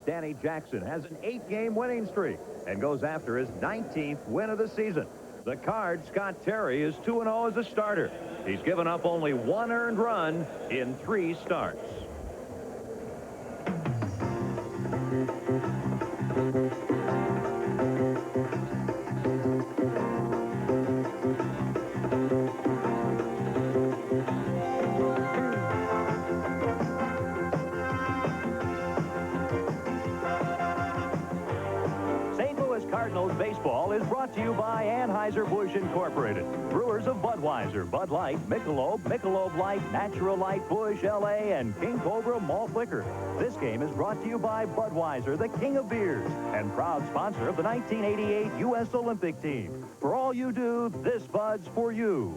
Danny Jackson has an 8-game winning streak and goes after his 19th win of the season. The Card's Scott Terry is 2-0 as a starter. He's given up only 1 earned run in 3 starts. Cardinals baseball is brought to you by Anheuser-Busch Incorporated. Brewers of Budweiser, Bud Light, Michelob, Michelob Light, Natural Light, Busch, L.A., and King Cobra Malt Liquor. This game is brought to you by Budweiser, the king of beers, and proud sponsor of the 1988 U.S. Olympic team. For all you do, this Bud's for you.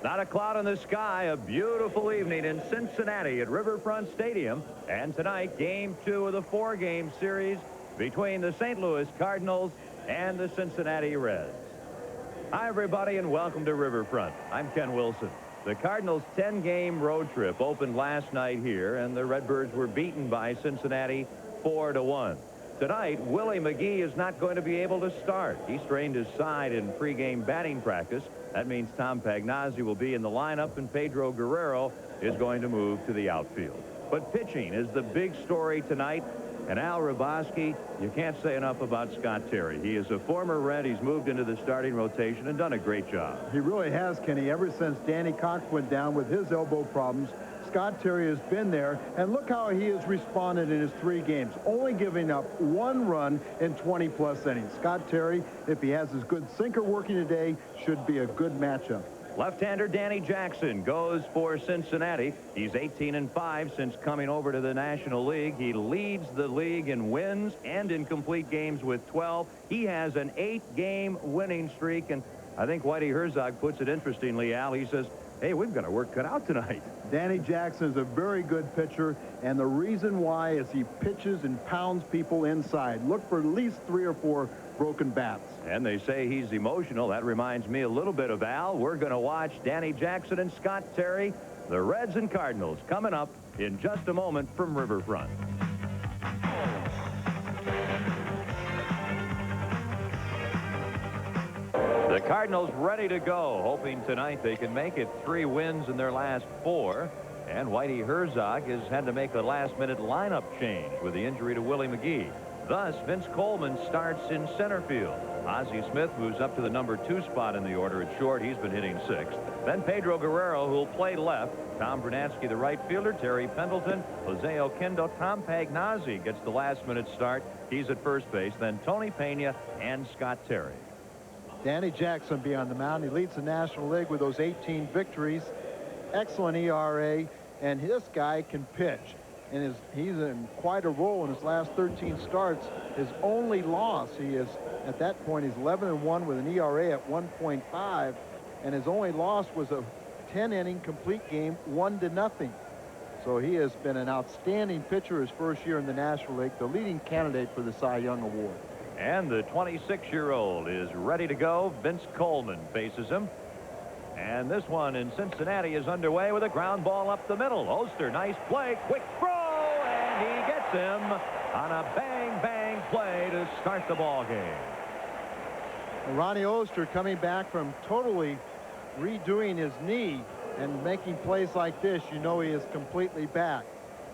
Not a cloud in the sky, a beautiful evening in Cincinnati at Riverfront Stadium. And tonight, Game 2 of the 4-game series between the St. Louis Cardinals and the Cincinnati Reds. Hi, everybody, and welcome to Riverfront. I'm Ken Wilson. The Cardinals' 10-game road trip opened last night here, and the Redbirds were beaten by Cincinnati 4-1. Tonight, Willie McGee is not going to be able to start. He strained his side in pregame batting practice. That means Tom Pagnozzi will be in the lineup, and Pedro Guerrero is going to move to the outfield. But pitching is the big story tonight. And Al Hrabosky, you can't say enough about Scott Terry. He is a former Red. He's moved into the starting rotation and done a great job. He really has, Kenny. Ever since Danny Cox went down with his elbow problems, Scott Terry has been there, and look how he has responded in his 3 games, only giving up 1 run in 20-plus innings. Scott Terry, if he has his good sinker working today, should be a good matchup. Left-hander Danny Jackson goes for Cincinnati. He's 18-5 since coming over to the National League. He leads the league in wins and in complete games with 12. He has an 8-game winning streak, and I think Whitey Herzog puts it interestingly, Al. He says, hey, we've got our work cut out tonight. Danny Jackson is a very good pitcher, and the reason why is he pitches and pounds people inside. Look for at least 3 or 4 broken bats. And they say he's emotional. That reminds me a little bit of Al. We're going to watch Danny Jackson and Scott Terry, the Reds and Cardinals, coming up in just a moment from Riverfront. The Cardinals ready to go, hoping tonight they can make it 3 wins in their last 4. And Whitey Herzog has had to make a last-minute lineup change with the injury to Willie McGee. Thus, Vince Coleman starts in center field. Ozzie Smith moves up to the number 2 spot in the order at short. He's been hitting 6th. Then Pedro Guerrero, who'll play left. Tom Brunansky, the right fielder. Terry Pendleton, Jose Oquendo. Tom Pagnozzi gets the last-minute start. He's at first base. Then Tony Pena and Scott Terry. Danny Jackson be on the mound. He leads the National League with those 18 victories. Excellent ERA, and this guy can pitch. And he's in quite a role in his last 13 starts. His only loss, he is, at that point, he's 11-1 with an ERA at 1.5. And his only loss was a 10-inning complete game, 1-0. So he has been an outstanding pitcher his first year in the National League, the leading candidate for the Cy Young Award. And the 26-year-old is ready to go. Vince Coleman faces him. And this one in Cincinnati is underway with a ground ball up the middle. Oster, nice play, quick throw, and he gets him on a bang-bang play to start the ball game. Ronnie Oster coming back from totally redoing his knee and making plays like this, you know he is completely back.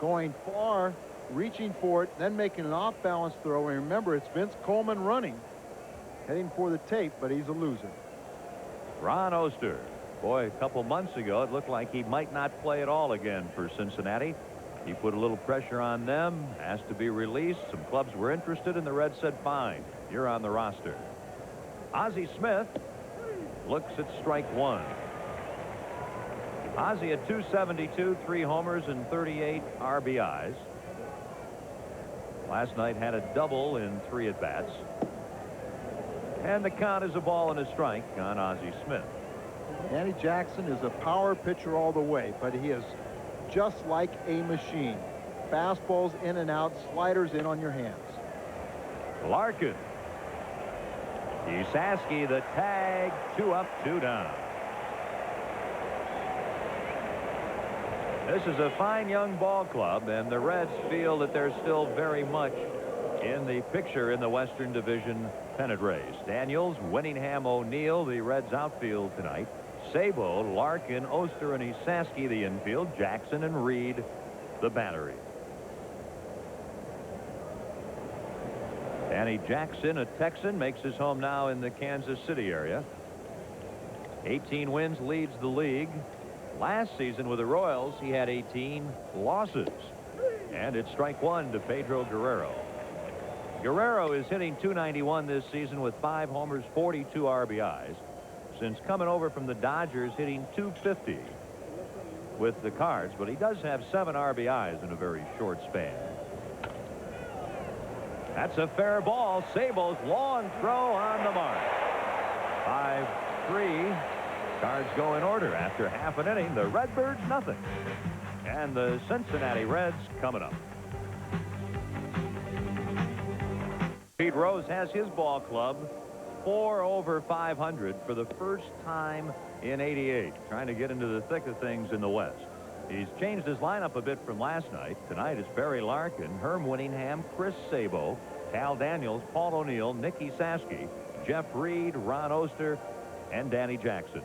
Going far, reaching for it, then making an off-balance throw. And remember, it's Vince Coleman running, heading for the tape, but he's a loser. Ron Oster. Boy, a couple months ago, it looked like he might not play at all again for Cincinnati. He put a little pressure on them, asked to be released. Some clubs were interested, and the Reds said, fine, you're on the roster. Ozzie Smith looks at strike 1. Ozzie at 272, 3 homers and 38 RBIs. Last night had a double in 3 at-bats. And the count is a ball and a strike on Ozzie Smith. Danny Jackson is a power pitcher all the way, but he is just like a machine. Fastballs in and out, sliders in on your hands. Larkin. Esaski, the tag, 2 up, 2 down. This is a fine young ball club, and the Reds feel that they're still very much in the picture in the Western Division pennant race. Daniels, Winningham, O'Neill, the Reds outfield tonight. Sabo, Larkin, Oster, and Esaski, the infield. Jackson and Reed, the battery. Danny Jackson, a Texan, makes his home now in the Kansas City area. 18 wins, leads the league. Last season with the Royals, he had 18 losses. And it's strike 1 to Pedro Guerrero. Guerrero is hitting .291 this season with 5 homers, 42 RBIs. Since coming over from the Dodgers, hitting .250 with the Cards, but he does have 7 RBIs in a very short span. That's a fair ball. Sabo's long throw on the mark. 5-3. Cards go in order after half an inning. The Redbirds nothing. And the Cincinnati Reds coming up. Pete Rose has his ball club 4 over 500 for the first time in '88. Trying to get into the thick of things in the West. He's changed his lineup a bit from last night. Tonight it's Barry Larkin, Herm Winningham, Chris Sabo, Cal Daniels, Paul O'Neill, Nick Esaski, Jeff Reed, Ron Oster, and Danny Jackson.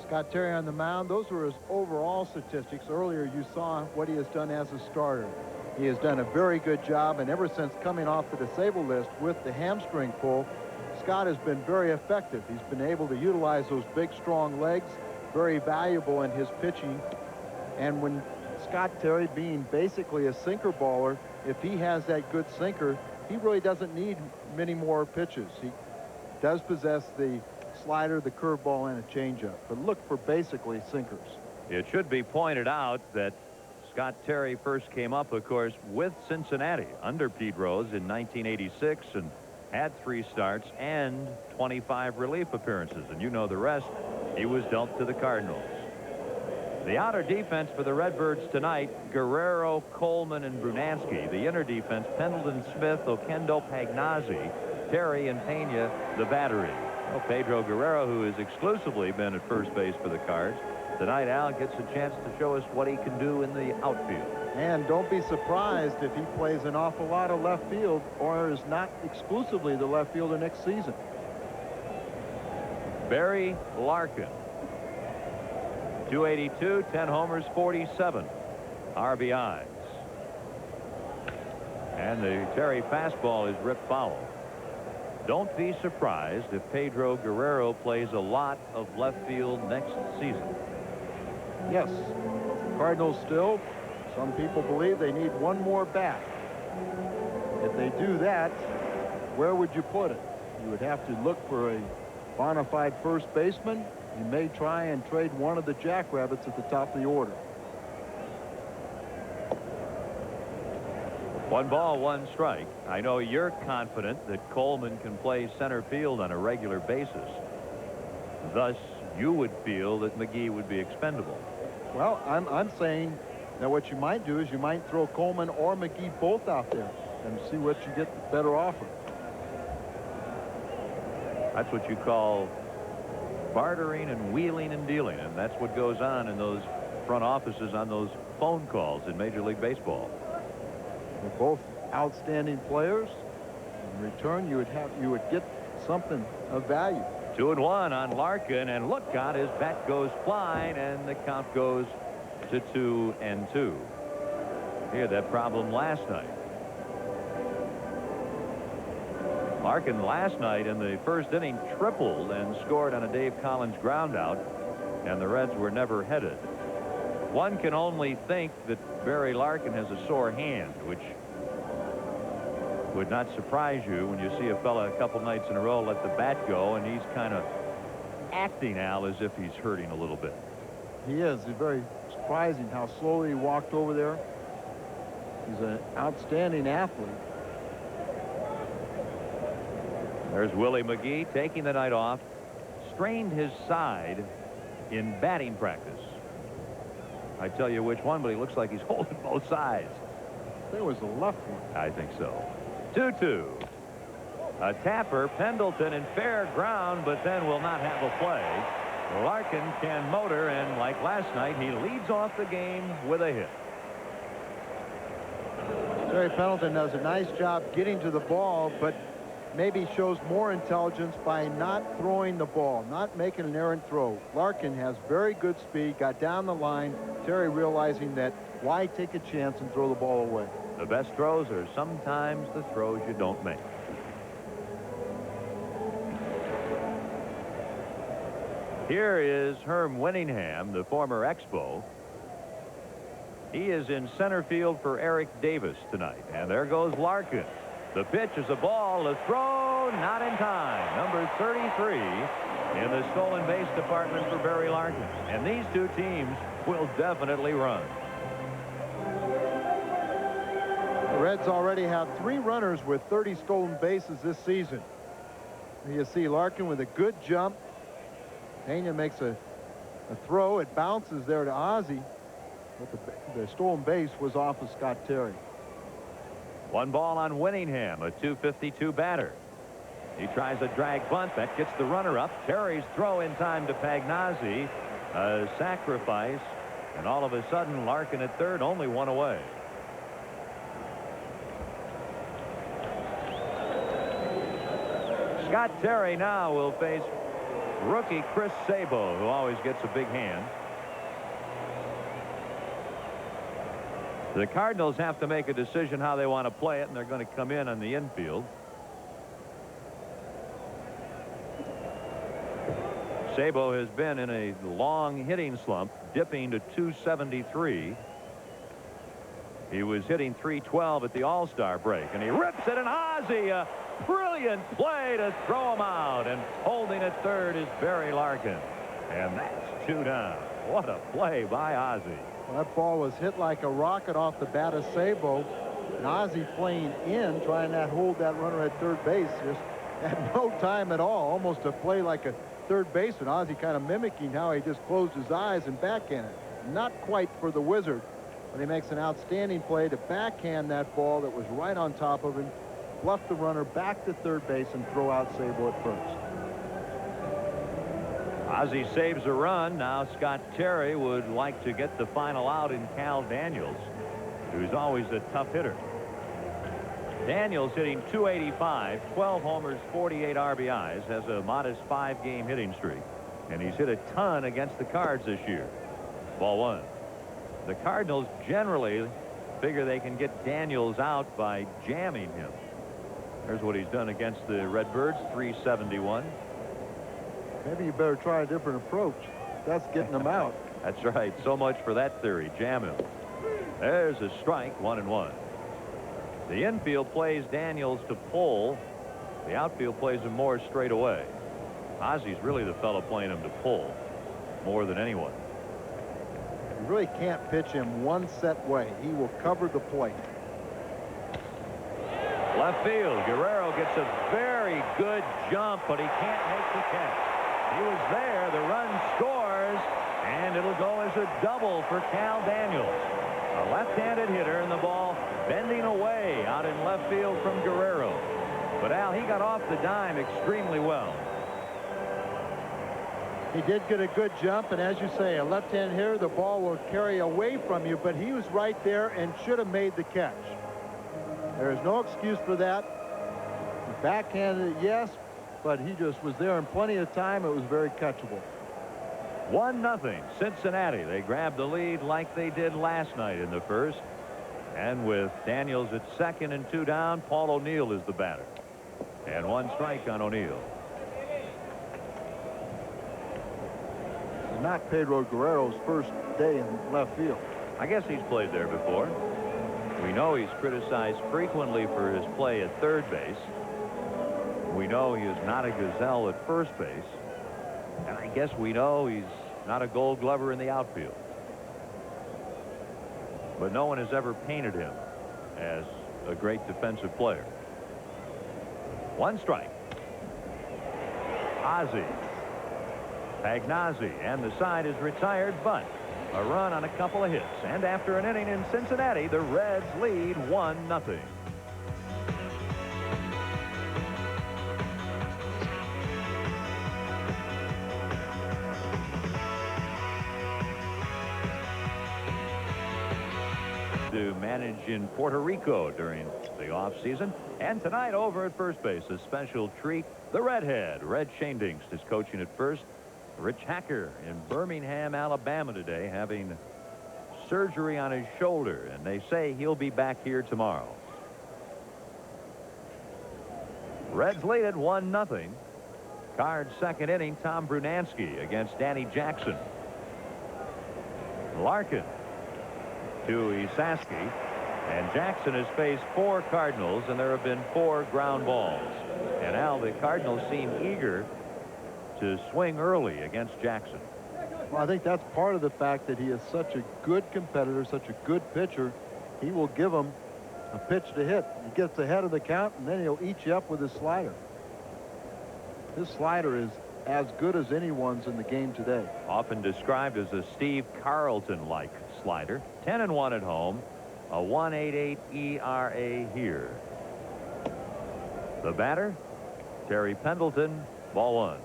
Scott Terry on the mound. Those were his overall statistics. Earlier you saw what he has done as a starter. He has done a very good job, and ever since coming off the disabled list with the hamstring pull, Scott has been very effective. He's been able to utilize those big, strong legs, very valuable in his pitching. And when Scott Terry, being basically a sinker baller, if he has that good sinker, he really doesn't need many more pitches. He does possess the slider, the curveball, and a changeup, but look for basically sinkers. It should be pointed out that Scott Terry first came up, of course, with Cincinnati under Pete Rose in 1986 and had 3 starts and 25 relief appearances. And you know the rest. He was dealt to the Cardinals. The outer defense for the Redbirds tonight, Guerrero, Coleman, and Brunansky. The inner defense, Pendleton, Smith, Oquendo, Pagnazzi, Terry, and Pena, the battery. Well, Pedro Guerrero, who has exclusively been at first base for the Cards, tonight Al gets a chance to show us what he can do in the outfield. And don't be surprised if he plays an awful lot of left field or is not exclusively the left fielder next season. Barry Larkin, 282, 10 homers, 47 RBIs. And the Terry fastball is ripped foul. Don't be surprised if Pedro Guerrero plays a lot of left field next season. Yes, Cardinals still, some people believe they need one more bat. If they do that, where would you put it? You would have to look for a bona fide first baseman. You may try and trade one of the Jackrabbits at the top of the order. 1 ball, 1 strike. I know you're confident that Coleman can play center field on a regular basis. Thus, you would feel that McGee would be expendable. Well, I'm saying that what you might do is you might throw Coleman or McGee both out there and see what you get the better offer. That's what you call bartering and wheeling and dealing, and that's what goes on in those front offices on those phone calls in Major League Baseball. They're both outstanding players. In return, you would get something of value. 2-1 on Larkin, and look out, his bat goes flying, and the count goes to 2-2. He had that problem last night. Larkin last night in the first inning tripled and scored on a Dave Collins ground out, and the Reds were never headed. One can only think that Barry Larkin has a sore hand, which would not surprise you when you see a fella a couple nights in a row let the bat go, and he's kind of acting now as if he's hurting a little bit. He is. It's very surprising how slowly he walked over there. He's an outstanding athlete. There's Willie McGee taking the night off, strained his side in batting practice. I tell you which one, but he looks like he's holding both sides. There was the left one. I think so. 2-2. A tapper, Pendleton in fair ground, but then will not have a play. Larkin can motor, and like last night, he leads off the game with a hit. Terry Pendleton does a nice job getting to the ball, but maybe shows more intelligence by not throwing the ball, not making an errant throw. Larkin has very good speed, got down the line. Terry realizing that why take a chance and throw the ball away. The best throws are sometimes the throws you don't make. Here is Herm Winningham, the former Expo. He is in center field for Eric Davis tonight. And there goes Larkin. The pitch is a ball. The throw, not in time. Number 33 in the stolen base department for Barry Larkin. And these two teams will definitely run. The Reds already have 3 runners with 30 stolen bases this season. You see Larkin with a good jump. Pena makes a throw. It bounces there to Ozzie. But the stolen base was off of Scott Terry. 1 ball on Winningham, a .252 batter. He tries a drag bunt. That gets the runner up. Terry's throw in time to Pagnozzi. A sacrifice. And all of a sudden, Larkin at third, only 1 away. Scott Terry now will face rookie Chris Sabo, who always gets a big hand. The Cardinals have to make a decision how they want to play it, and they're going to come in on the infield. Sabo has been in a long hitting slump, dipping to .273. He was hitting .312 at the All-Star break, and he rips it, and Ozzie, a brilliant play to throw him out, and holding at third is Barry Larkin, and that's 2 down. What a play by Ozzie. Well, that ball was hit like a rocket off the bat of Sabo, and Ozzie playing in, trying to hold that runner at third base, just had no time at all. Almost a play like a third baseman. Ozzie kind of mimicking how he just closed his eyes and backhanded. Not quite for the Wizard, but he makes an outstanding play to backhand that ball that was right on top of him, bluff the runner back to third base, and throw out Sabo at first. Ozzie saves a run. Now Scott Terry would like to get the final out in Cal Daniels, who's always a tough hitter. Daniels hitting .285, 12 homers, 48 RBIs, has a modest 5-game hitting streak, and he's hit a ton against the Cards this year. Ball 1. The Cardinals generally figure they can get Daniels out by jamming him. Here's what he's done against the Redbirds, .371. Maybe you better try a different approach. That's getting them out. That's right. So much for that theory. Jam him. There's a strike, 1-1. The infield plays Daniels to pull. The outfield plays him more straight away. Ozzie's really the fellow playing him to pull more than anyone. You really can't pitch him one set way. He will cover the plate. Left field. Guerrero gets a very good jump, but he can't make the catch. He was there. The run scores, and it'll go as a double for Cal Daniels. A left-handed hitter, and the ball bending away out in left field from Guerrero. But Al, he got off the dime extremely well. He did get a good jump, and as you say, a left-handed hitter, the ball will carry away from you, but he was right there and should have made the catch. There is no excuse for that. He backhanded it, yes, but he just was there in plenty of time. It was very catchable. 1-0 Cincinnati. They grabbed the lead like they did last night in the first. And with Daniels at second and 2 down, Paul O'Neill is the batter. And 1 strike on O'Neill. Not Pedro Guerrero's first day in left field. I guess he's played there before. We know he's criticized frequently for his play at third base. We know he is not a gazelle at first base. And I guess we know he's not a Gold Glover in the outfield. But no one has ever painted him as a great defensive player. 1 strike. Ozzie. Pagnazzi, and the side is retired, but a run on a couple of hits. And after an inning in Cincinnati, the Reds lead 1-0. To manage in Puerto Rico during the offseason. And tonight over at first base, a special treat. The redhead, Red Schoendienst, is coaching at first. Rich Hacker in Birmingham, Alabama today, having surgery on his shoulder, and they say he'll be back here tomorrow. Reds lead at 1-0. Cards second inning, Tom Brunansky against Danny Jackson. Larkin to Isaski, and Jackson has faced 4 Cardinals, and there have been 4 ground balls. And now the Cardinals seem eager to swing early against Jackson. Well, I think that's part of the fact that he is such a good competitor, such a good pitcher. He will give him a pitch to hit. He gets ahead of the count, and then he'll eat you up with his slider. His slider is as good as anyone's in the game today. Often described as a Steve Carlton-like slider. 10-1 at home, a 1.88 ERA here. The batter, Terry Pendleton, ball 1.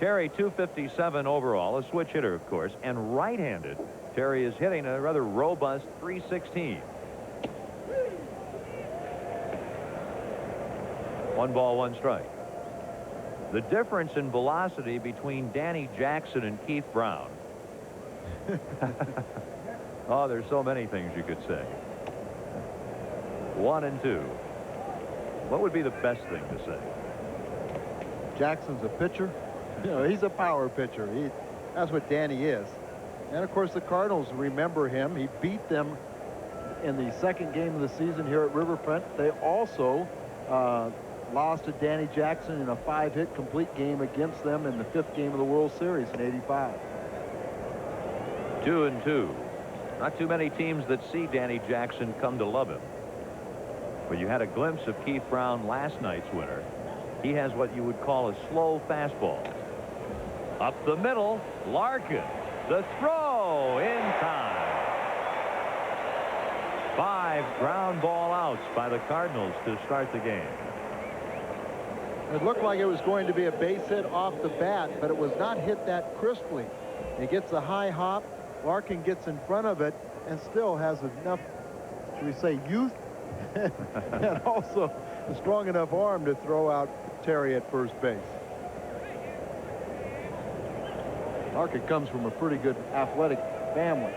Terry, 257 overall, a switch hitter, of course, and right-handed. Terry is hitting a rather robust 316. 1 ball, 1 strike. The difference in velocity between Danny Jackson and Keith Brown. Oh, there's so many things you could say. 1 and 2. What would be the best thing to say? Jackson's a pitcher. You know, he's a power pitcher. That's what Danny is. And, of course, the Cardinals remember him. He beat them in the second game of the season here at Riverfront. They also lost to Danny Jackson in a 5-hit complete game against them in the 5th game of the World Series in '85. 2 and 2. Not too many teams that see Danny Jackson come to love him. But you had a glimpse of Keith Brown last night's winner. He has what you would call a slow fastball. Up the middle, Larkin. The throw in time. 5 ground ball outs by the Cardinals to start the game. It looked like it was going to be a base hit off the bat, but it was not hit that crisply. He gets a high hop. Larkin gets in front of it and still has enough, should we say, youth and also a strong enough arm to throw out Terry at first base. Larkin comes from a pretty good athletic family.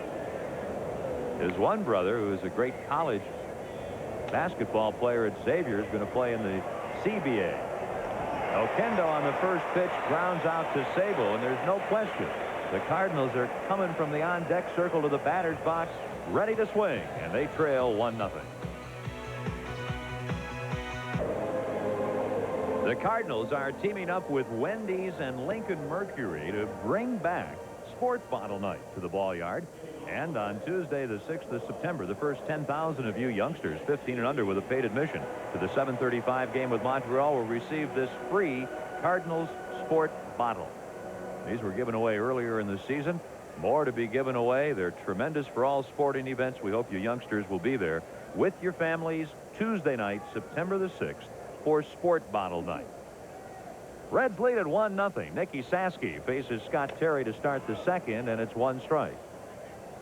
His one brother, who is a great college basketball player at Xavier, is going to play in the CBA. Oquendo on the first pitch grounds out to Sable, and there's no question. The Cardinals are coming from the on-deck circle to the batter's box, ready to swing, and they trail 1-0. The Cardinals are teaming up with Wendy's and Lincoln Mercury to bring back Sport Bottle Night to the ball yard. And on Tuesday, the 6th of September, the first 10,000 of you youngsters, 15 and under with a paid admission to the 7:35 game with Montreal, will receive this free Cardinals Sport Bottle. These were given away earlier in the season. More to be given away. They're tremendous for all sporting events. We hope you youngsters will be there with your families Tuesday night, September the 6th, for Sport Bottle Night. Reds lead at 1-0. Nicky Saski faces Scott Terry to start the second, and it's 1 strike.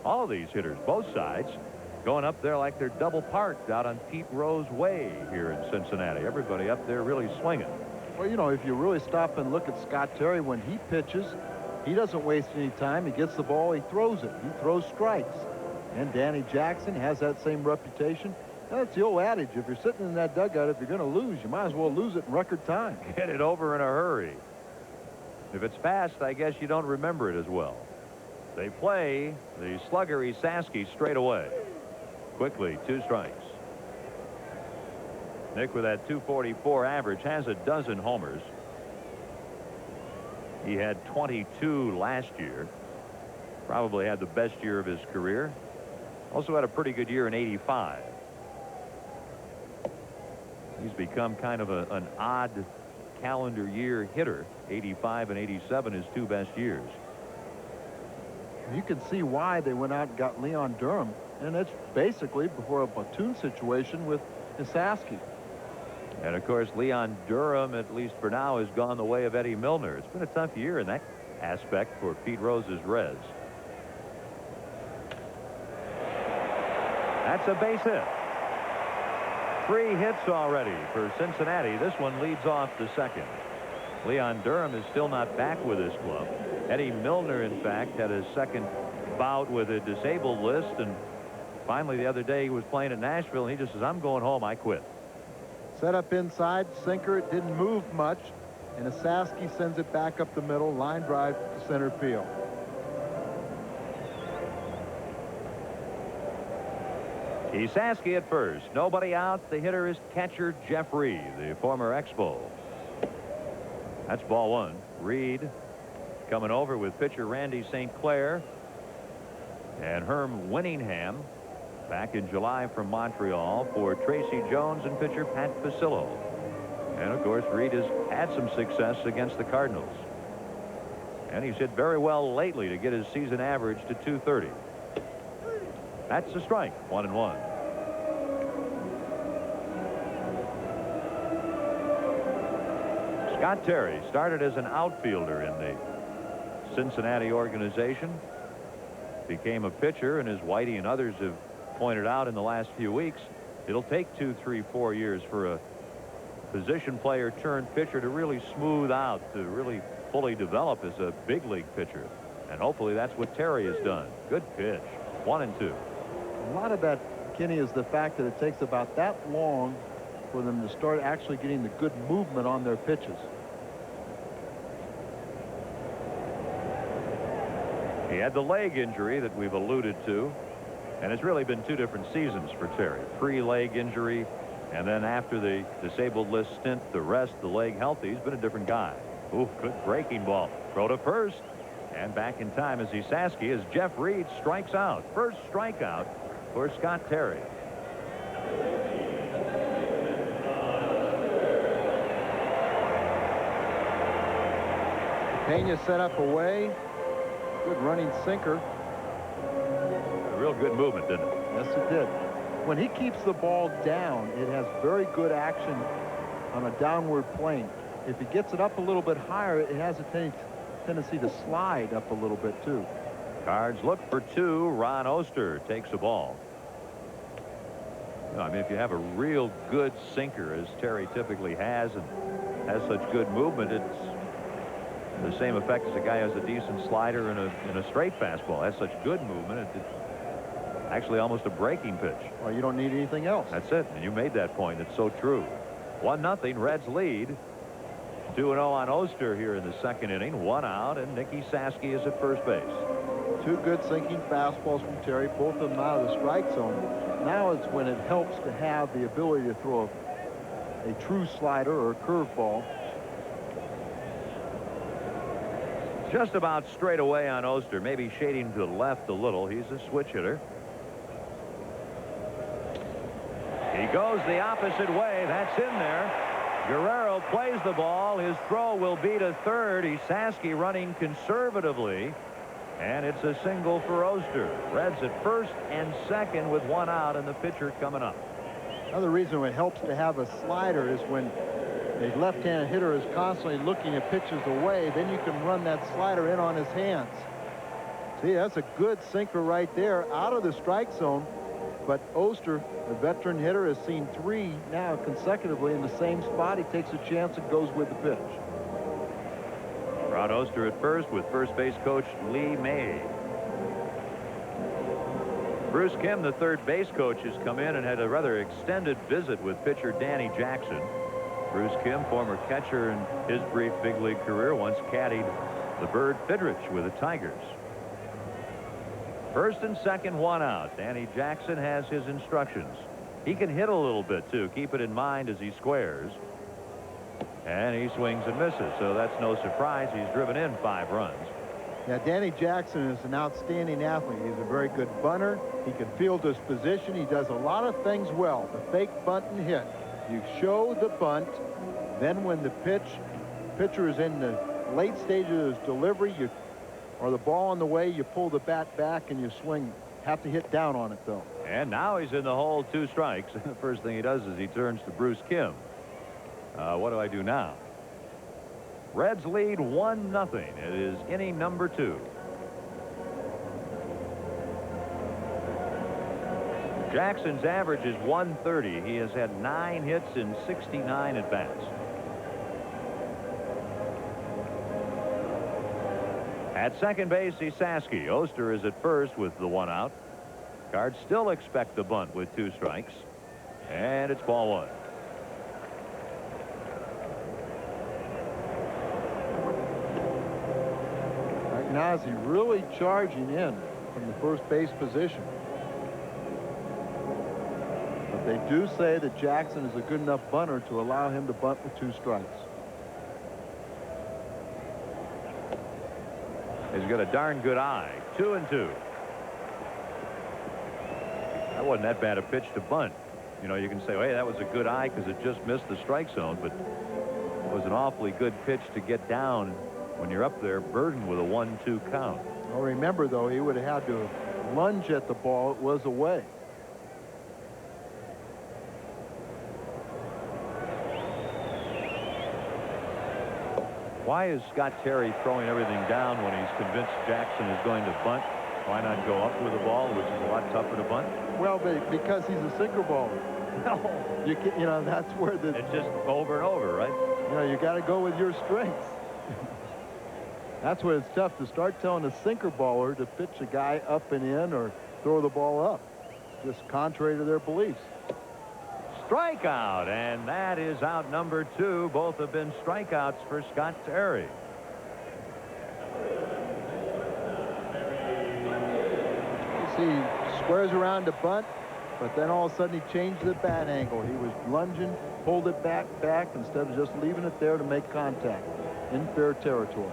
All of these hitters, both sides, going up there like they're double parked out on Pete Rose Way here in Cincinnati. Everybody up there really swinging. Well, you know, if you really stop and look at Scott Terry when he pitches, he doesn't waste any time. He gets the ball, he throws it. He throws strikes. And Danny Jackson has that same reputation. That's the old adage. If you're sitting in that dugout, if you're going to lose, you might as well lose it in record time. Get it over in a hurry. If it's fast, I guess you don't remember it as well. They play the slugger Isaski straight away. Quickly, 2 strikes. Nick, with that 244 average, has a dozen homers. He had 22 last year. Probably had the best year of his career. Also had a pretty good year in '85. He's become kind of an odd calendar year hitter. 85 and 87, his 2 best years. You can see why they went out and got Leon Durham, and it's basically before a platoon situation with Isaski. And of course, Leon Durham, at least for now, has gone the way of Eddie Milner. It's been a tough year in that aspect for Pete Rose's Reds. That's a base hit. 3 hits already for Cincinnati. This one leads off the second. Leon Durham is still not back with his club. Eddie Milner, in fact, had his second bout with a disabled list, and finally the other day he was playing at Nashville, and he just says, I'm going home, I quit. Set up inside, sinker, it didn't move much, and Isaski sends it back up the middle, line drive to center field. Isaski at first. Nobody out. The hitter is catcher Jeff Reed, the former Expo. That's ball 1. Reed coming over with pitcher Randy St. Clair and Herm Winningham back in July from Montreal for Tracy Jones and pitcher Pat Fusillo. And of course, Reed has had some success against the Cardinals, and he's hit very well lately to get his season average to 230. That's a strike. 1-1. Scott Terry started as an outfielder in the Cincinnati organization, became a pitcher, and as Whitey and others have pointed out in the last few weeks, it'll take 2, 3, 4 years for a position player turned pitcher to really smooth out, to really fully develop as a big league pitcher. And hopefully that's what Terry has done. Good pitch. 1-2. A lot of that, Kenny, is the fact that it takes about that long for them to start actually getting the good movement on their pitches. He had the leg injury that we've alluded to, and it's really been 2 different seasons for Terry. Pre-leg injury, and then after the disabled list stint, the rest, the leg healthy. He's been a different guy. Ooh, good breaking ball. Throw to first, and back in time is Isaski as Jeff Reed strikes out. First strikeout for Scott Terry. Pena set up away. Good running sinker. A real good movement, didn't it? Yes, it did. When he keeps the ball down, it has very good action on a downward plane. If he gets it up a little bit higher, it has a tendency to slide up a little bit too. Cards look for 2. Ron Oster takes a ball. I mean, if you have a real good sinker, as Terry typically has, and has such good movement, it's the same effect as a guy who has a decent slider and a straight fastball. Has such good movement, it's actually almost a breaking pitch. Well, you don't need anything else. That's it, and you made that point. It's so true. 1-0, Reds lead. 2-0 on Oster here in the second inning. 1 out, and Nicky Saski is at first base. 2 good sinking fastballs from Terry, both of them out of the strike zone. Now it's when it helps to have the ability to throw a true slider or a curveball. Just about straight away on Oster, maybe shading to the left a little. He's a switch hitter. He goes the opposite way. That's in there. Guerrero plays the ball. His throw will be to third. Isaski running conservatively, and it's a single for Oster. Reds at first and second with 1 out, and the pitcher coming up. Another reason it helps to have a slider is when a left-handed hitter is constantly looking at pitches away, then you can run that slider in on his hands. See, that's a good sinker right there out of the strike zone. But Oster, the veteran hitter, has seen 3 now consecutively in the same spot. He takes a chance and goes with the pitch. Rod Oster at first with first base coach Lee May. Bruce Kim, the third base coach, has come in and had a rather extended visit with pitcher Danny Jackson. Bruce Kim, former catcher in his brief big league career, once caddied the Bird Fidrich with the Tigers. First and second, 1 out. Danny Jackson has his instructions. He can hit a little bit too. Keep it in mind as he squares. And he swings and misses, so that's no surprise. He's driven in 5 runs. Yeah, Danny Jackson is an outstanding athlete. He's a very good bunter. He can field his position. He does a lot of things well. The fake bunt and hit. You show the bunt, Then when the pitcher is in the late stages of his delivery, or the ball on the way, you pull the bat back and you swing. Have to hit down on it, though. And now he's in the hole, 2 strikes. The first thing he does is he turns to Bruce Kim. What do I do now? Reds lead 1-0. It is inning number 2. Jackson's average is 130. He has had 9 hits in 69 at-bats. At second base, Esaski. Oster is at first with the 1 out. Cards still expect the bunt with 2 strikes. And it's ball 1. Ozzie really charging in from the first base position. But they do say that Jackson is a good enough bunter to allow him to bunt with 2 strikes. He's got a darn good eye. 2-2. That wasn't that bad a pitch to bunt. You know, you can say, hey, that was a good eye because it just missed the strike zone, but it was an awfully good pitch to get down when you're up there burdened with a 1-2 count. Well, remember, though, he would have had to lunge at the ball. It was away. Why is Scott Terry throwing everything down when he's convinced Jackson is going to bunt? Why not go up with the ball, which is a lot tougher to bunt? Well, because he's a sinker baller. No. You know, that's where it's just over and over, right? You know, you got to go with your strengths. That's where it's tough to start telling a sinker baller to pitch a guy up and in or throw the ball up. It's just contrary to their beliefs. Strikeout, and that is out number 2. Both have been strikeouts for Scott Terry. He squares around to bunt, but then all of a sudden he changed the bat angle. He was lunging, pulled it back instead of just leaving it there to make contact in fair territory.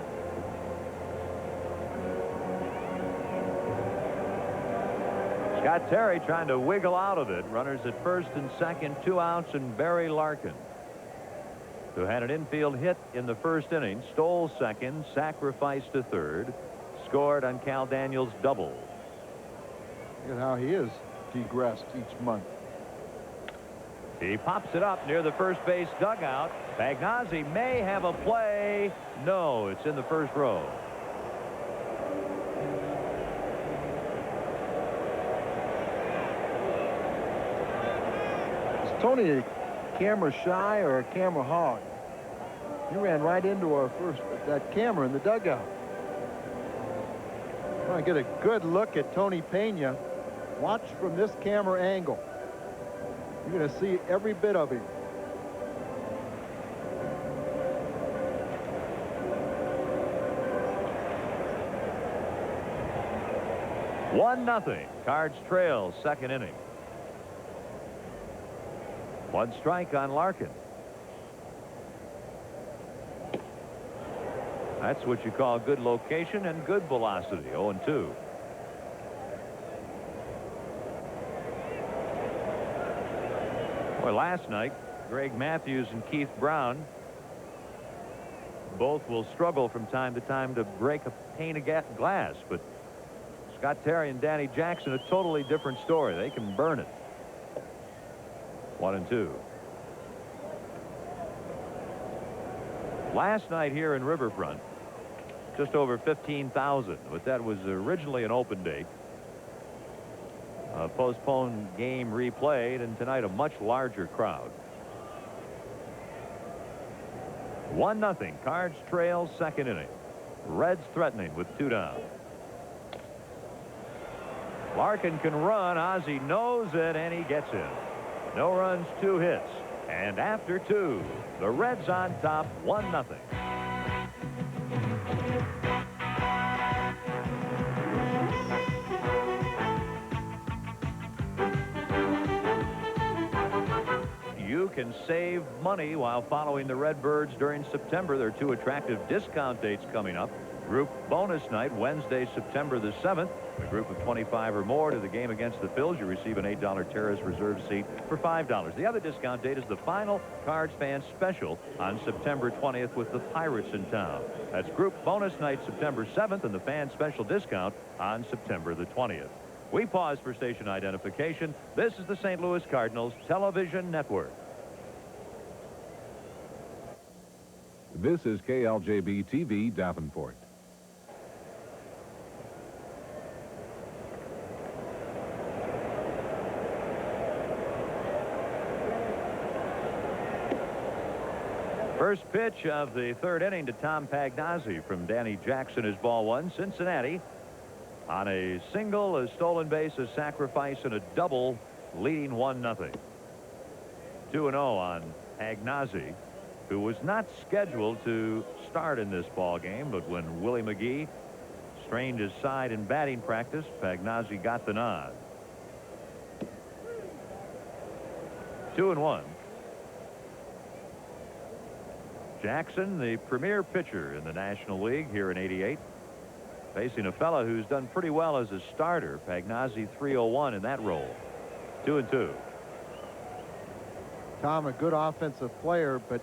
Scott Terry trying to wiggle out of it. Runners at first and second, 2 outs, and Barry Larkin, who had an infield hit in the first inning, stole second, sacrificed to third, scored on Cal Daniels' double. Look at how he is degressed each month. He pops it up near the first base dugout. Pagnozzi may have a play. No, it's in the first row. Tony a camera shy or a camera hog? He ran right into our that camera in the dugout. I want to get a good look at Tony Pena. Watch from this camera angle. You're going to see every bit of him. One nothing. Cards trail second inning. 1 strike on Larkin. That's what you call good location and good velocity. 0-2. Well, last night, Greg Matthews and Keith Brown both will struggle from time to time to break a pane of glass, but Scott Terry and Danny Jackson, a totally different story. They can burn it. 1-2. Last night here in Riverfront, just over 15,000, but that was originally an open date. A postponed game replayed, and tonight a much larger crowd. 1-0. Cards trail second inning. Reds threatening with 2 down. Larkin can run. Ozzie knows it, and he gets in. No runs, 2 hits. And after 2, the Reds on top, 1-0. You can save money while following the Redbirds during September. There are 2 attractive discount dates coming up. group bonus night Wednesday, September the 7th. A group of 25 or more to the game against the Phils. You receive an $8 terrace reserve seat for $5. The other discount date is the final Cards fan special on September 20th with the Pirates in town. That's group bonus night September 7th and the fan special discount on September the 20th. We pause for station identification. This is the St. Louis Cardinals Television Network. This is KLJB-TV Davenport. First pitch of the third inning to Tom Pagnozzi from Danny Jackson is ball one. Cincinnati on a single, a stolen base, a sacrifice, and a double, leading 1-0. 2-0 on Pagnozzi, who was not scheduled to start in this ball game, but when Willie McGee strained his side in batting practice, Pagnozzi got the nod. 2-1. Jackson, the premier pitcher in the National League here in '88, facing a fella who's done pretty well as a starter. Pagnozzi 301 in that role. 2-2. Tom, a good offensive player, but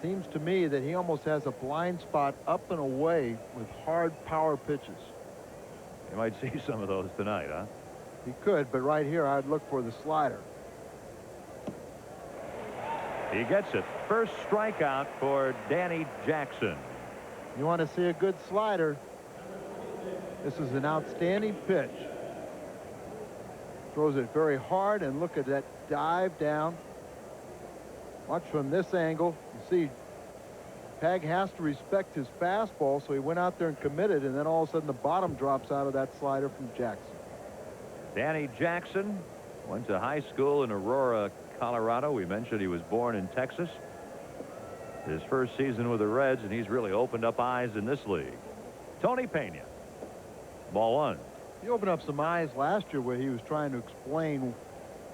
seems to me that he almost has a blind spot up and away with hard power pitches. You might see some of those tonight, huh? He could, but right here I'd look for the slider. He gets it. First strikeout for Danny Jackson. You want to see a good slider? This is an outstanding pitch. Throws it very hard, and look at that dive down. Watch from this angle. You see, Pag has to respect his fastball, so he went out there and committed, and then all of a sudden the bottom drops out of that slider from Jackson. Danny Jackson went to high school in Aurora, Colorado. We mentioned he was born in Texas. His first season with the Reds, and he's really opened up eyes in this league. Tony Pena. Ball one. He opened up some eyes last year where he was trying to explain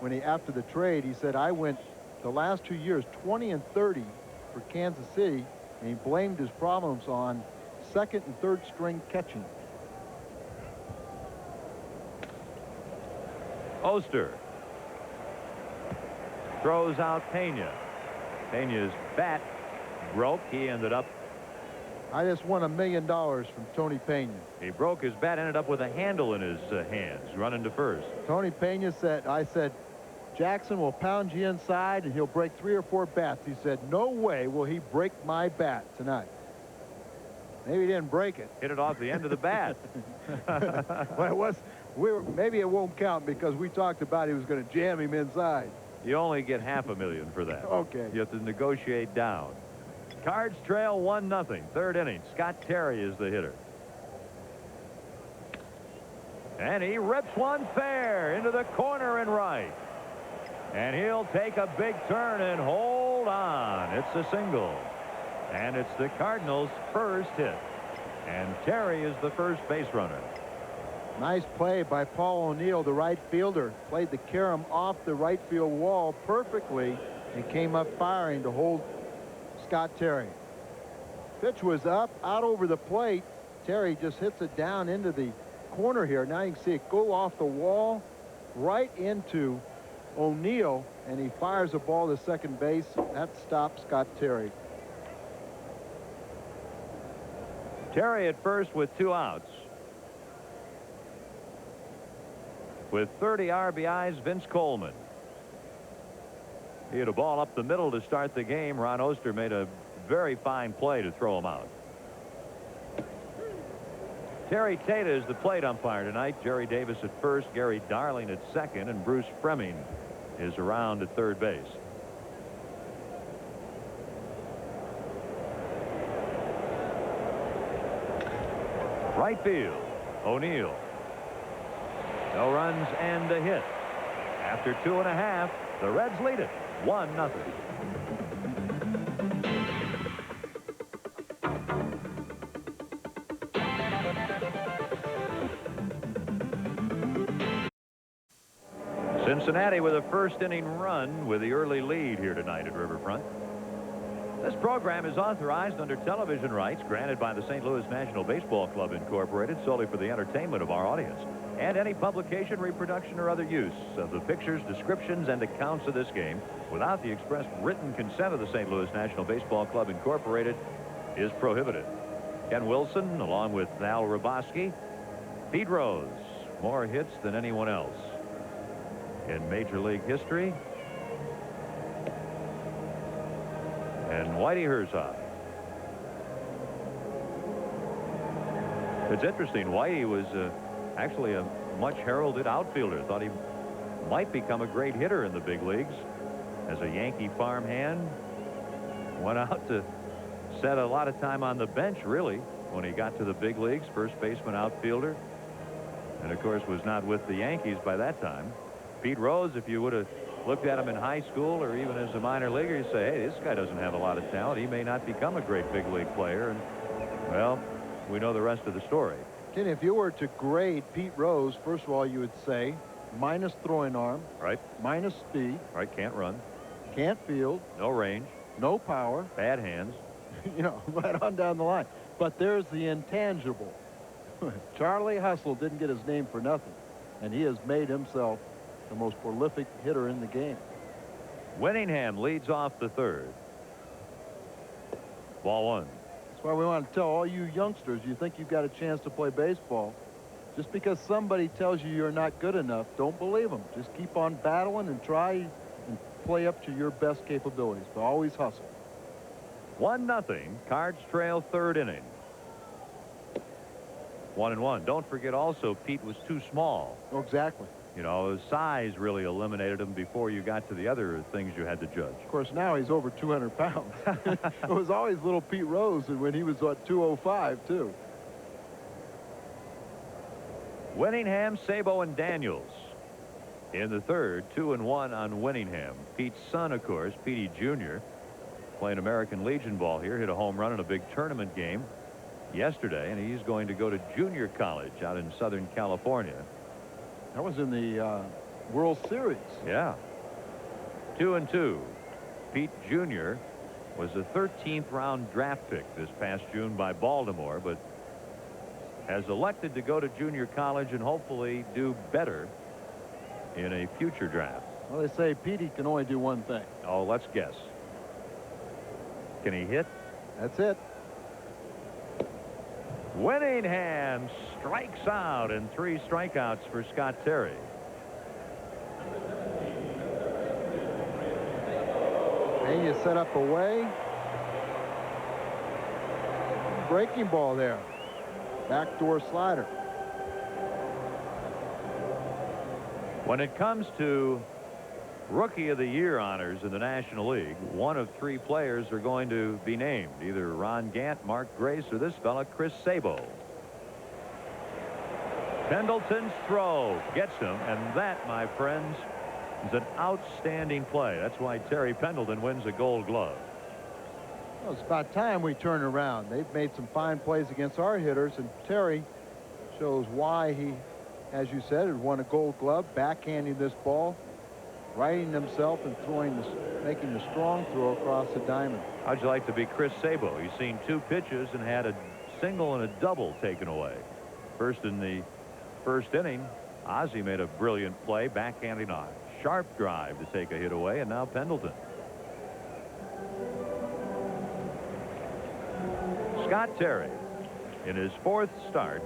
when he, after the trade, he said, I went the last 2 years 20 and 30 for Kansas City, and he blamed his problems on second and third string catching. Oster throws out Pena. Pena's bat broke. He ended up. I just won $1 million from Tony Pena. He broke his bat, ended up with a handle in his hands, running to first. Tony Pena said, I said, Jackson will pound you inside and he'll break 3 or 4 bats. He said, no way will he break my bat tonight. Maybe he didn't break it. Hit it off the end of the bat. Well, it was. Maybe it won't count because we talked about he was going to jam him inside. You only get $500,000 for that. Okay. You have to negotiate down. Cards trail 1-0. Third inning. Scott Terry is the hitter. And he rips one fair into the corner and right. And he'll take a big turn and hold on. It's a single. And it's the Cardinals' first hit. And Terry is the first base runner. Nice play by Paul O'Neill, the right fielder. Played the carom off the right field wall perfectly and came up firing to hold Scott Terry. Pitch was up, out over the plate. Terry just hits it down into the corner here. Now you can see it go off the wall right into O'Neill, and he fires a ball to second base. That stops Scott Terry. Terry at first with 2 outs. With 30 RBIs, Vince Coleman. He had a ball up the middle to start the game. Ron Oster made a very fine play to throw him out. Terry Tata is the plate umpire tonight. Jerry Davis at first, Gary Darling at second, and Bruce Fremming is around at third base. Right field, O'Neill. No runs and a hit. After 2.5, the Reds lead it 1-0. Cincinnati with a first inning run with the early lead here tonight at Riverfront. This program is authorized under television rights granted by the St. Louis National Baseball Club, Incorporated, solely for the entertainment of our audience. And any publication, reproduction, or other use of the pictures, descriptions, and accounts of this game without the express written consent of the St. Louis National Baseball Club, Incorporated, is prohibited. Ken Wilson, along with Al Raboski, Pete Rose, more hits than anyone else in Major League history. And Whitey Herzog. It's interesting. Whitey was actually a much heralded outfielder. Thought he might become a great hitter in the big leagues. As a Yankee farmhand, went out to set a lot of time on the bench, really, when he got to the big leagues. First baseman, outfielder. And, of course, was not with the Yankees by that time. Pete Rose, if you would have looked at him in high school or even as a minor leaguer, you say, hey, this guy doesn't have a lot of talent. He may not become a great big league player. And, well, we know the rest of the story. Kenny, if you were to grade Pete Rose, first of all, you would say minus throwing arm. Right. Minus speed. Right, can't run. Can't field. No range. No power. Bad hands. You know, right on down the line. But there's the intangible. Charlie Hustle didn't get his name for nothing. And he has made himself the most prolific hitter in the game. Winningham leads off the third. Ball one. That's why we want to tell all you youngsters, you think you've got a chance to play baseball. Just because somebody tells you you're not good enough, don't believe them. Just keep on battling and try and play up to your best capabilities. But always hustle. 1-0. Cards trail third inning. 1-1. Don't forget also, Pete was too small. Oh, exactly. You know, his size really eliminated him before you got to the other things you had to judge. Of course, now he's over 200 pounds. It was always little Pete Rose when he was at 205, too. Winningham, Sabo, and Daniels in the third. 2-1 on Winningham. Pete's son, of course, Petey Jr., playing American Legion ball here, hit a home run in a big tournament game yesterday, and he's going to go to junior college out in Southern California. That was in the World Series. Yeah. 2-2. Pete Jr. was a 13th round draft pick this past June by Baltimore, but has elected to go to junior college and hopefully do better in a future draft. Well, they say Petey can only do one thing. Oh, let's guess. Can he hit? That's it. Winningham strikes out, and 3 strikeouts for Scott Terry. And you set up away. Breaking ball there. Backdoor slider. When it comes to Rookie of the Year honors in the National League, 1 of 3 players are going to be named. Either Ron Gant, Mark Grace, or this fella, Chris Sabo. Pendleton's throw gets him, and that, my friends, is an outstanding play. That's why Terry Pendleton wins a Gold Glove. Well, it's about time we turn around. They've made some fine plays against our hitters, and Terry shows why he, as you said, had won a Gold Glove, backhanding this ball, righting himself and making the strong throw across the diamond. How'd you like to be Chris Sabo? He's seen 2 pitches and had a single and a double taken away. First in the first inning, Ozzie made a brilliant play, backhanding a sharp drive to take a hit away, and now Pendleton. Scott Terry in his 4th start,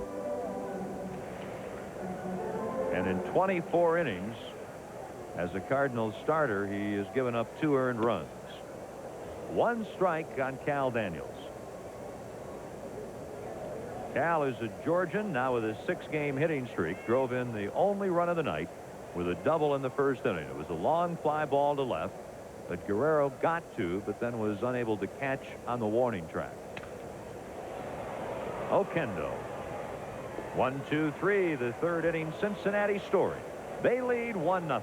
and in 24 innings as a Cardinals starter, he has given up 2 earned runs. 1 strike on Cal Daniels. Cal is a Georgian, now with a 6-game hitting streak. Drove in the only run of the night with a double in the first inning. It was a long fly ball to left that Guerrero got to, but then was unable to catch on the warning track. Oquendo. 1-2-3, the 3rd inning Cincinnati story. They lead 1-0.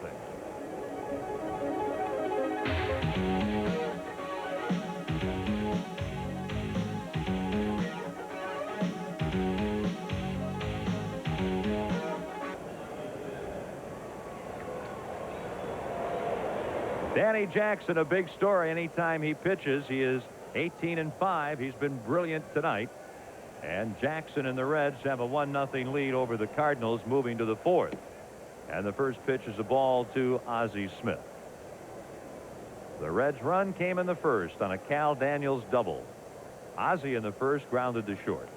Danny Jackson, a big story. Anytime he pitches, he is 18-5. He's been brilliant tonight. And Jackson and the Reds have a 1-0 lead over the Cardinals, moving to the 4th. And the first pitch is a ball to Ozzie Smith. The Reds' run came in the first on a Cal Daniels double. Ozzie in the first grounded to short.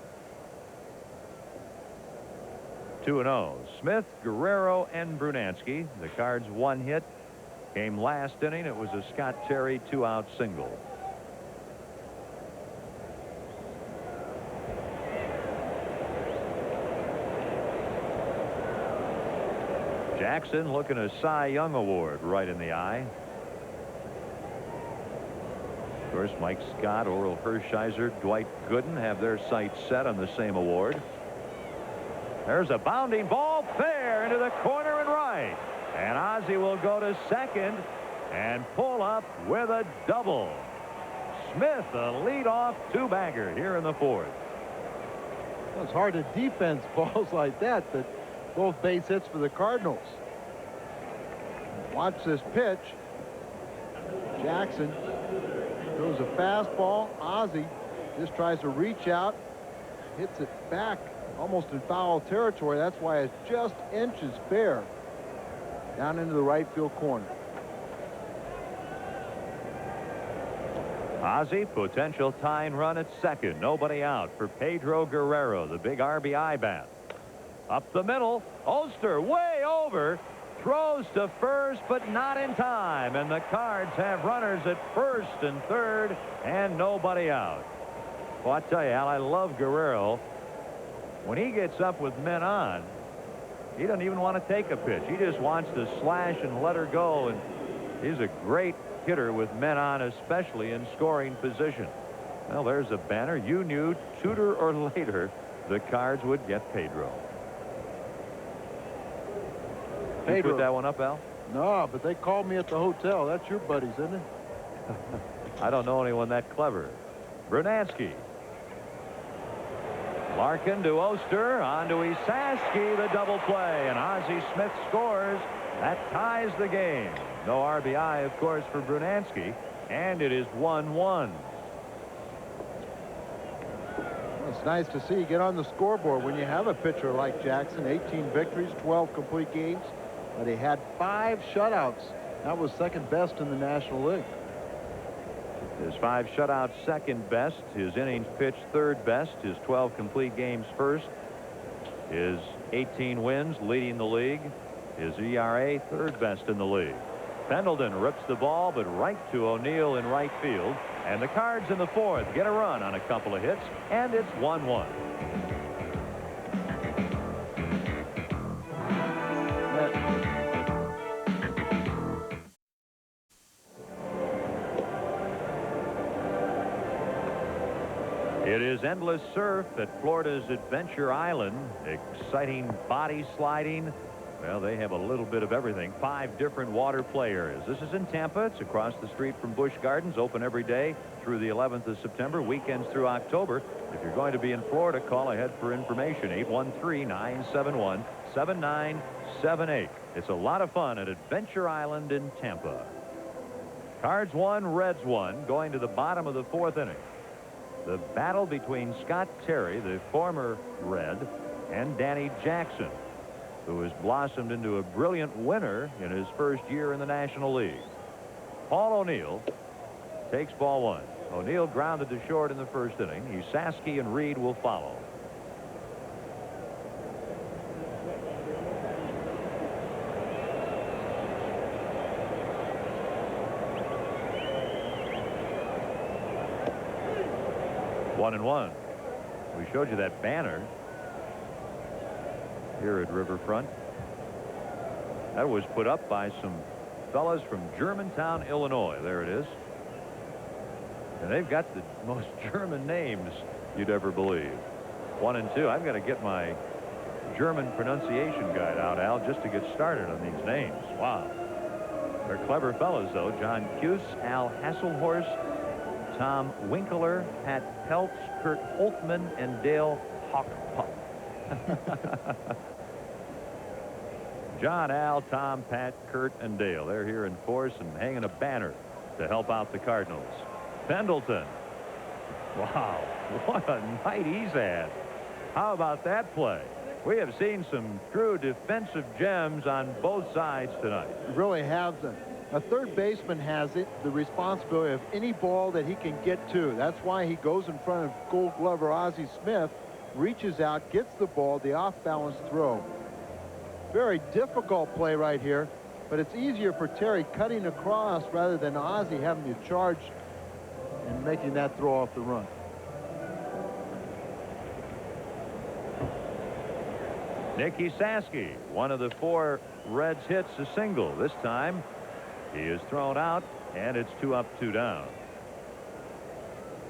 2-0. Smith, Guerrero, and Brunansky. The Cards' one hit came last inning. It was a Scott Terry 2-out single. Jackson looking a Cy Young Award right in the eye. Of course, Mike Scott, Orel Hershiser, Dwight Gooden have their sights set on the same award. There's a bounding ball fair into the corner and right. And Ozzie will go to second and pull up with a double. Smith, a leadoff two-bagger here in the 4th. Well, it's hard to defense balls like that, but both base hits for the Cardinals. Watch this pitch. Jackson throws a fastball. Ozzie just tries to reach out, hits it back almost in foul territory. That's why it's just inches fair down into the right field corner. Ozzie, potential tying run at second. Nobody out for Pedro Guerrero, the big RBI bat. Up the middle, Oster way over, throws to first, but not in time. And the Cards have runners at first and third, and nobody out. Well, I tell you, Al, I love Guerrero. When he gets up with men on, he doesn't even want to take a pitch. He just wants to slash and let her go. And he's a great hitter with men on, especially in scoring position. Well, there's a banner. You knew sooner or later the Cards would get Pedro. You put that one up, Al? No, but they called me at the hotel. That's your buddies, isn't it? I don't know anyone that clever. Brunansky. Larkin to Oster, on to Esaski, the double play, and Ozzie Smith scores. That ties the game. No RBI, of course, for Brunansky, and it is 1-1. It's nice to see you get on the scoreboard when you have a pitcher like Jackson. 18 victories, 12 complete games, but he had 5 shutouts. That was second best in the National League. His 5 shutouts second best, his innings pitched third best, his 12 complete games first, his 18 wins leading the league, his ERA third best in the league. Pendleton rips the ball, but right to O'Neill in right field, and the Cards in the 4th get a run on a couple of hits, and it's 1-1. It is endless surf at Florida's Adventure Island. Exciting body sliding. Well, they have a little bit of everything. 5 different water play areas. This is in Tampa. It's across the street from Busch Gardens. Open every day through the 11th of September. Weekends through October. If you're going to be in Florida, call ahead for information. 813-971-7978. It's a lot of fun at Adventure Island in Tampa. Cards 1, Reds 1, going to the bottom of the 4th inning. The battle between Scott Terry, the former Red, and Danny Jackson, who has blossomed into a brilliant winner in his first year in the National League. Paul O'Neill takes ball 1. O'Neill grounded to short in the first inning. Esaski and Reed will follow. One and one. We showed you that banner here at Riverfront. That was put up by some fellas from Germantown, Illinois. There it is. And they've got the most German names you'd ever believe. 1 and 2. I've got to get my German pronunciation guide out, Al, just to get started on these names. Wow. They're clever fellas, though. John Cuse, Al Hasselhorst, Tom Winkler, Pat Peltz, Kurt Holtman, and Dale Hawkpup. John, Al, Tom, Pat, Kurt, and Dale. They're here in force and hanging a banner to help out the Cardinals. Pendleton Wow, what a night he's had. How about that play? We have seen some true defensive gems on both sides tonight. It really has. A third baseman has the responsibility of any ball that he can get to. That's why he goes in front of Gold Glover Ozzie Smith, reaches out, gets the ball, the off-balance throw. Very difficult play right here, but it's easier for Terry cutting across rather than Ozzie having to charge and making that throw off the run. Nicky Saski, one of the 4 Reds hits, a single. This time he is thrown out, and it's 2 up, 2 down.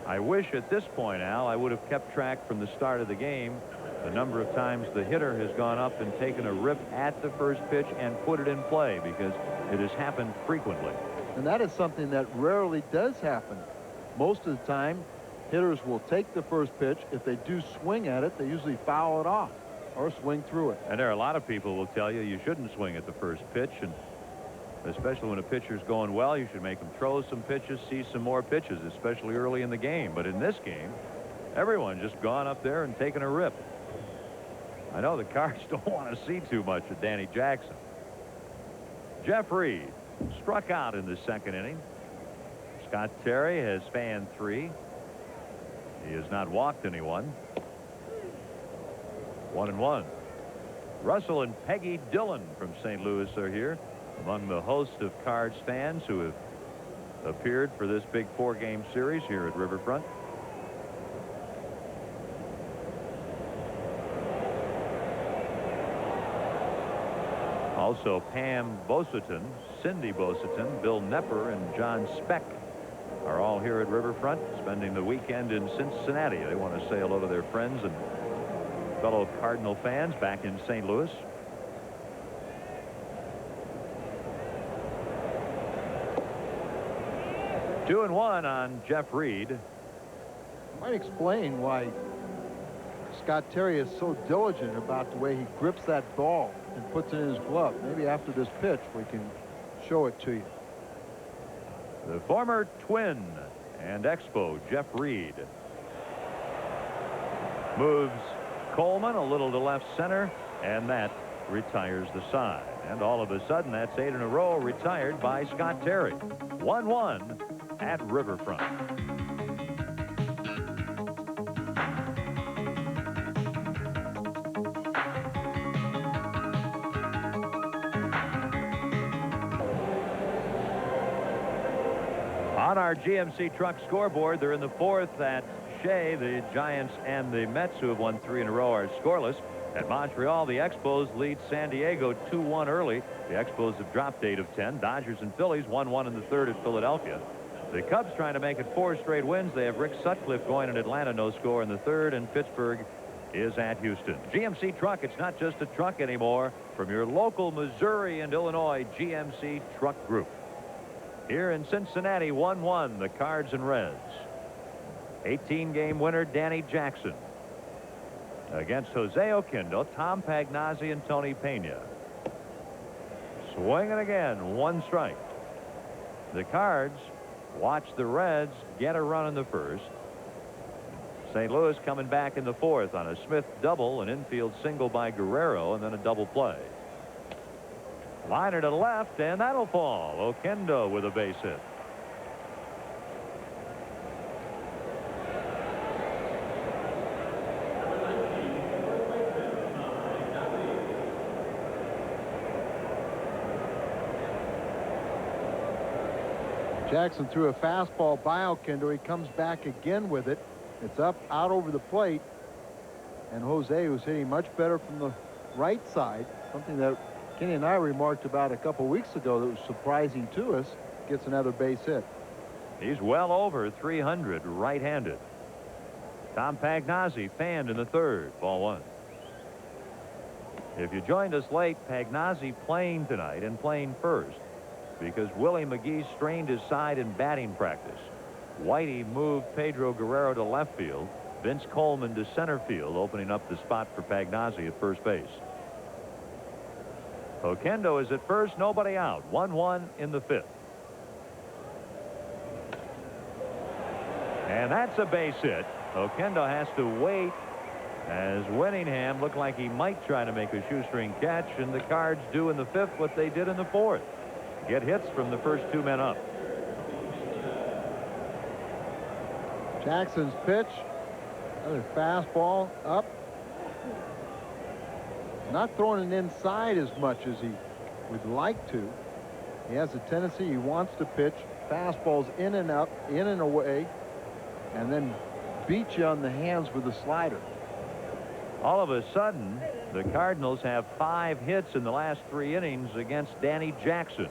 I wish at this point, Al, I would have kept track from the start of the game the number of times the hitter has gone up and taken a rip at the first pitch and put it in play, because it has happened frequently. And that is something that rarely does happen. Most of the time, hitters will take the first pitch. If they do swing at it, they usually foul it off or swing through it. And there are a lot of people who will tell you shouldn't swing at the first pitch, and especially when a pitcher's going well, you should make him throw some pitches, see some more pitches, especially early in the game. But in this game, everyone just gone up there and taken a rip. I know the Cards don't want to see too much of Danny Jackson. Jeff Reed struck out in the second inning. Scott Terry has fanned 3. He has not walked anyone. 1-1. Russell and Peggy Dillon from St. Louis are here, among the host of Cards fans who have appeared for this big 4-game series here at Riverfront. Also, Pam Bosaton, Cindy Bosaton, Bill Nepper, and John Speck are all here at Riverfront, spending the weekend in Cincinnati. They want to say hello to their friends and fellow Cardinal fans back in St. Louis. Two and one on Jeff Reed. Might explain why Scott Terry is so diligent about the way he grips that ball and puts it in his glove. Maybe after this pitch we can show it to you. The former Twin and Expo Jeff Reed moves Coleman a little to left center, and that retires the side. And all of a sudden, that's 8 in a row retired by Scott Terry. 1-1 at Riverfront. On our GMC truck scoreboard, they're in the 4th at Shea. The Giants and the Mets, who have won 3 in a row, are scoreless. At Montreal, the Expos lead San Diego 2-1 early. The Expos have dropped 8 of 10. Dodgers and Phillies 1-1 in the 3rd at Philadelphia. The Cubs trying to make it 4 straight wins. They have Rick Sutcliffe going in Atlanta, no score in the 3rd, and Pittsburgh is at Houston. GMC Truck, it's not just a truck anymore. From your local Missouri and Illinois GMC Truck Group. Here in Cincinnati, 1-1, the Cards and Reds. 18-game winner Danny Jackson against Jose Oquendo, Tom Pagnazzi, and Tony Pena. Swinging again, 1 strike. The Cards watch the Reds get a run in the 1st. St. Louis coming back in the 4th on a Smith double, an infield single by Guerrero, and then a double play. Liner to left, and that'll fall. Oquendo with a base hit. Jackson threw a fastball by Oquendo. He comes back again with it. It's up, out over the plate. And Jose, who's hitting much better from the right side, something that Kenny and I remarked about a couple weeks ago that was surprising to us, gets another base hit. He's well over 300 right-handed. Tom Pagnazzi fanned in the 3rd, ball 1. If you joined us late, Pagnazzi playing tonight and playing first because Willie McGee strained his side in batting practice. Whitey moved Pedro Guerrero to left field. Vince Coleman to center field, opening up the spot for Pagnazzi at first base. Oquendo is at first, nobody out. 1-1 in the 5th. And that's a base hit. Oquendo has to wait as Winningham looked like he might try to make a shoestring catch, and the Cards do in the 5th what they did in the 4th. Get hits from the first 2 men up. Jackson's pitch. Another fastball up. Not throwing it inside as much as he would like to. He has a tendency, he wants to pitch fastballs in and up, in and away, and then beat you on the hands with the slider. All of a sudden, the Cardinals have 5 hits in the last 3 innings against Danny Jackson.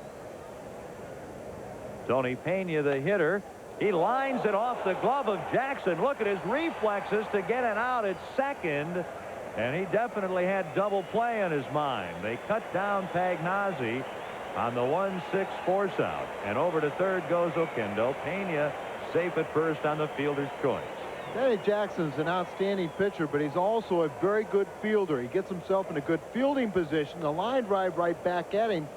Tony Pena, the hitter, he lines it off the glove of Jackson. Look at his reflexes to get it out at second, and he definitely had double play on his mind. They cut down Pagnozzi on the 1-6 force out, and over to third goes Oquendo. Pena safe at first on the fielder's choice. Danny Jackson's an outstanding pitcher, but he's also a very good fielder. He gets himself in a good fielding position. The line drive right back at him.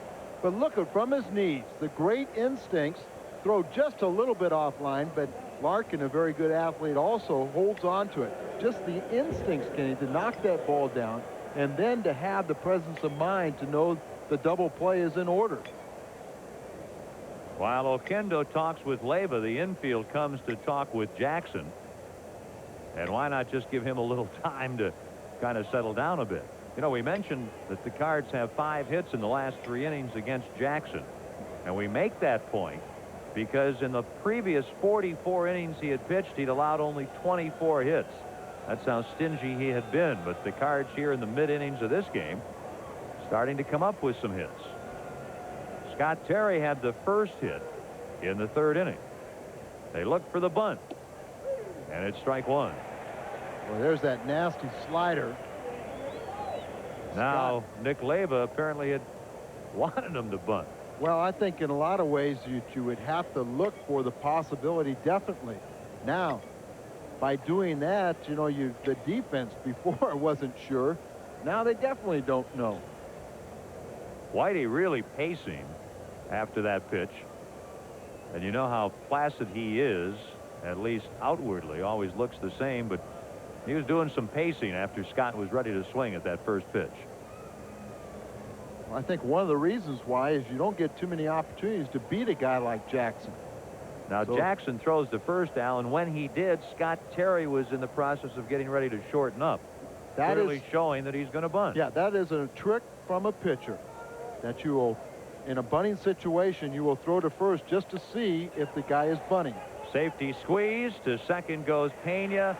But look at from his knees, the great instincts, throw just a little bit offline, but Larkin, a very good athlete, also holds on to it. Just the instincts, Kenny, to knock that ball down, and then to have the presence of mind to know the double play is in order. While Oquendo talks with Leyva, the infield comes to talk with Jackson. And why not just give him a little time to kind of settle down a bit? You know, we mentioned that the Cards have 5 hits in the last 3 innings against Jackson. And we make that point because in the previous 44 innings he had pitched, he'd allowed only 24 hits. That's how stingy he had been. But the Cards here in the mid-innings of this game starting to come up with some hits. Scott Terry had the first hit in the 3rd inning. They look for the bunt. And it's strike 1. Well, there's that nasty slider. Now, Nick Leyva apparently had wanted him to bunt. Well, I think in a lot of ways you would have to look for the possibility, definitely. Now, by doing that, you know, the defense before wasn't sure. Now they definitely don't know. Whitey really pacing after that pitch. And you know how placid he is, at least outwardly, always looks the same, but he was doing some pacing after Scott was ready to swing at that first pitch. Well, I think one of the reasons why is you don't get too many opportunities to beat a guy like Jackson. Now, Jackson throws to first, Al, and when he did, Scott Terry was in the process of getting ready to shorten up. That clearly showing that he's going to bunt. Yeah, that is a trick from a pitcher that you will, in a bunting situation, you will throw to first just to see if the guy is bunting. Safety squeeze. To second goes Pena,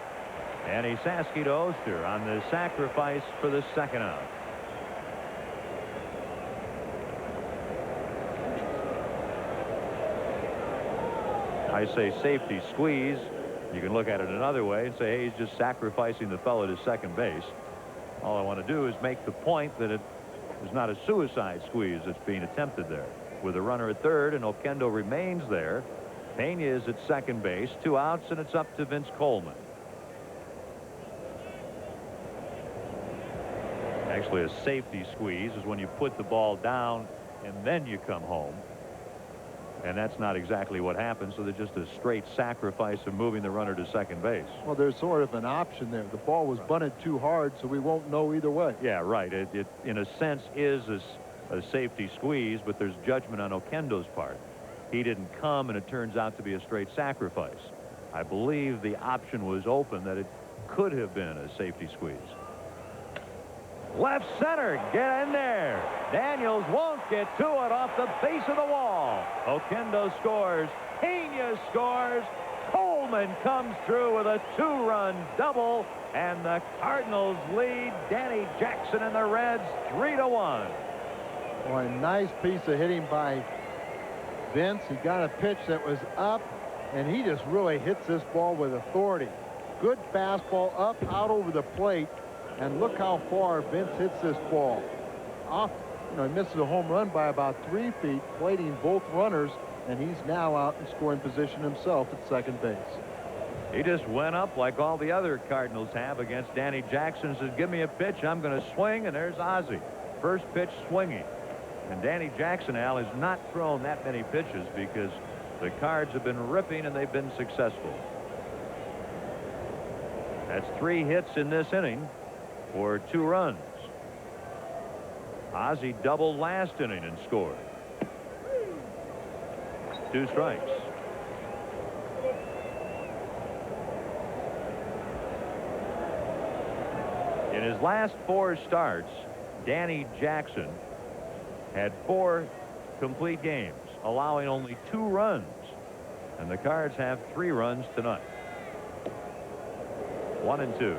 and Esaski to Oster on the sacrifice for the second out. I say safety squeeze. You can look at it another way and say, hey, he's just sacrificing the fellow to second base. All I want to do is make the point that it is not a suicide squeeze that's being attempted there. With a runner at third and Oquendo remains there. Pena is at second base, 2 outs, and it's up to Vince Coleman. Actually, a safety squeeze is when you put the ball down and then you come home. And that's not exactly what happens, so there's just a straight sacrifice of moving the runner to second base. Well, there's sort of an option there. The ball was bunted too hard, so we won't know either way. Yeah, right. It in a sense, is a safety squeeze, but there's judgment on Oquendo's part. He didn't come, and it turns out to be a straight sacrifice. I believe the option was open that it could have been a safety squeeze. Left center, get in there. Daniels won't get to it off the base of the wall. Oquendo scores. Pena scores. Coleman comes through with a 2-run double, and the Cardinals lead Danny Jackson and the Reds 3-1. Oh, a nice piece of hitting by Vince. He got a pitch that was up, and he just really hits this ball with authority. Good fastball up, out over the plate, and look how far Vince hits this ball. Off, you know, he misses a home run by about 3 feet, plating both runners, and he's now out in scoring position himself at second base. He just went up like all the other Cardinals have against Danny Jackson. Says, give me a pitch, I'm going to swing, and there's Ozzie. First pitch swinging. And Danny Jackson, Al, has not thrown that many pitches because the Cards have been ripping and they've been successful. That's 3 hits in this inning for 2 runs. Ozzie doubled last inning and scored. 2 strikes. In his last 4 starts, Danny Jackson had 4 complete games, allowing only 2 runs. And the Cards have 3 runs tonight. 1-2.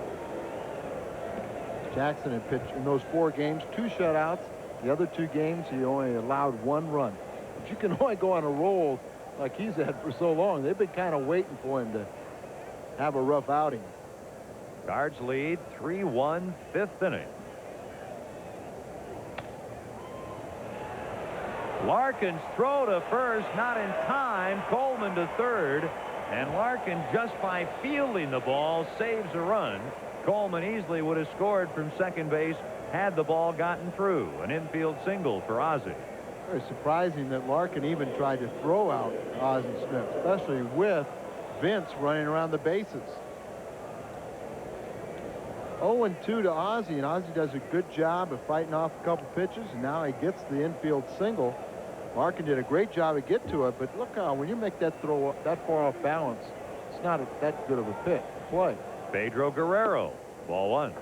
Jackson had pitched in those 4 games, 2 shutouts. The other 2 games, he only allowed 1 run. But you can only go on a roll like he's had for so long. They've been kind of waiting for him to have a rough outing. Cards lead 3-1, 5th inning. Larkin's throw to first, not in time. Coleman to third. And Larkin, just by fielding the ball, saves a run. Coleman easily would have scored from second base had the ball gotten through. An infield single for Ozzie. Very surprising that Larkin even tried to throw out Ozzie Smith, especially with Vince running around the bases. 0-2 to Ozzie, and Ozzie does a good job of fighting off a couple pitches, and now he gets the infield single. Larkin did a great job to get to it, but look how when you make that throw that far off balance, it's not that good of a play. Pedro Guerrero, ball 1.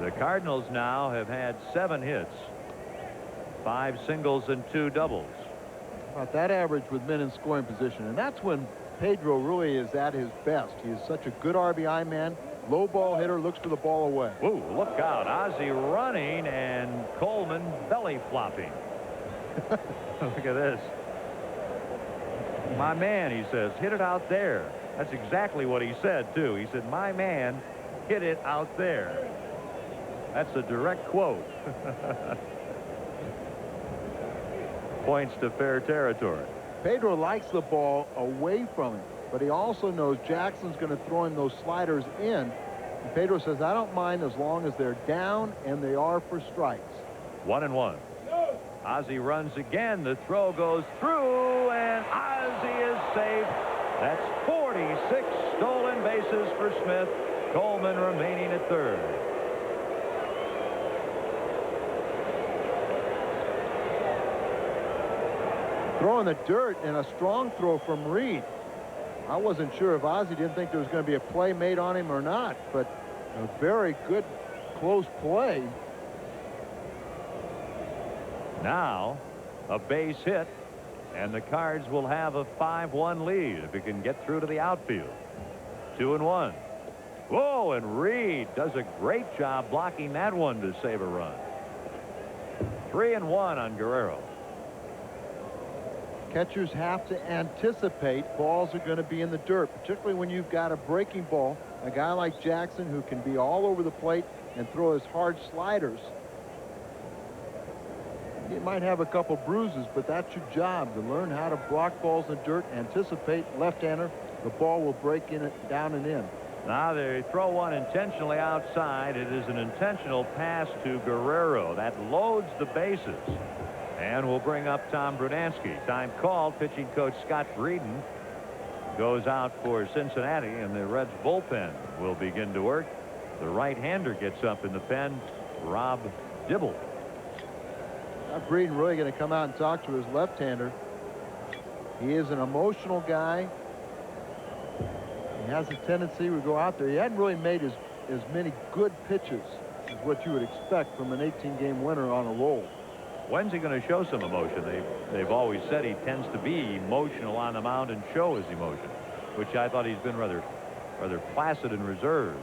The Cardinals now have had 7 hits, 5 singles and 2 doubles. About that average with men in scoring position, and that's when Pedro really is at his best. He is such a good RBI man. Low ball hitter, looks for the ball away. Ooh, look out. Ozzie running and Coleman belly flopping. Look at this. My man, he says, hit it out there. That's exactly what he said, too. He said, my man hit it out there. That's a direct quote. Points to fair territory. Pedro likes the ball away from him, but he also knows Jackson's going to throw him those sliders in. And Pedro says, I don't mind as long as they're down and they are for strikes. 1-1. Ozzie runs again. The throw goes through, and Ozzie is safe. That's 46 stolen bases for Smith. Coleman remaining at third. Throw in the dirt, and a strong throw from Reed. I wasn't sure if Ozzie didn't think there was going to be a play made on him or not, but a very good close play. Now a base hit, and the Cards will have a 5-1 lead if it can get through to the outfield. 2-1. Whoa, and Reed does a great job blocking that one to save a run. 3-1 on Guerrero. Catchers have to anticipate balls are going to be in the dirt, particularly when you've got a breaking ball. A guy like Jackson who can be all over the plate and throw his hard sliders. You might have a couple bruises, but that's your job, to learn how to block balls in the dirt, anticipate left-hander. The ball will break in it down and in. Now they throw one intentionally outside. It is an intentional pass to Guerrero. That loads the bases. And we'll bring up Tom Brunansky. Time called. Pitching coach Scott Breeden goes out for Cincinnati, and the Reds bullpen will begin to work. The right-hander gets up in the pen, Rob Dibble. Breeden really going to come out and talk to his left-hander. He is an emotional guy. He has a tendency to go out there. He hadn't really made as many good pitches as what you would expect from an 18-game winner on a roll. When's he going to show some emotion? They've always said he tends to be emotional on the mound and show his emotion, which I thought he's been rather placid and reserved.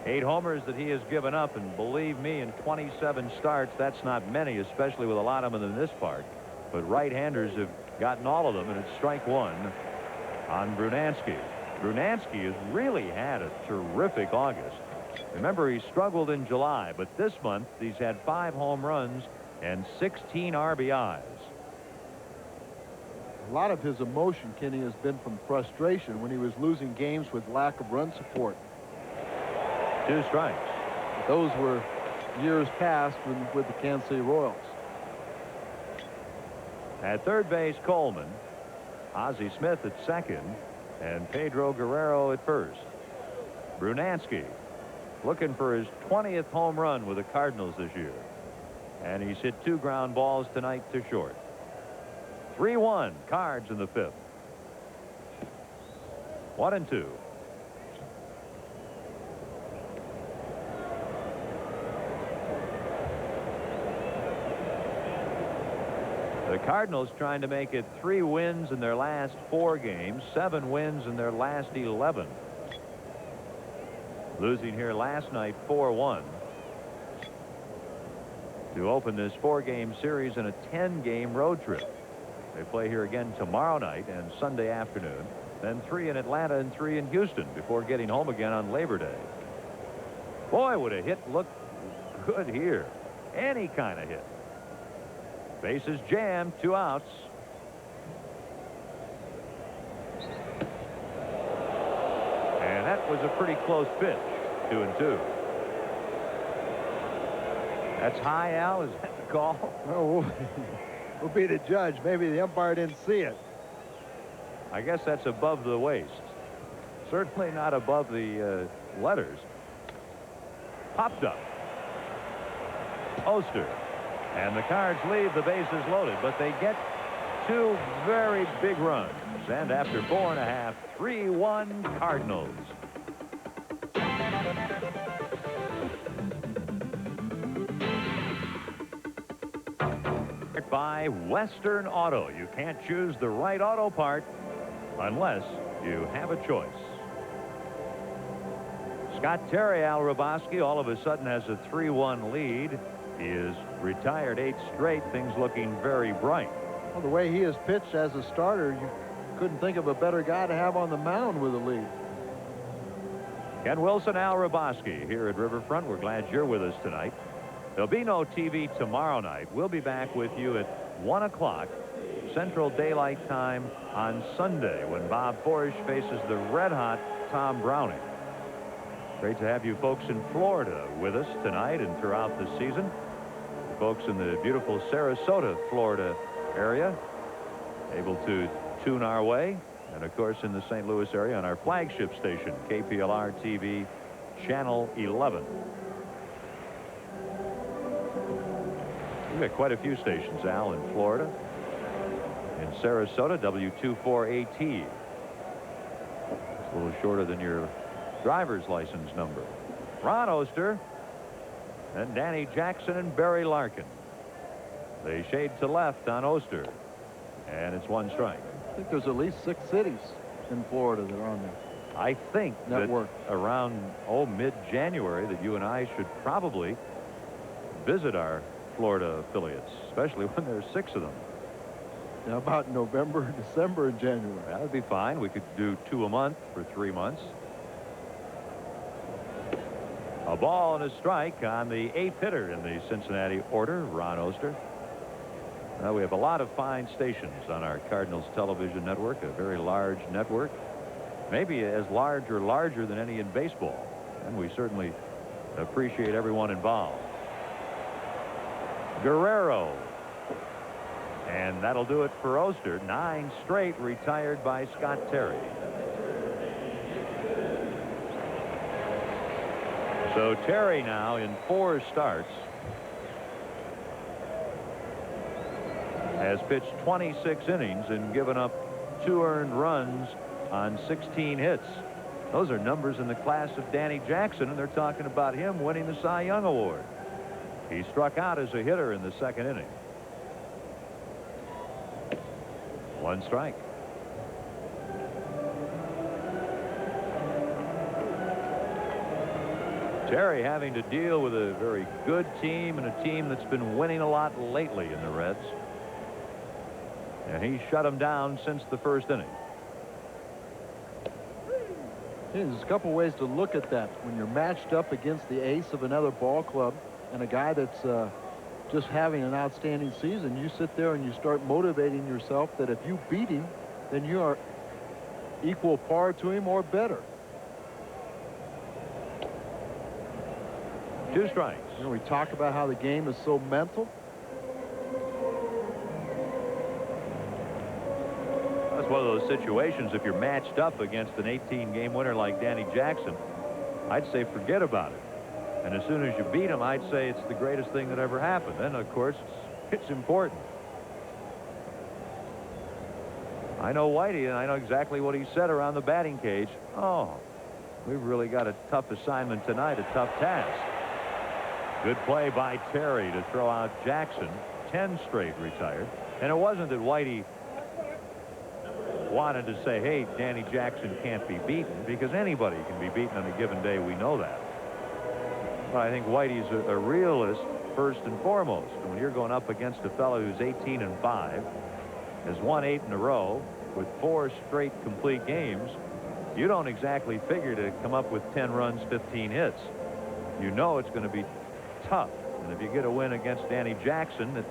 8 homers that he has given up, and believe me, in 27 starts, that's not many, especially with a lot of them in this park. But right-handers have gotten all of them, and it's strike 1 on Brunansky. Brunansky has really had a terrific August. Remember, he struggled in July, but this month he's had 5 home runs and 16 RBIs. A lot of his emotion, Kenny, has been from frustration when he was losing games with lack of run support. 2 strikes. Those were years past with the Kansas City Royals. At third base, Coleman. Ozzie Smith at second. and Pedro Guerrero at first. Brunansky looking for his 20th home run with the Cardinals this year. And he's hit 2 ground balls tonight to short. 3-1 Cards in the 5th. 1-2. The Cardinals trying to make it 3 wins in their last 4 games, 7 wins in their last 11. Losing here last night 4-1 to open this 4-game series in a 10-game road trip. They play here again tomorrow night and Sunday afternoon, then 3 in Atlanta and 3 in Houston before getting home again on Labor Day. Boy, would a hit look good here. Any kind of hit. Bases jammed, 2 outs. And that was a pretty close pitch. 2-2. That's high, Al. Is that the call? Oh, we'll be the judge. Maybe the umpire didn't see it. I guess that's above the waist. Certainly not above the letters. Popped up. Oster. And the Cards leave the bases loaded, but they get 2 very big runs. And after 4.5, 3-1 Cardinals. By Western Auto. You can't choose the right auto part unless you have a choice. Scott Terry, Al Roboski, all of a sudden has a 3-1 lead. He is retired 8 straight. Things looking very bright. Well, the way he has pitched as a starter, you couldn't think of a better guy to have on the mound with a lead. Ken Wilson, Al Roboski here at Riverfront. We're glad you're with us tonight. There'll be no TV tomorrow night. We'll be back with you at 1 o'clock Central Daylight Time on Sunday when Bob Forsch faces the red-hot Tom Browning. Great to have you folks in Florida with us tonight and throughout the season. The folks in the beautiful Sarasota, Florida area able to tune our way. And, of course, in the St. Louis area on our flagship station, KPLR-TV, Channel 11. We've got quite a few stations, Al, in Florida. In Sarasota, W24AT. It's a little shorter than your driver's license number. Ron Oster and Danny Jackson and Barry Larkin. They shade to left on Oster. And it's 1 strike. I think there's at least 6 cities in Florida that are on there. I think network that around mid-January that you and I should probably visit our Florida affiliates, especially when there's 6 of them. How about November, December, and January? That would be fine. We could do 2 a month for 3 months. A ball and a strike on the 8th hitter in the Cincinnati order, Ron Oster. Now we have a lot of fine stations on our Cardinals television network, a very large network, maybe as large or larger than any in baseball. And we certainly appreciate everyone involved. Guerrero. And that'll do it for Oster. 9 straight retired by Scott Terry. So Terry now in 4 starts has pitched 26 innings and given up 2 earned runs on 16 hits. Those are numbers in the class of Danny Jackson, and they're talking about him winning the Cy Young Award. He struck out as a hitter in the 2nd inning. 1 strike. Terry having to deal with a very good team and a team that's been winning a lot lately in the Reds. And he shut him down since the 1st inning. There's a couple ways to look at that. When you're matched up against the ace of another ball club and a guy that's just having an outstanding season, you sit there and you start motivating yourself that if you beat him, then you are equal par to him or better. 2 strikes. You know, we talk about how the game is so mental. That's one of those those situations, if you're matched up against an 18-game winner like Danny Jackson, I'd say forget about it. And as soon as you beat him, I'd say it's the greatest thing that ever happened. Then, of course, it's important. I know Whitey, and I know exactly what he said around the batting cage. Oh, we've really got a tough assignment tonight, a tough task. Good play by Terry to throw out Jackson. 10 straight retired. And it wasn't that Whitey wanted to say, hey, Danny Jackson can't be beaten, because anybody can be beaten on a given day. We know that. But I think Whitey's a realist first and foremost. When you're going up against a fellow who's 18-5, has won 8 in a row with 4 straight complete games, you don't exactly figure to come up with 10 runs, 15 hits. You know it's going to be tough. And if you get a win against Danny Jackson, that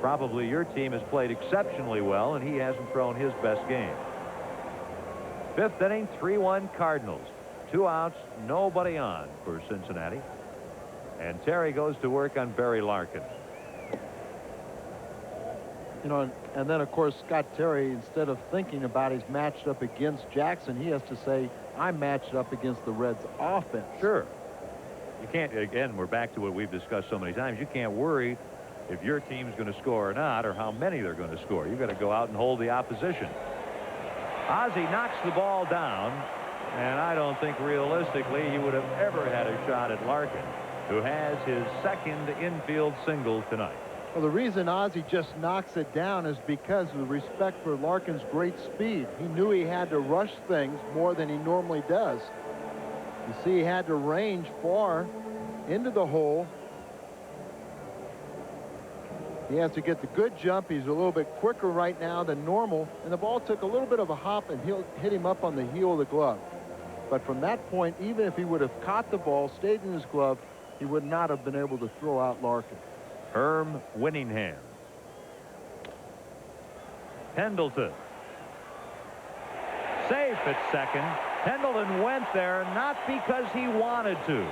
probably your team has played exceptionally well, and he hasn't thrown his best game. 5th inning, 3-1 Cardinals. 2 outs, nobody on for Cincinnati. And Terry goes to work on Barry Larkin. You know, and then, of course, Scott Terry, instead of thinking about he's matched up against Jackson, he has to say, I'm matched up against the Reds offense. Sure. You can't, again, we're back to what we've discussed so many times. You can't worry if your team's going to score or not, or how many they're going to score. You've got to go out and hold the opposition. Ozzie knocks the ball down, and I don't think realistically he would have ever had a shot at Larkin, who has his 2nd infield single tonight. Well, the reason Ozzie just knocks it down is because of the respect for Larkin's great speed. He knew he had to rush things more than he normally does. You see, he had to range far into the hole. He has to get the good jump. He's a little bit quicker right now than normal, and the ball took a little bit of a hop, and he'll hit him up on the heel of the glove. But from that point, even if he would have caught the ball, stayed in his glove, he would not have been able to throw out Larkin. Herm Winningham. Pendleton. Safe at second. Pendleton went there not because he wanted to,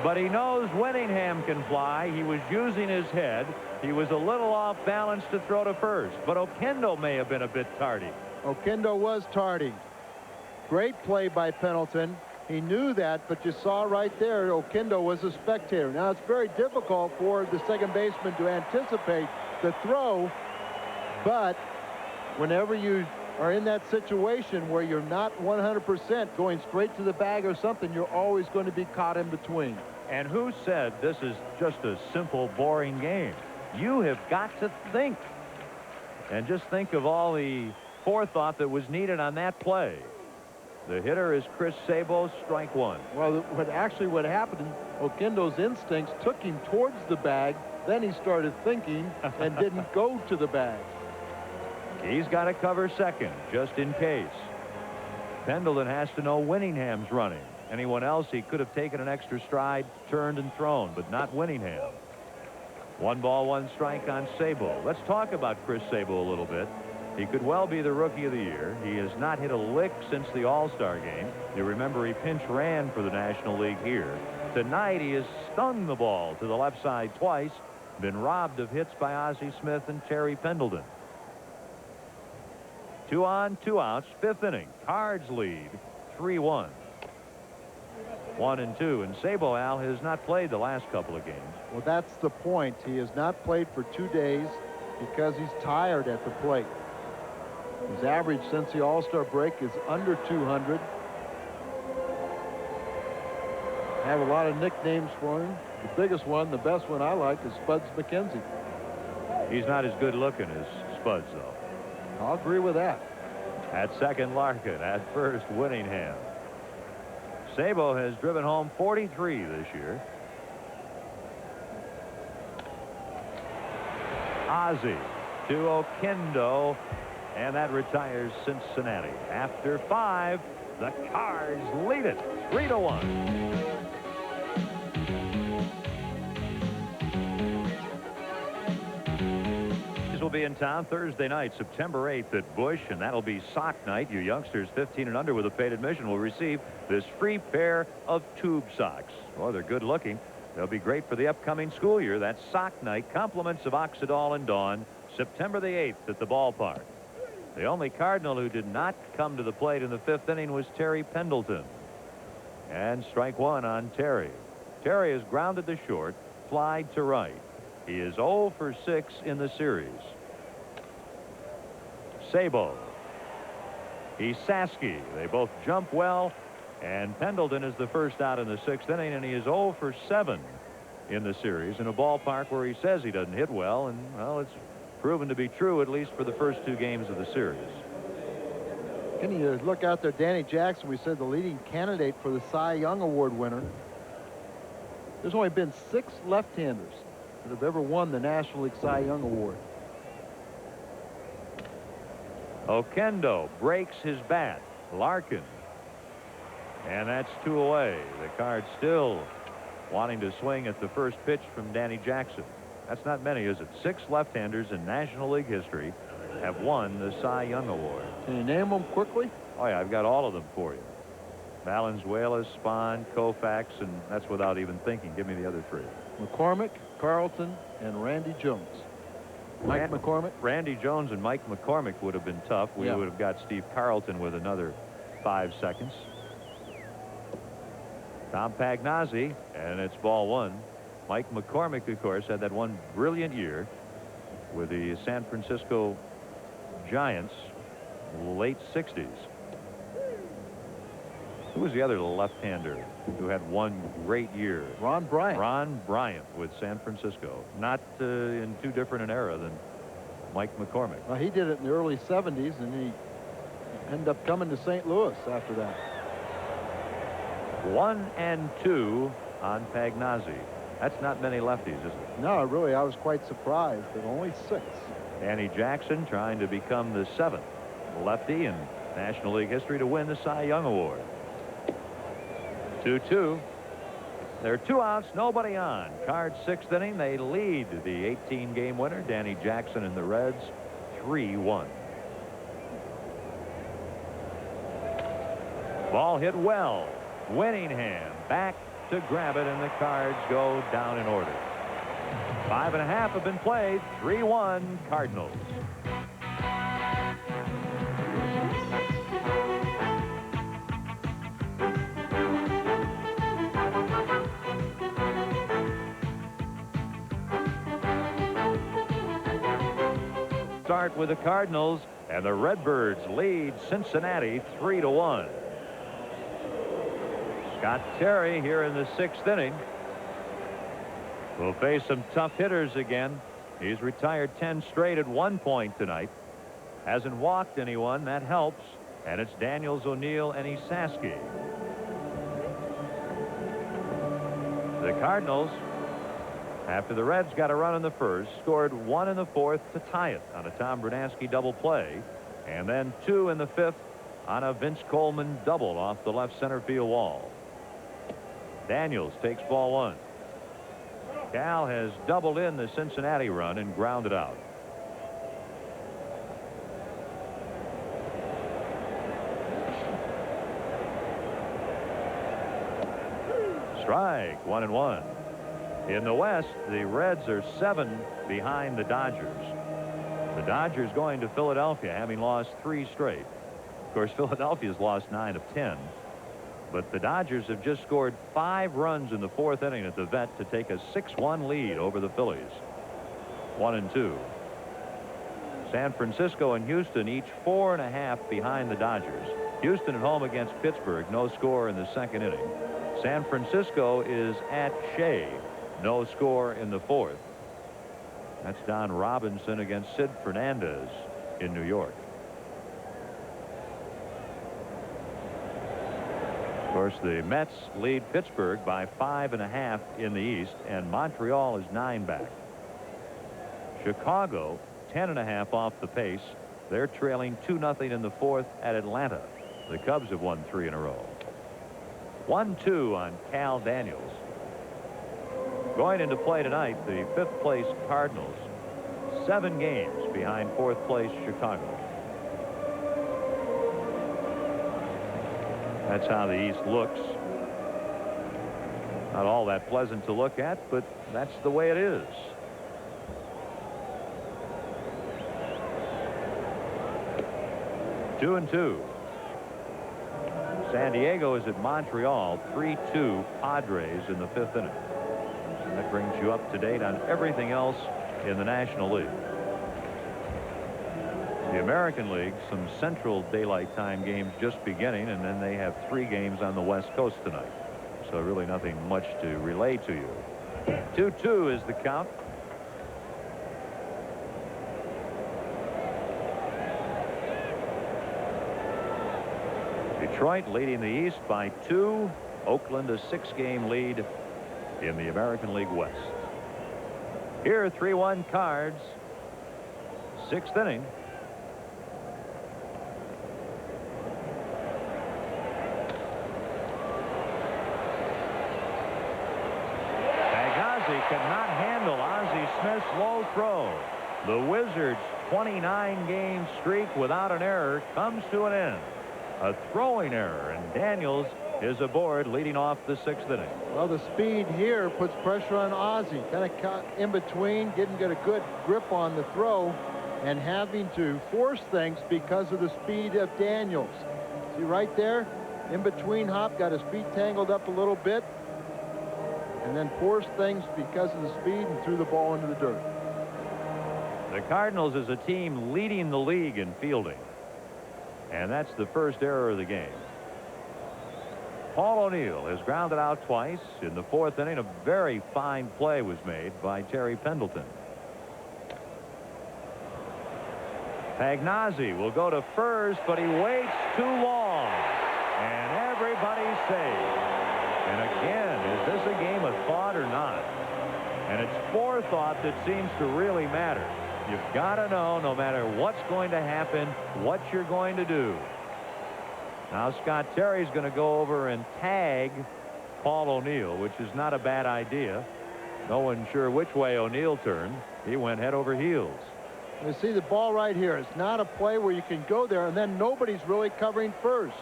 but he knows Winningham can fly. He was using his head. He was a little off balance to throw to first, but Oquendo may have been a bit tardy. Oquendo was tardy. Great play by Pendleton. He knew that, but you saw right there, Oquendo was a spectator. Now, it's very difficult for the second baseman to anticipate the throw, but whenever you are in that situation where you're not 100% going straight to the bag or something, you're always going to be caught in between. And who said this is just a simple, boring game? You have got to think. And just think of all the forethought that was needed on that play. The hitter is Chris Sabo, strike 1. Well, what happened, Oquendo's instincts took him towards the bag. Then he started thinking and didn't go to the bag. He's got to cover second, just in case. Pendleton has to know Winningham's running. Anyone else, he could have taken an extra stride, turned and thrown, but not Winningham. 1 ball, 1 strike on Sabo. Let's talk about Chris Sabo a little bit. He could well be the Rookie of the Year. He has not hit a lick since the All-Star game. You remember he pinch ran for the National League here. Tonight he has stung the ball to the left side twice, been robbed of hits by Ozzie Smith and Terry Pendleton. 2 on, 2 outs, 5th inning. Cards lead 3-1. 1-2, and Sabo, Al, has not played the last couple of games. Well, that's the point. He has not played for 2 days because he's tired at the plate. His average since the All-Star break is under 200. I have a lot of nicknames for him. The biggest one, the best one I like, is Spuds McKenzie. He's not as good looking as Spuds, though. I'll agree with that. At second, Larkin. At first, Winningham. Sabo has driven home 43 this year. Ozzie to Oquendo, and that retires Cincinnati. After 5, the Cards lead it 3-1. Will be in town Thursday night, September 8th at Busch, and that'll be sock night. You youngsters 15 and under with a paid admission will receive this free pair of tube socks. Well, they're good looking. They'll be great for the upcoming school year. That's sock night. Compliments of Oxydol and Dawn. September the 8th at the ballpark. The only Cardinal who did not come to the plate in the 5th inning was Terry Pendleton. And strike one on Terry. Terry is grounded to short, fly to right. He is 0 for 6 in the series. Sabo. Esaski. They both jump well, and Pendleton is the first out in the 6th inning, and he is 0 for 7 in the series in a ballpark where he says he doesn't hit well, and well, it's proven to be true at least for the first 2 games of the series. Can you look out there, Danny Jackson, we said the leading candidate for the Cy Young Award winner. There's only been 6 left-handers that have ever won the National League Cy Young Award. Oquendo breaks his bat. Larkin. And that's 2 away. The Cards still wanting to swing at the first pitch from Danny Jackson. That's not many, is it? 6 left-handers in National League history have won the Cy Young Award. Can you name them quickly? Oh, yeah, I've got all of them for you. Valenzuela, Spahn, Koufax, and that's without even thinking. Give me the other 3. McCormick, Carlton, and Randy Jones. Mike McCormick? Randy Jones and Mike McCormick would have been tough. We would have got Steve Carlton with another 5 seconds. Tom Pagnozzi, and it's ball 1. Mike McCormick, of course, had that one brilliant year with the San Francisco Giants, late 60s. Who was the other left-hander who had one great year? Ron Bryant. Ron Bryant with San Francisco. Not in too different an era than Mike McCormick. Well, he did it in the early 70s, and he ended up coming to St. Louis after that. 1-2 on Pagnozzi. That's not many lefties, is it? No, really, I was quite surprised that only 6. Danny Jackson trying to become the 7th lefty in National League history to win the Cy Young Award. 2-2. There are 2 outs, nobody on. Cards 6th inning. They lead the 18-game winner, Danny Jackson and the Reds, 3-1. Ball hit well. Winningham back to grab it, and the Cards go down in order. 5.5 have been played. 3-1 Cardinals. Start with the Cardinals, and the Redbirds lead Cincinnati 3-1. Scott Terry here in the 6th inning will face some tough hitters again. He's retired 10 straight at one point tonight. Hasn't walked anyone. That helps. And it's Daniels, O'Neill, and Esaski. The Cardinals, after the Reds got a run in the first, scored 1 in the 4th to tie it on a Tom Bernanski double play, and then 2 in the 5th on a Vince Coleman double off the left center field wall. Daniels takes ball 1. Cal has doubled in the Cincinnati run and grounded out. Strike, 1-1. In the West, the Reds are 7 behind the Dodgers. The Dodgers going to Philadelphia, having lost 3 straight. Of course, Philadelphia's lost 9 of 10. But the Dodgers have just scored 5 runs in the 4th inning at the Vet to take a 6-1 lead over the Phillies. 1-2. San Francisco and Houston each 4.5 behind the Dodgers. Houston at home against Pittsburgh, no score in the 2nd inning. San Francisco is at Shea, no score in the 4th. That's Don Robinson against Sid Fernandez in New York. Of course, the Mets lead Pittsburgh by 5.5 in the East, and Montreal is 9 back. Chicago 10.5 off the pace. They're trailing 2-0 in the 4th at Atlanta. The Cubs have won 3 in a row. 1-2 on Cal Daniels. Going into play tonight, the 5th place Cardinals, 7 games behind 4th place Chicago. That's how the East looks. Not all that pleasant to look at, but that's the way it is. 2-2. San Diego is at Montreal, 3-2 Padres in the 5th inning. That brings you up to date on everything else in the National League. The American League, some Central Daylight Time games just beginning, and then they have 3 games on the West Coast tonight. So really nothing much to relay to you. 2-2 is the count. Detroit leading the East by 2. Oakland a 6-game lead in the American League West. Here 3-1 Cards. 6th inning. Cannot handle Ozzie Smith's low throw. The Wizards' 29-game streak without an error comes to an end. A throwing error, and Daniels is aboard leading off the 6th inning. Well, the speed here puts pressure on Ozzie. Kind of caught in between, didn't get a good grip on the throw, and having to force things because of the speed of Daniels. See right there, in between hop, got his feet tangled up a little bit, and then forced things because of the speed and threw the ball into the dirt. The Cardinals is a team leading the league in fielding, and that's the first error of the game. Paul O'Neill has grounded out twice. In the 4th inning, a very fine play was made by Terry Pendleton. Pagnozzi will go to first, but he waits too long, and everybody's saved. And again, is this a game of thought or not? And it's forethought that seems to really matter. You've got to know, no matter what's going to happen, what you're going to do. Now Scott Terry's going to go over and tag Paul O'Neill, which is not a bad idea. No one sure which way O'Neill turned. He went head over heels. You see the ball right here. It's not a play where you can go there and then nobody's really covering first.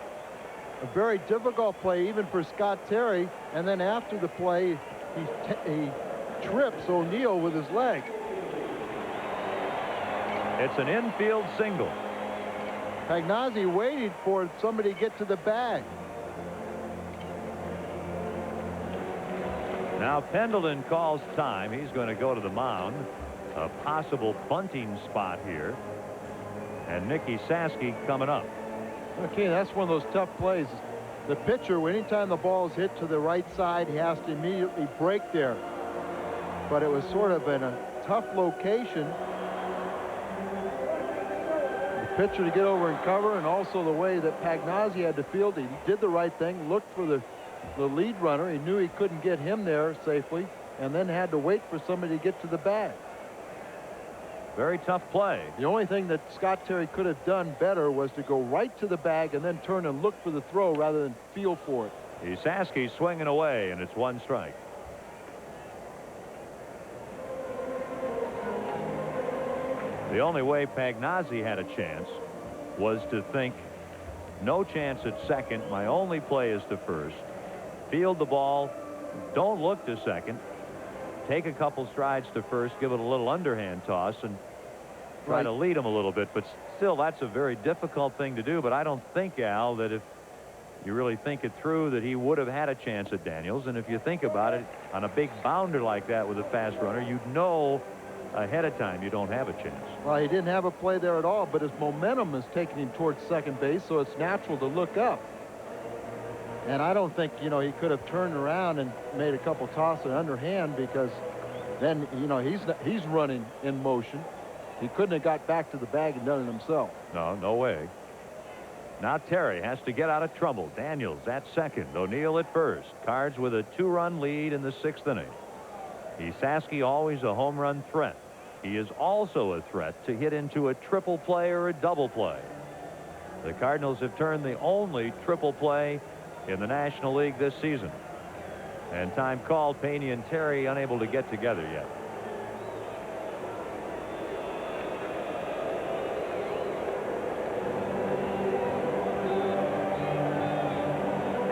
A very difficult play even for Scott Terry, and then after the play he trips O'Neill with his leg. It's an infield single. Pagnozzi waited for somebody to get to the bag. Now Pendleton calls time. He's going to go to the mound. A possible bunting spot here, and Nicky Saski coming up. Okay, that's one of those tough plays. The pitcher, anytime the ball is hit to the right side, he has to immediately break there. But it was sort of in a tough location. The pitcher to get over and cover, and also the way that Pagnozzi had to field. He did the right thing, looked for the lead runner. He knew he couldn't get him there safely, and then had to wait for somebody to get to the bag. Very tough play. The only thing that Scott Terry could have done better was to go right to the bag and then turn and look for the throw rather than feel for it. Saski swinging away, and it's 1 strike. The only way Pagnozzi had a chance was to think, no chance at second. My only play is to first. Field the ball. Don't look to second. Take a couple strides to first, give it a little underhand toss, and try to lead him a little bit. But still, that's a very difficult thing to do. But I don't think, Al, that if you really think it through, that he would have had a chance at Daniels. And if you think about it, on a big bounder like that with a fast runner, you'd know ahead of time you don't have a chance. Well, he didn't have a play there at all, but his momentum is taking him towards second base, so it's natural to look up. And I don't think, he could have turned around and made a couple tosses underhand, because then, he's running in motion. He couldn't have got back to the bag and done it himself. No way. Now Terry has to get out of trouble. Daniels at second. O'Neill at first. Cards with a 2-run lead in the 6th inning. Saski always a home run threat. He is also a threat to hit into a triple play or a double play. The Cardinals have turned the only triple play in the National League this season. And time called. Pena and Terry unable to get together yet.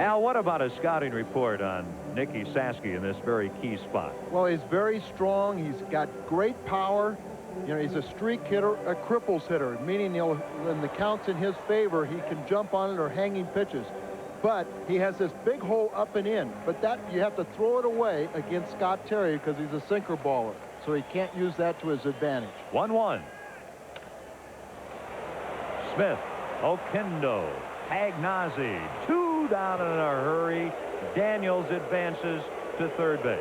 Al, what about a scouting report on Nicky Saski in this very key spot? Well, he's very strong. He's got great power. You know, he's a streak hitter, a cripples hitter, meaning when the count's in his favor, he can jump on it or hanging pitches. But he has this big hole up and in. But that you have to throw it away against Scott Terry because he's a sinker baller. So he can't use that to his advantage. 1-1. Smith, Oquendo, Pagnozzi, 2 down in a hurry. Daniels advances to third base.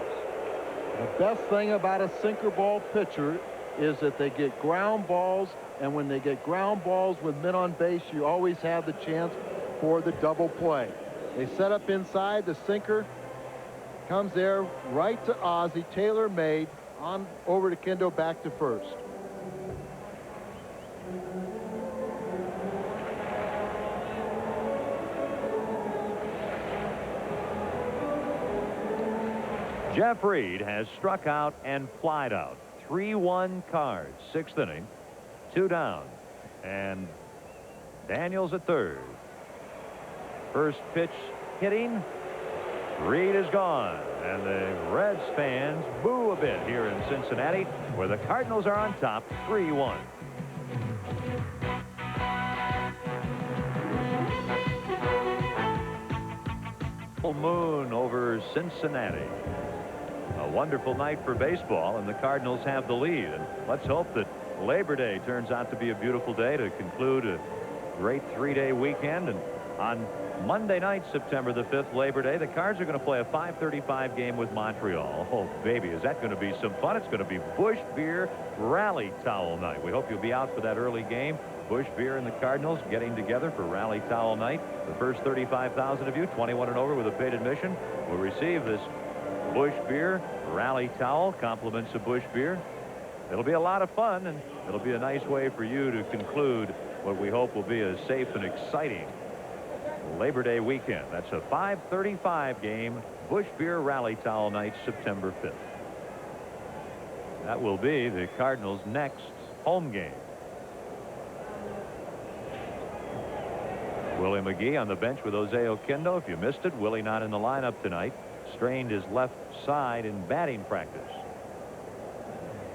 The best thing about a sinker ball pitcher is that they get ground balls, and when they get ground balls with men on base, you always have the chance for the double play. They set up inside. The sinker comes there right to Ozzie, tailor-made, on over to Kendo, back to first. Jeff Reed has struck out and flied out. 3-1 Cards, 6th inning, 2 down, and Daniels at third. First pitch hitting. Reed is gone, and the Reds fans boo a bit here in Cincinnati, where the Cardinals are on top, 3-1. Full moon over Cincinnati. A wonderful night for baseball, and the Cardinals have the lead. And let's hope that Labor Day turns out to be a beautiful day to conclude a great 3-day weekend. And on Monday night, September the 5th, Labor Day, the Cards are going to play a 5:35 game with Montreal. Oh, baby, is that going to be some fun? It's going to be Busch Beer Rally Towel Night. We hope you'll be out for that early game. Busch Beer and the Cardinals getting together for Rally Towel Night. The first 35,000 of you, 21 and over with a paid admission, will receive this Busch Beer Rally Towel, compliments of Busch Beer. It'll be a lot of fun, and it'll be a nice way for you to conclude what we hope will be a safe and exciting Labor Day weekend. That's a 5:35 game, Busch Beer Rally Towel Night, September 5th. That will be the Cardinals' next home game. Willie McGee on the bench with Jose Oquendo. If you missed it, Willie not in the lineup tonight. Strained his left side in batting practice.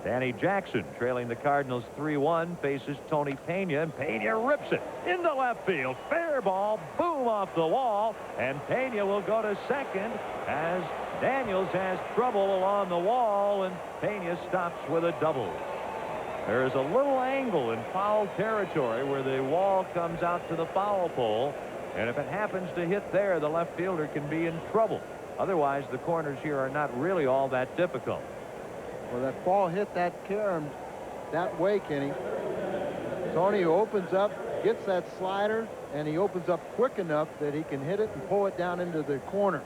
Danny Jackson, trailing the Cardinals 3-1, faces Tony Pena, and Pena rips it into left field. Fair ball, boom, off the wall, and Pena will go to second as Daniels has trouble along the wall, and Pena stops with a double. There's a little angle in foul territory where the wall comes out to the foul pole, and if it happens to hit there, the left fielder can be in trouble. Otherwise, the corners here are not really all that difficult. Well, that ball hit that carom that way, Kenny. Tony opens up, gets that slider, and he opens up quick enough that he can hit it and pull it down into the corner.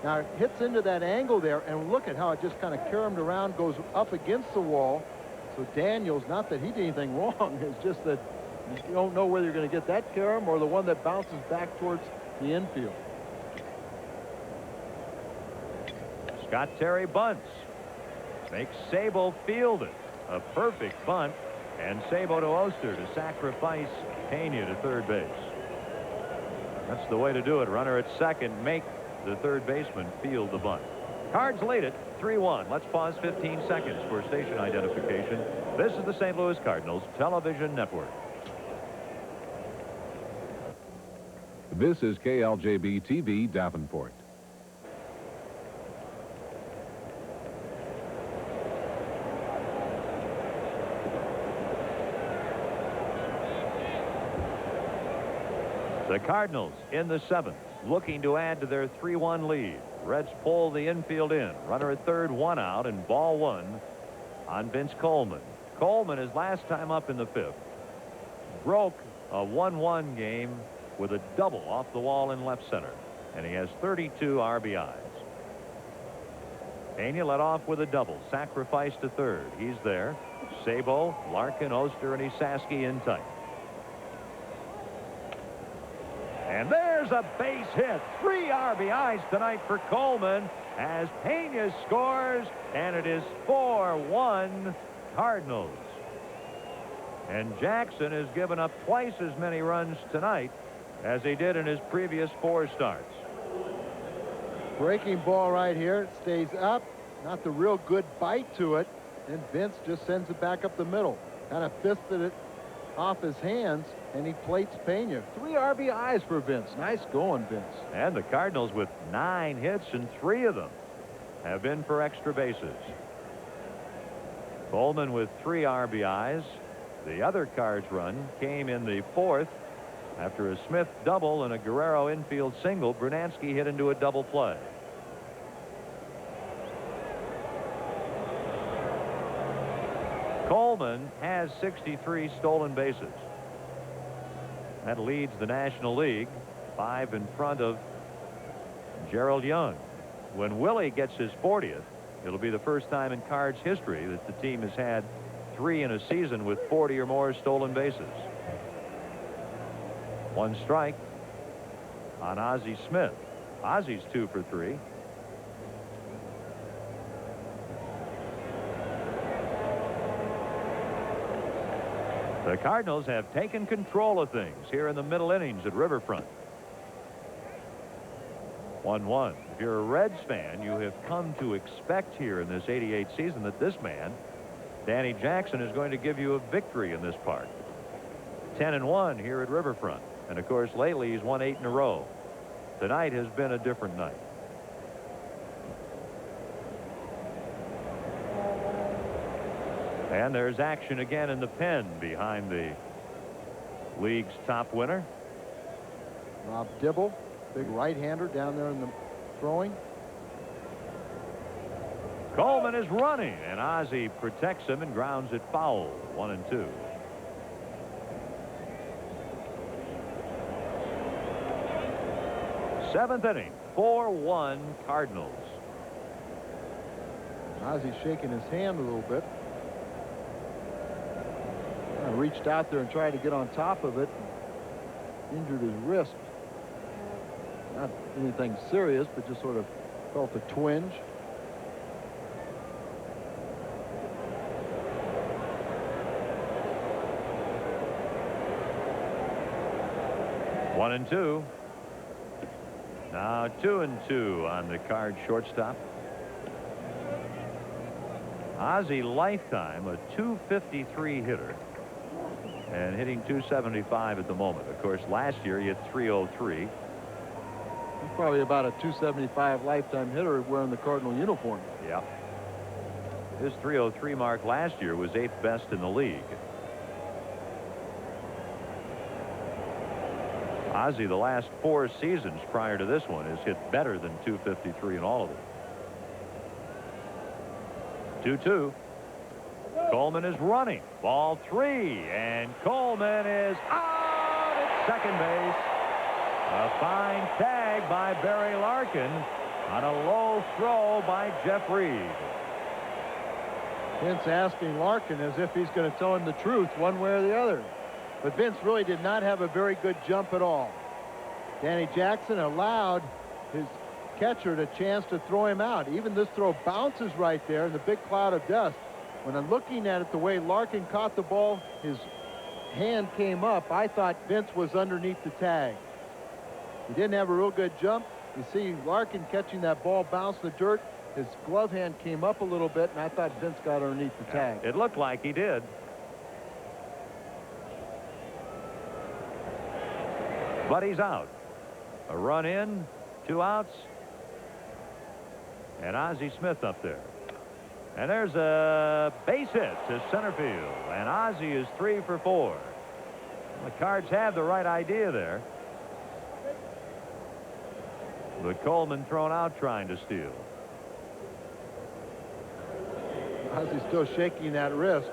Now, it hits into that angle there, and look at how it just kind of caromed around, goes up against the wall. So Daniels, not that he did anything wrong, it's just that you don't know whether you're going to get that carom or the one that bounces back towards the infield. Scott Terry bunts. Makes Sabo field it. A perfect bunt. And Sabo to Oster to sacrifice Pena to third base. That's the way to do it. Runner at second. Make the third baseman field the bunt. Cards lead it 3-1. Let's pause 15 seconds for station identification. This is the St. Louis Cardinals Television Network. This is KLJB-TV Davenport. The Cardinals in the 7th, looking to add to their 3-1 lead. Reds pull the infield in. Runner at third, 1 out, and ball 1 on Vince Coleman. Coleman, his last time up in the 5th, broke a 1-1 game with a double off the wall in left center, and he has 32 RBIs. Pena led off with a double, sacrifice to third. He's there. Sabo, Larkin, Oster, and Esaski in tight. And there's a base hit. 3 RBIs tonight for Coleman as Pena scores, and it is 4-1 Cardinals. And Jackson has given up twice as many runs tonight as he did in his previous 4 starts. Breaking ball right here. It stays up. Not the real good bite to it. and Vince just sends it back up the middle. Kind of fisted it off his hands, and he plates Pena. 3 RBIs for Vince. Nice going, Vince. And the Cardinals with 9 hits, and 3 of them have been for extra bases. Coleman with 3 RBIs. The other Cards run came in the 4th after a Smith double and a Guerrero infield single. Brunansky hit into a double play. Coleman has 63 stolen bases. That leads the National League, 5 in front of Gerald Young. When Willie gets his 40th, it'll be the first time in Cards history that the team has had 3 in a season with 40 or more stolen bases. 1 strike on Ozzie Smith. Ozzie's 2 for 3. The Cardinals have taken control of things here in the middle innings at Riverfront. 1-1. If you're a Reds fan, you have come to expect here in this '88 season that this man, Danny Jackson, is going to give you a victory in this park. 10-1 here at Riverfront. And of course, lately he's won 8 in a row. Tonight has been a different night. And there's action again in the pen behind the league's top winner. Rob Dibble, big right-hander down there in the throwing. Coleman is running, and Ozzie protects him and grounds it foul. 1-2. Seventh inning, 4-1 Cardinals. Ozzie's shaking his hand a little bit. Reached out there and tried to get on top of it. Injured his wrist. Not anything serious, but just sort of felt a twinge. One and two. Now 2-2 on the Card shortstop. Ozzie lifetime a .253 hitter and hitting .275 at the moment. Of course, last year he hit .303. He's probably about a .275 lifetime hitter wearing the Cardinal uniform. Yeah. His .303 mark last year was 8th best in the league. Ozzie, the last 4 seasons prior to this one, has hit better than .253 in all of them. 2-2. Coleman is running. Ball 3, and Coleman is out at second base. A fine tag by Barry Larkin on a low throw by Jeff Reed. Vince asking Larkin as if he's going to tell him the truth one way or the other. But Vince really did not have a very good jump at all. Danny Jackson allowed his catcher a chance to throw him out. Even this throw bounces right there in the big cloud of dust. When I'm looking at it, the way Larkin caught the ball, his hand came up. I thought Vince was underneath the tag. He didn't have a real good jump. You see Larkin catching that ball bounce in the dirt. His glove hand came up a little bit, and I thought Vince got underneath the tag. It looked like he did. But he's out. A run in, 2 outs. And Ozzie Smith up there. And there's a base hit to center field. And Ozzie is 3 for 4. The Cards have the right idea there. But Coleman thrown out trying to steal. Ozzie's still shaking that wrist.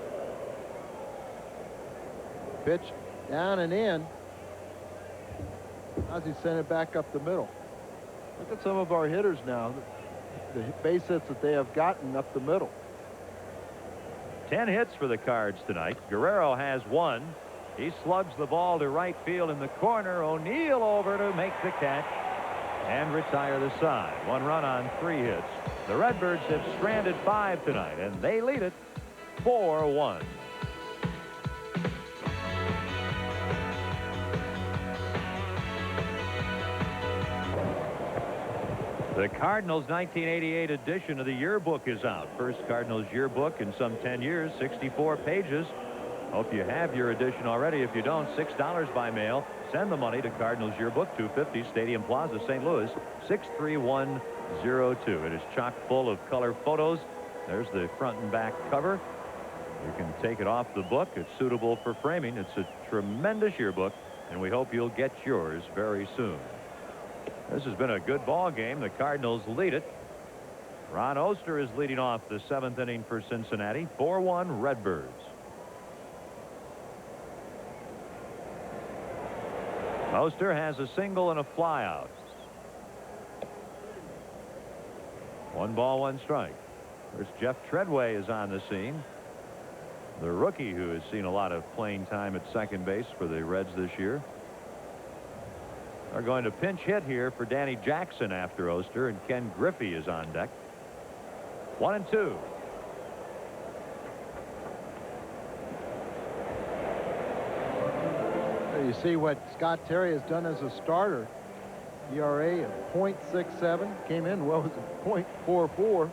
Pitch down and in. Ozzie sent it back up the middle. Look at some of our hitters now. The base hits that they have gotten up the middle. 10 hits for the Cards tonight. Guerrero has 1. He slugs the ball to right field in the corner. O'Neill over to make the catch and retire the side. 1 run on 3 hits. The Redbirds have stranded 5 tonight, and they lead it 4-1. The Cardinals 1988 edition of the yearbook is out. First Cardinals yearbook in some 10 years, 64 pages. Hope you have your edition already. If you don't, $6 by mail. Send the money to Cardinals yearbook, 250 Stadium Plaza, St. Louis, 63102. It is chock full of color photos. There's the front and back cover. You can take it off the book. It's suitable for framing. It's a tremendous yearbook, and we hope you'll get yours very soon. This has been a good ball game. The Cardinals lead it. Ron Oster is leading off the 7th inning for Cincinnati. 4-1 Redbirds. Oster has a single and a flyout. 1 ball, 1 strike. First, Jeff Treadway is on the scene. The rookie who has seen a lot of playing time at second base for the Reds this year. Are going to pinch hit here for Danny Jackson after Oster, and Ken Griffey is on deck. 1-2. You see what Scott Terry has done as a starter. ERA of .67, came in well as a .44.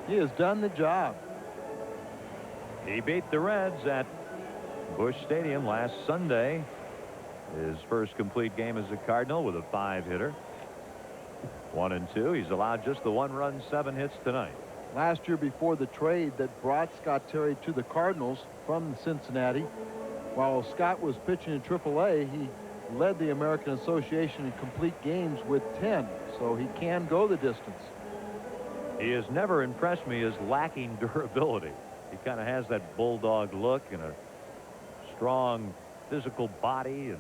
He has done the job. He beat the Reds at Busch Stadium last Sunday. His first complete game as a Cardinal with a 5-hitter. 1-2. He's allowed just the 1-run, 7 hits tonight. Last year, before the trade that brought Scott Terry to the Cardinals from Cincinnati, while Scott was pitching in AAA, he led the American Association in complete games with 10, so he can go the distance. He has never impressed me as lacking durability. He kind of has that bulldog look and a strong physical body, and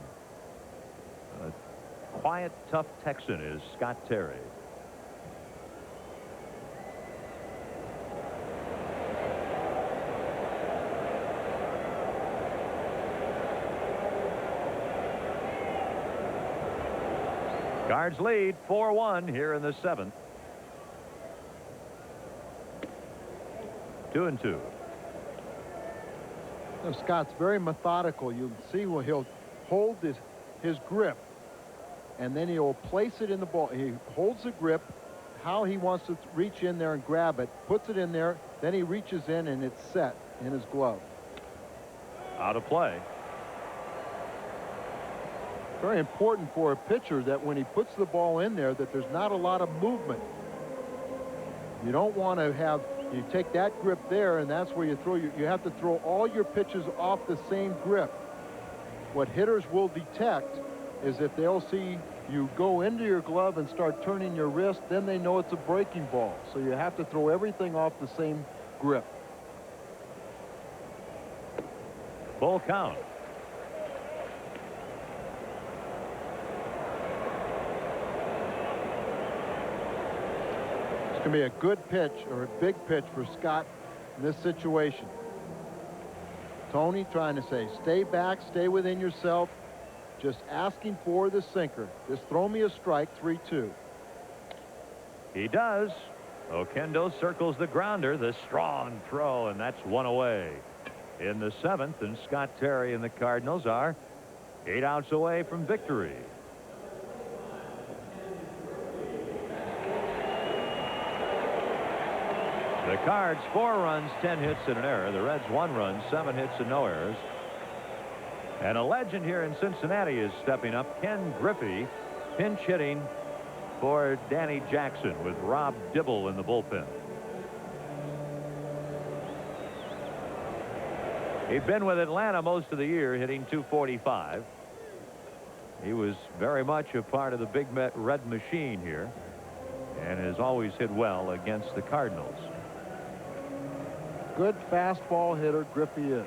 a quiet, tough Texan is Scott Terry. Cards lead 4-1 here in the 7th. 2-2. Scott's very methodical. You see where he'll hold his grip, and then he'll place it in the ball. He holds the grip, how he wants to reach in there and grab it, puts it in there, then he reaches in and it's set in his glove. Out of play. Very important for a pitcher that when he puts the ball in there that there's not a lot of movement. You don't want to have, you take that grip there, and that's where you throw you have to throw all your pitches off the same grip. What hitters will detect is if they'll see you go into your glove and start turning your wrist, then they know it's a breaking ball. So you have to throw everything off the same grip. Full count. It's going to be a good pitch or a big pitch for Scott in this situation. Tony trying to say, stay back, stay within yourself, just asking for the sinker. Just throw me a strike, 3-2. He does. Oquendo circles the grounder, the strong throw, and that's 1 away. In the 7th, and Scott Terry and the Cardinals are 8 outs away from victory. The Cards 4 runs, 10 hits and an error. The Reds 1 run, 7 hits and no errors. And a legend here in Cincinnati is stepping up. Ken Griffey pinch hitting for Danny Jackson with Rob Dibble in the bullpen. He'd been with Atlanta most of the year, hitting .245. He was very much a part of the big red machine here and has always hit well against the Cardinals. Good fastball hitter, Griffey is.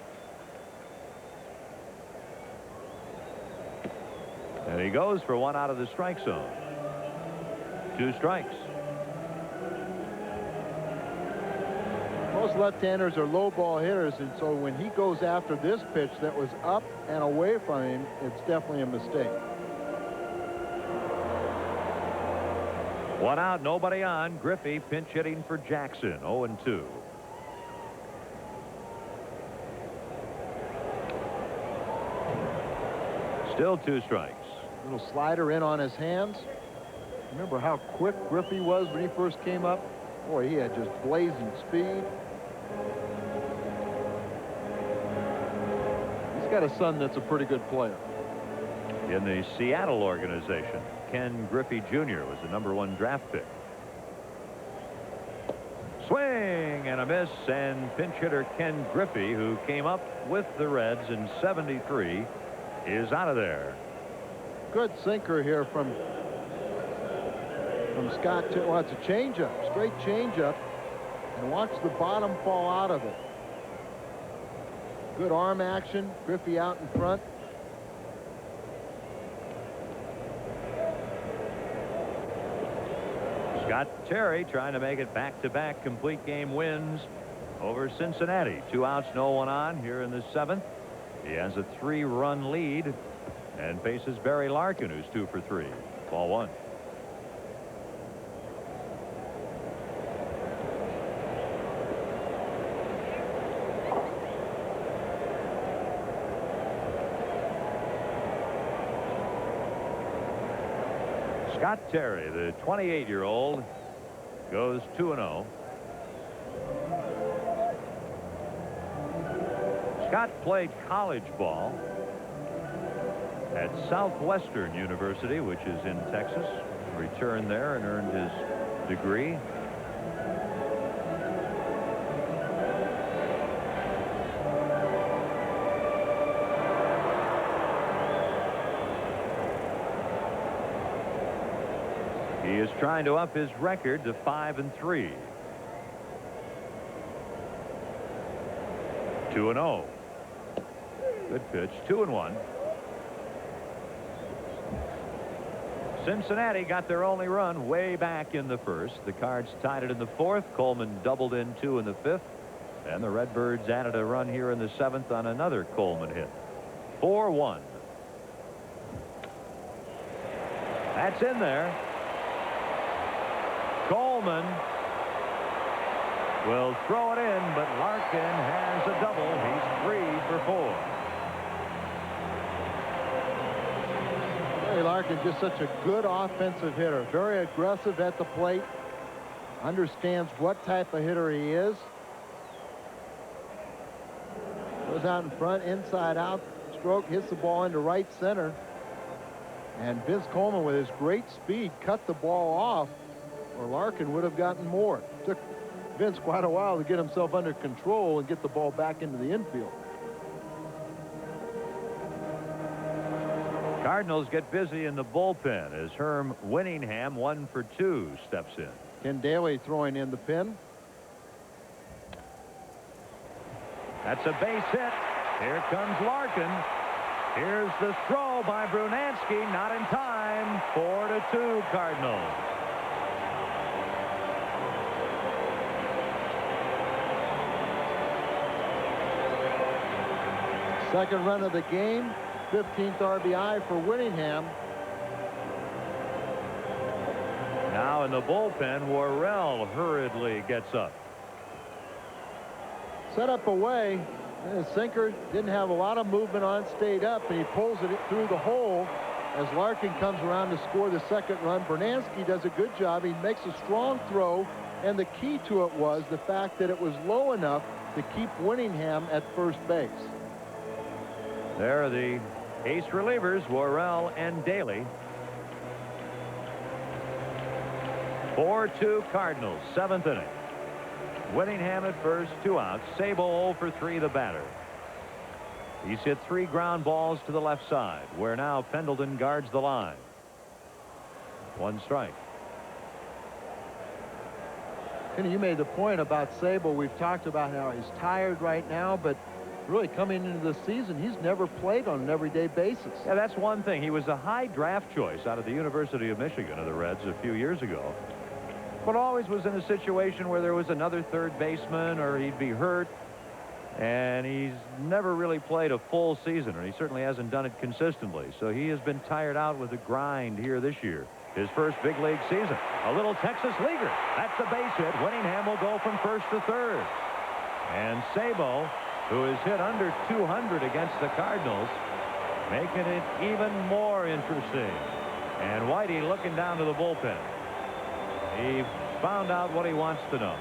And he goes for 1 out of the strike zone. 2 strikes. Most left-handers are low ball hitters, and so when he goes after this pitch that was up and away from him, it's definitely a mistake. 1 out, nobody on. Griffey pinch hitting for Jackson, 0-2. Still 2 strikes. Little slider in on his hands. Remember how quick Griffey was when he first came up? Boy, he had just blazing speed. He's got a son that's a pretty good player. In the Seattle organization, Ken Griffey Jr. was the #1 draft pick. Swing and a miss, and pinch hitter Ken Griffey, who came up with the Reds in '73, is out of there. Good sinker here from Scott. Well, it's a changeup, straight changeup, and watch the bottom fall out of it. Good arm action. Griffey out in front. Scott Terry trying to make it back-to-back complete game wins over Cincinnati. 2 outs, no one on here in the 7th. He has a 3-run lead and faces Barry Larkin, who's 2 for 3. Ball 1. Scott Terry, the 28-year-old, goes 2-0. Scott played college ball at Southwestern University, which is in Texas. Returned there and earned his degree. He is trying to up his record to 5-3. 2-0. Good pitch. 2-1. Cincinnati got their only run way back in the 1st. The Cards tied it in the 4th. Coleman doubled in 2 in the 5th. And the Redbirds added a run here in the 7th on another Coleman hit. 4-1. That's in there. Coleman will throw it in, but Larkin has a double. He's 3 for 4. Barry Larkin, just such a good offensive hitter. Very aggressive at the plate. Understands what type of hitter he is. Goes out in front, inside out, stroke, hits the ball into right center. And Vince Coleman, with his great speed, cut the ball off, or Larkin would have gotten more. It took Vince quite a while to get himself under control and get the ball back into the infield. Cardinals get busy in the bullpen as Herm Winningham, 1 for 2, steps in. Ken Daly throwing in the pin. That's a base hit. Here comes Larkin. Here's the throw by Brunansky, not in time. 4-2 Cardinals. Second run of the game, 15th RBI for Winningham. Now in the bullpen, Worrell hurriedly gets up. Set up away. And his sinker didn't have a lot of movement on, stayed up, and he pulls it through the hole as Larkin comes around to score the second run. Brunansky does a good job. He makes a strong throw, and the key to it was the fact that it was low enough to keep Winningham at first base. There are the ace relievers, Worrell and Daly. 4-2 Cardinals, 7th inning. Winningham at first, 2 outs. Sabo 0 for 3, the batter. He's hit 3 ground balls to the left side, where now Pendleton guards the line. 1 strike. Kenny, you made the point about Sabo. We've talked about how he's tired right now, but really coming into the season, he's never played on an everyday basis. Yeah, that's one thing. He was a high draft choice out of the University of Michigan of the Reds a few years ago, but always was in a situation where there was another third baseman or he'd be hurt, and he's never really played a full season, and he certainly hasn't done it consistently. So he has been tired out with the grind here this year. His first big league season. A little Texas leaguer. That's a base hit. Winningham will go from first to third. And Sabo, who has hit under 200 against the Cardinals, making it even more interesting. And Whitey looking down to the bullpen. He found out what he wants to know.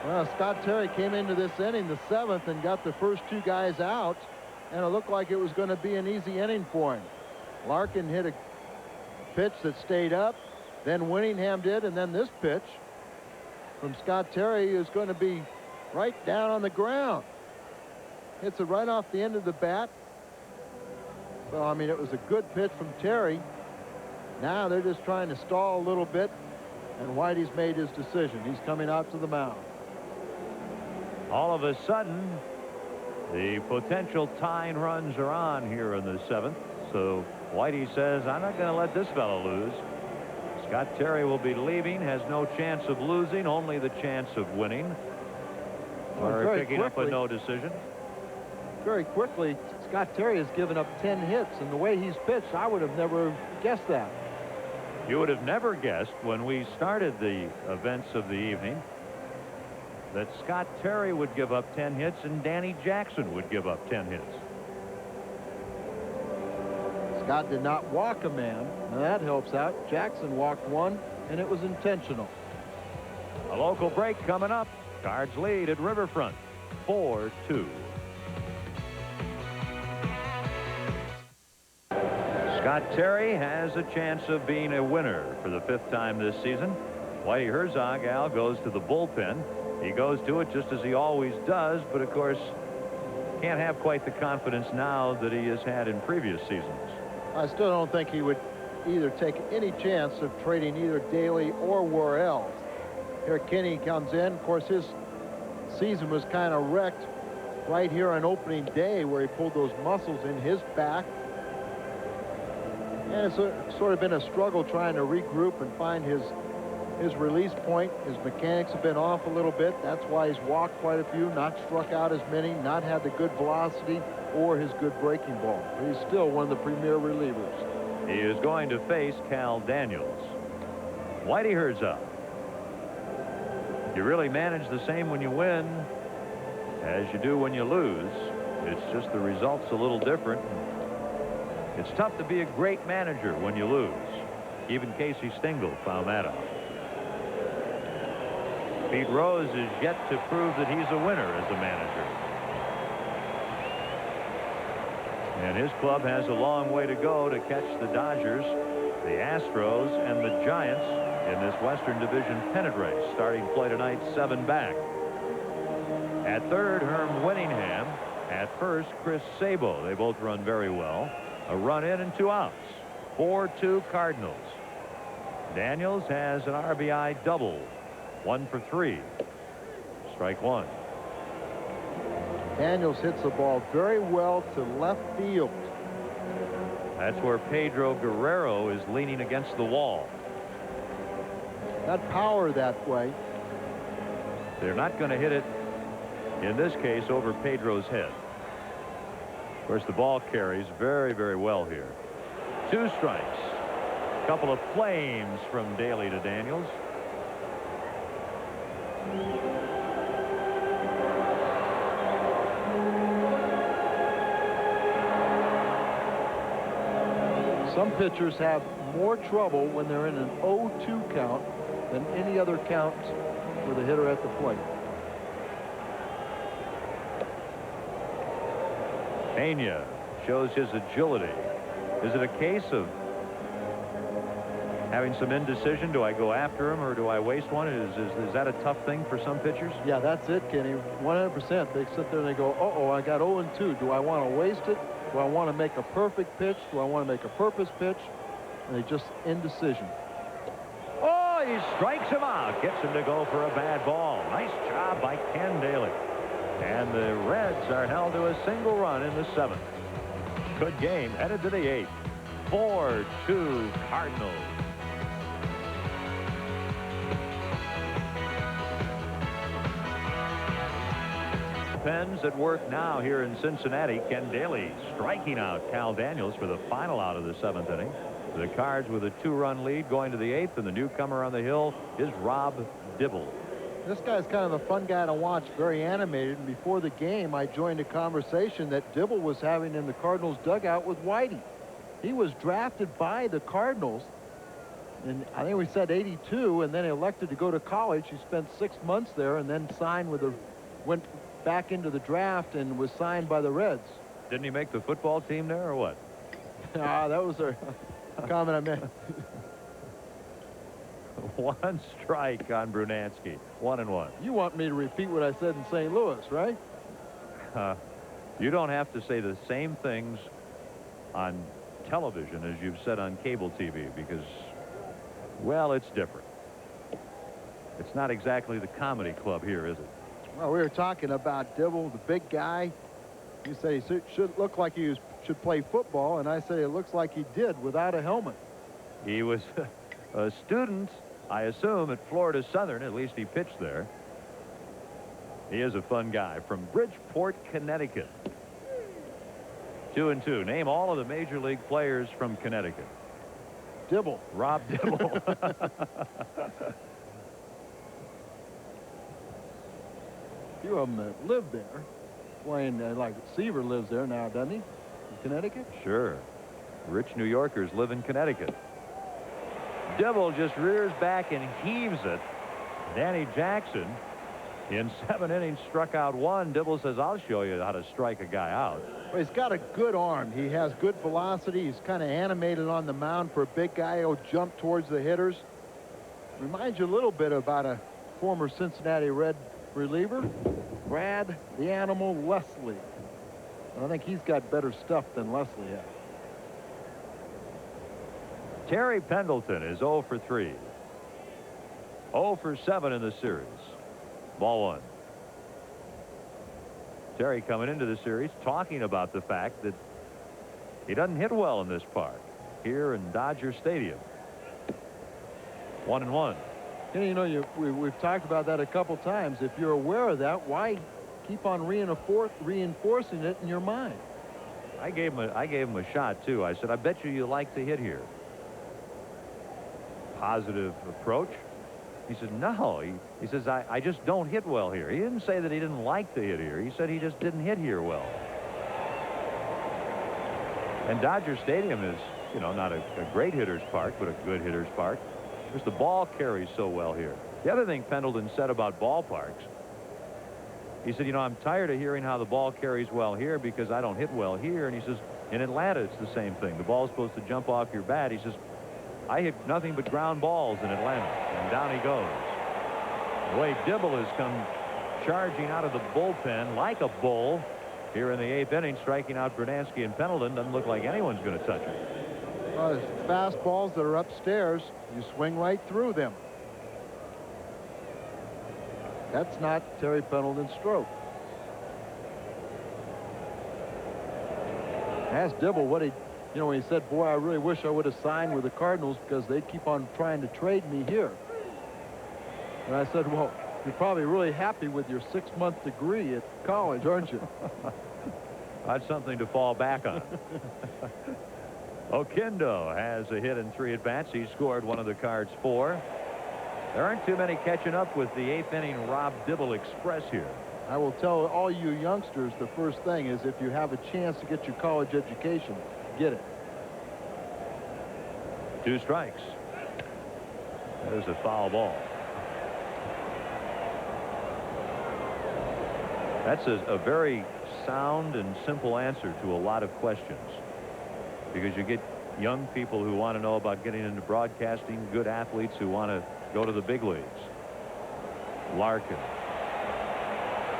Well, Scott Terry came into this inning, the 7th, and got the first 2 guys out, and it looked like it was going to be an easy inning for him. Larkin hit a pitch that stayed up, then Winningham did, and then this pitch from Scott Terry is going to be right down on the ground. Hits it right off the end of the bat. Well, I mean, it was a good pitch from Terry. Now they're just trying to stall a little bit, and Whitey's made his decision. He's coming out to the mound. All of a sudden, the potential tying runs are on here in the 7th. So Whitey says, I'm not going to let this fellow lose. Scott Terry will be leaving, has no chance of losing, only the chance of winning. Or picking up a no decision. Very quickly, Scott Terry has given up 10 hits, and the way he's pitched, I would have never guessed that. You would have never guessed when we started the events of the evening that Scott Terry would give up 10 hits and Danny Jackson would give up 10 hits. Scott did not walk a man. Now that helps out. Jackson walked 1, and it was intentional. A local break coming up. Cards lead at Riverfront 4-2. Scott Terry has a chance of being a winner for the 5th time this season. Whitey Herzog, Al, goes to the bullpen. He goes to it just as he always does, but of course can't have quite the confidence now that he has had in previous seasons. I still don't think he would either take any chance of trading either Daly or Worrell. Here Kenny comes in. Of course, his season was kind of wrecked right here on opening day where he pulled those muscles in his back. And it's sort of been a struggle trying to regroup and find his release point. His mechanics have been off a little bit. That's why he's walked quite a few, not struck out as many, not had the good velocity or his good breaking ball. But he's still one of the premier relievers. He is going to face Cal Daniels. Whitey Herzog. You really manage the same when you win as you do when you lose. It's just the result's a little different. It's tough to be a great manager when you lose. Even Casey Stengel found that out. Pete Rose is yet to prove that he's a winner as a manager. And his club has a long way to go to catch the Dodgers, the Astros, and the Giants in this Western Division pennant race. Starting play tonight, 7 back. At third, Herm Winningham. At first, Chris Sabo. They both run very well. A run in and 2 outs. 4-2 Cardinals. Daniels has an RBI double. 1 for 3. Strike 1. Daniels hits the ball very well to left field. That's where Pedro Guerrero is leaning against the wall. Got power that way. They're not going to hit it, in this case, over Pedro's head. Of course, the ball carries very, very well here. 2 strikes. A couple of flames from Daly to Daniels. Some pitchers have more trouble when they're in an 0-2 count than any other count with a hitter at the plate. Pena shows his agility. Is it a case of having some indecision? Do I go after him or do I waste one? Is that a tough thing for some pitchers? Yeah, that's it, Kenny. 100%. They sit there and they go, uh-oh, I got 0-2. Do I want to waste it? Do I want to make a perfect pitch? Do I want to make a purpose pitch? And they just indecision. Oh, he strikes him out. Gets him to go for a bad ball. Nice job by Ken Daly. And the Reds are held to a single run in the 7th. Good game. Headed to the 8th. 4-2 Cardinals. Pens at work now here in Cincinnati. Ken Daly striking out Cal Daniels for the final out of the 7th inning. The Cards with a 2-run lead going to the 8th, and the newcomer on the hill is Rob Dibble. This guy's kind of a fun guy to watch, very animated. And before the game, I joined a conversation that Dibble was having in the Cardinals dugout with Whitey. He was drafted by the Cardinals, and I think we said 82, and then elected to go to college. He spent 6 months there, and then went back into the draft and was signed by the Reds. Didn't he make the football team there, or what? That was a comment I meant. 1 strike on Brunansky. 1-1. You want me to repeat what I said in St. Louis, right? You don't have to say the same things on television as you've said on cable TV because, well, it's different. It's not exactly the comedy club here, is it? Well, we were talking about Dibble, the big guy. You say he should look like he should play football, and I say it looks like he did without a helmet. He was a student, I assume, at Florida Southern. At least he pitched there. He is a fun guy from Bridgeport, Connecticut. 2-2. Name all of the major league players from Connecticut. Dibble. Rob Dibble. Few of them that live there. Playing like Seaver lives there now, doesn't he? In Connecticut? Sure. Rich New Yorkers live in Connecticut. Dibble just rears back and heaves it. Danny Jackson, in 7 innings, struck out 1. Dibble says, I'll show you how to strike a guy out. Well, he's got a good arm. He has good velocity. He's kind of animated on the mound for a big guy who'll jump towards the hitters. Reminds you a little bit about a former Cincinnati Red reliever, Brad the Animal Leslie. I think he's got better stuff than Leslie has. Terry Pendleton is 0 for 3. 0 for 7 in the series. Ball 1. Terry coming into the series talking about the fact that he doesn't hit well in this park here in Dodger Stadium. 1-1. And you know, we've talked about that a couple times. If you're aware of that, why keep on reinforcing it in your mind? I gave him a shot too. I said, I bet you like to hit here. Positive approach. He said, no. He says, I just don't hit well here. He didn't say that he didn't like to hit here. He said he just didn't hit here well. And Dodger Stadium is, you know, not a great hitter's park, but a good hitter's park. Because the ball carries so well here. The other thing Pendleton said about ballparks, he said, you know, I'm tired of hearing how the ball carries well here because I don't hit well here. And he says, in Atlanta, it's the same thing. The ball's supposed to jump off your bat. He says, I hit nothing but ground balls in Atlanta. And down he goes. The way Dibble has come charging out of the bullpen like a bull here in the 8th inning, striking out Brunansky and Pendleton. Doesn't look like anyone's going to touch him. Fastballs that are upstairs, you swing right through them. That's not Terry Pendleton's stroke. Ask Dibble what he, you know, when he said, boy, I really wish I would have signed with the Cardinals because they keep on trying to trade me here. And I said, well, you're probably really happy with your 6-month degree at college, aren't you? That's something to fall back on. Oquendo has a hit in 3 at-bats. He scored one of the Cards' 4. There aren't too many catching up with the 8th inning Rob Dibble Express here. I will tell all you youngsters the first thing is if you have a chance to get your college education, get it. 2 strikes. There's a foul ball. That's a very sound and simple answer to a lot of questions. Because you get young people who want to know about getting into broadcasting, good athletes who want to go to the big leagues. Larkin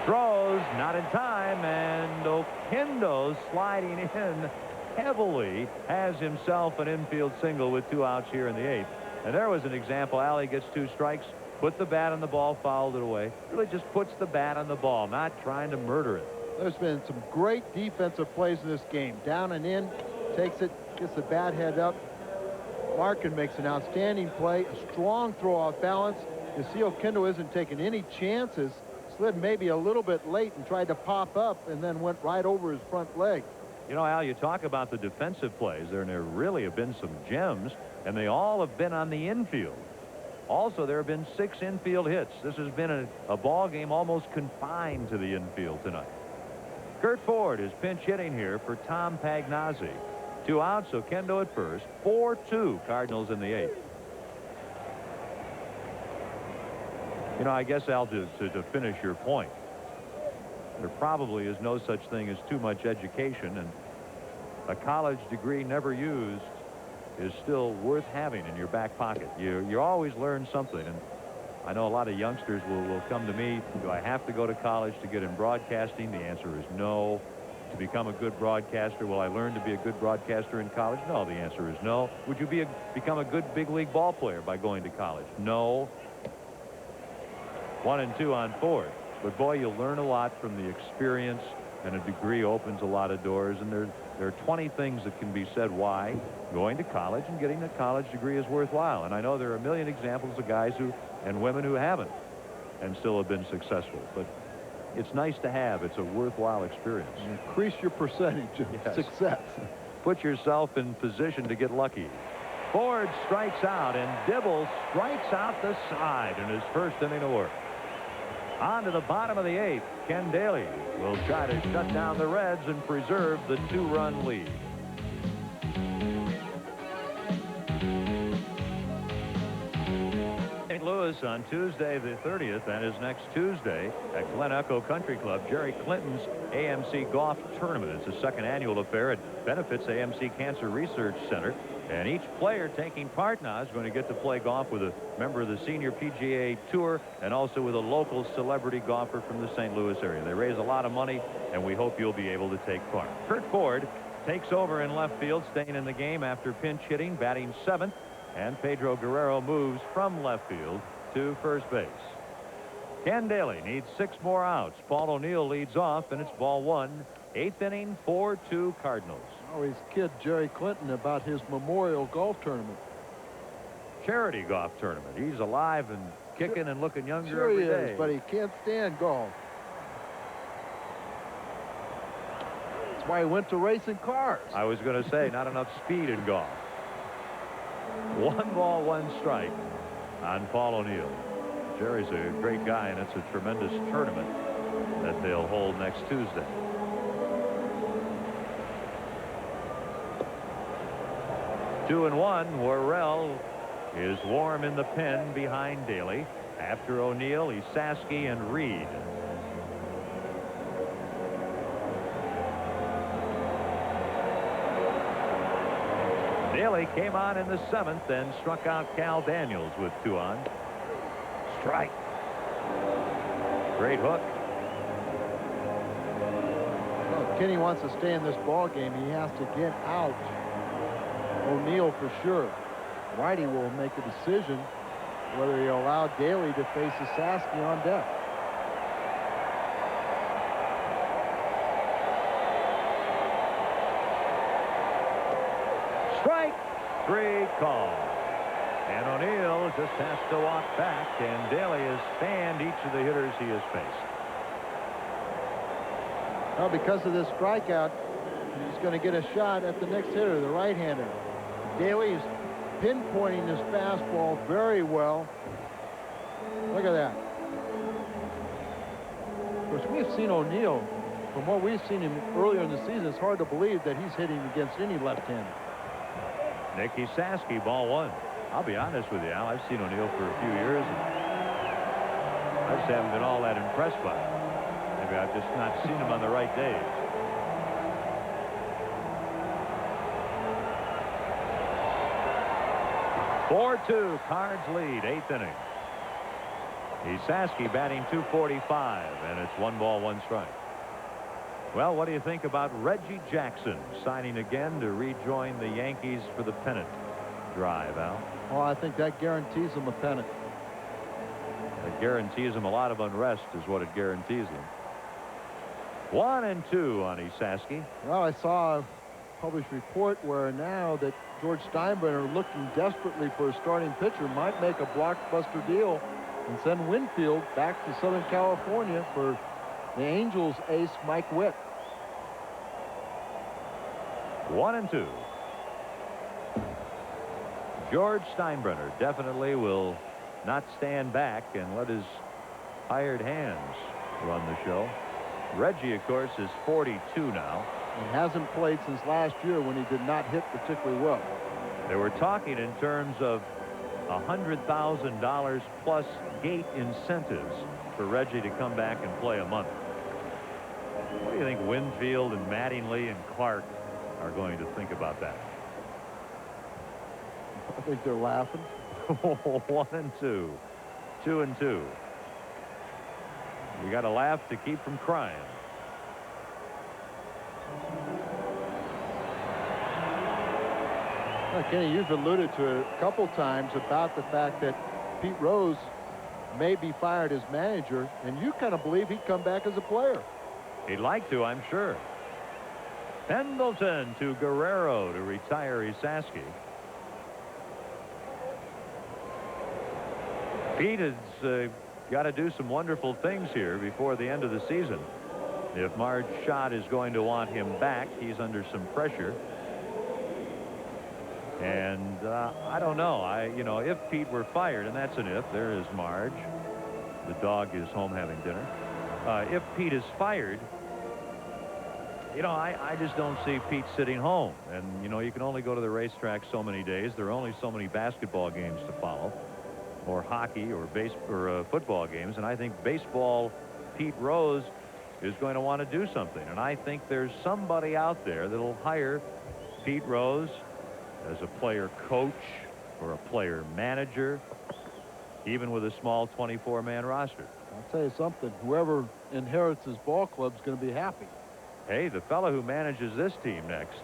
throws, not in time, and Oquendo sliding in heavily has himself an infield single with 2 outs here in the 8th. And there was an example. Alley gets 2 strikes, put the bat on the ball, fouled it away. Really just puts the bat on the ball, not trying to murder it. There's been some great defensive plays in this game. Down and in, takes it, gets the bat head up. Larkin makes an outstanding play, a strong throw off balance. You see Oquendo isn't taking any chances. Slid maybe a little bit late and tried to pop up and then went right over his front leg. You know, Al, you talk about the defensive plays there, and there really have been some gems, and they all have been on the infield. Also, there have been 6 infield hits. This has been a ball game almost confined to the infield tonight. Kurt Ford is pinch hitting here for Tom Pagnozzi. 2 outs, so Kendo at first. 4-2 Cardinals in the 8th. You know, I guess, Al, to finish your point, there probably is no such thing as too much education, and a college degree never used is still worth having in your back pocket. You always learn something, and I know a lot of youngsters will come to me, do I have to go to college to get in broadcasting? The answer is no. To become a good broadcaster, will I learn to be a good broadcaster in college? No, the answer is no. Would you become a good big league ball player by going to college? No. 1-2 on fourth. But boy, you'll learn a lot from the experience, and a degree opens a lot of doors, and there are 20 things that can be said why going to college and getting a college degree is worthwhile. And I know there are a million examples of guys and women who haven't and still have been successful. But it's nice to have. It's a worthwhile experience. Increase your percentage of success. Put yourself in position to get lucky. Ford strikes out, and Dibble strikes out the side in his first inning of work. On to the bottom of the 8th. Ken Daly will try to shut down the Reds and preserve the 2-run lead. St. Louis on Tuesday the 30th, and is next Tuesday at Glen Echo Country Club, Jerry Clinton's AMC Golf Tournament. It's a second annual affair. It benefits AMC Cancer Research Center, and each player taking part now is going to get to play golf with a member of the Senior PGA Tour and also with a local celebrity golfer from the St. Louis area. They raise a lot of money, and we hope you'll be able to take part. Kurt Ford takes over in left field, staying in the game after pinch hitting, batting 7th. And Pedro Guerrero moves from left field to first base. Ken Daly needs 6 more outs. Paul O'Neill leads off, and it's ball 1. 8th inning, 4-2 Cardinals. Always kid Jerry Clinton about his memorial golf tournament. Charity golf tournament. He's alive and kicking and looking younger sure every he day. Is, but he can't stand golf. That's why he went to racing cars. I was going to say, not enough speed in golf. 1 ball, 1 strike on Paul O'Neill. Jerry's a great guy, and it's a tremendous tournament that they'll hold next Tuesday. Two and 1. Worrell is warm in the pen behind Daly. After O'Neill, Esaski and Reed. Daly came on in the 7th and struck out Cal Daniels with 2 on. Strike. Great hook. Well, if Kenny wants to stay in this ball game, he has to get out O'Neill for sure. Whitey will make a decision whether he'll allow Daly to face Esaski on deck. Strike 3 call. And O'Neill just has to walk back, and Daly has fanned each of the hitters he has faced. Well, because of this strikeout, he's going to get a shot at the next hitter, the right-hander. Daly's pinpointing his fastball very well. Look at that. Of course, we've seen O'Neill. From what we've seen him earlier in the season, it's hard to believe that he's hitting against any left-hander. Nick Esaski, ball 1. I'll be honest with you, Al. I've seen O'Neill for a few years, and I just haven't been all that impressed by him. Maybe I've just not seen him on the right days. (4-2) Cards lead, 8th inning. Esaski batting .245, and it's 1 ball, 1 strike. Well, what do you think about Reggie Jackson signing again to rejoin the Yankees for the pennant drive, Al? Well, I think that guarantees him a pennant. It guarantees him a lot of unrest is what it guarantees him. 1 and 2 on Esaski. Well, I saw a published report where now that George Steinbrenner, looking desperately for a starting pitcher, might make a blockbuster deal and send Winfield back to Southern California for the Angels ace Mike Witt. 1 and 2. George Steinbrenner definitely will not stand back and let his hired hands run the show. Reggie, of course, is 42 now. and hasn't played since last year when he did not hit particularly well. They were talking in terms of $100,000 plus gate incentives for Reggie to come back and play a month. What do you think Winfield and Mattingly and Clark are going to think about that? I think they're laughing. 1 and 2. 2 and 2. You got to laugh to keep from crying. Well, Kenny, you've alluded to it a couple times about the fact that Pete Rose may be fired as manager, and you kind of believe he'd come back as a player. He'd like to, I'm sure. Pendleton to Guerrero to retire Esaski. Pete has got to do some wonderful things here before the end of the season. If Marge Schott is going to want him back, he's under some pressure. And I don't know. You know, if Pete were fired, and that's an if, there is Marge. The dog is home having dinner. If Pete is fired, you know, I just don't see Pete sitting home. And, you know, you can only go to the racetrack so many days. There are only so many basketball games to follow, or hockey, or football games. And I think baseball, Pete Rose is going to want to do something. And I think there's somebody out there that'll hire Pete Rose as a player coach or a player manager, even with a small 24-man roster. I'll tell you something. Whoever inherits his ball club is going to be happy. Hey, the fellow who manages this team next,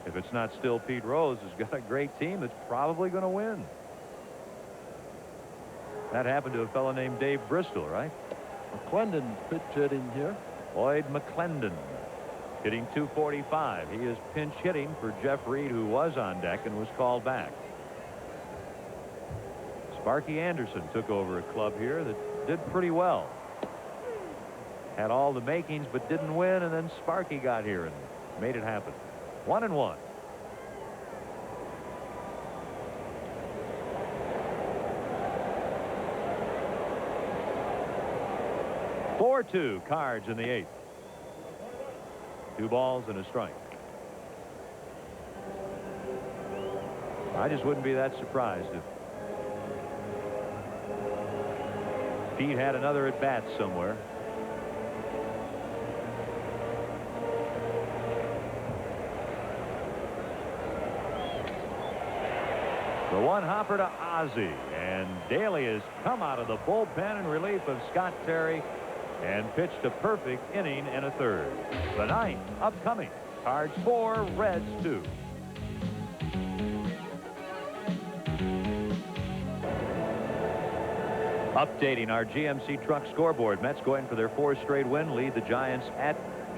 if it's not still Pete Rose, has got a great team that's probably going to win. That happened to a fellow named Dave Bristol, right? McClendon pitch hitting here. Lloyd McClendon hitting .245. He is pinch hitting for Jeff Reed, who was on deck and was called back. Sparky Anderson took over a club here that did pretty well. Had all the makings but didn't win, and then Sparky got here and made it happen. 1 and 1. Four-2 Cards in the 8th. 2 balls and a strike. I just wouldn't be that surprised if Pete had another at bat somewhere. The one hopper to Ozzie, and Daly has come out of the bullpen in relief of Scott Terry and pitched a perfect inning and a third. The 9th upcoming. Cards 4, Reds 2. Updating our GMC truck scoreboard. Mets going for their 4th straight win, lead the Giants at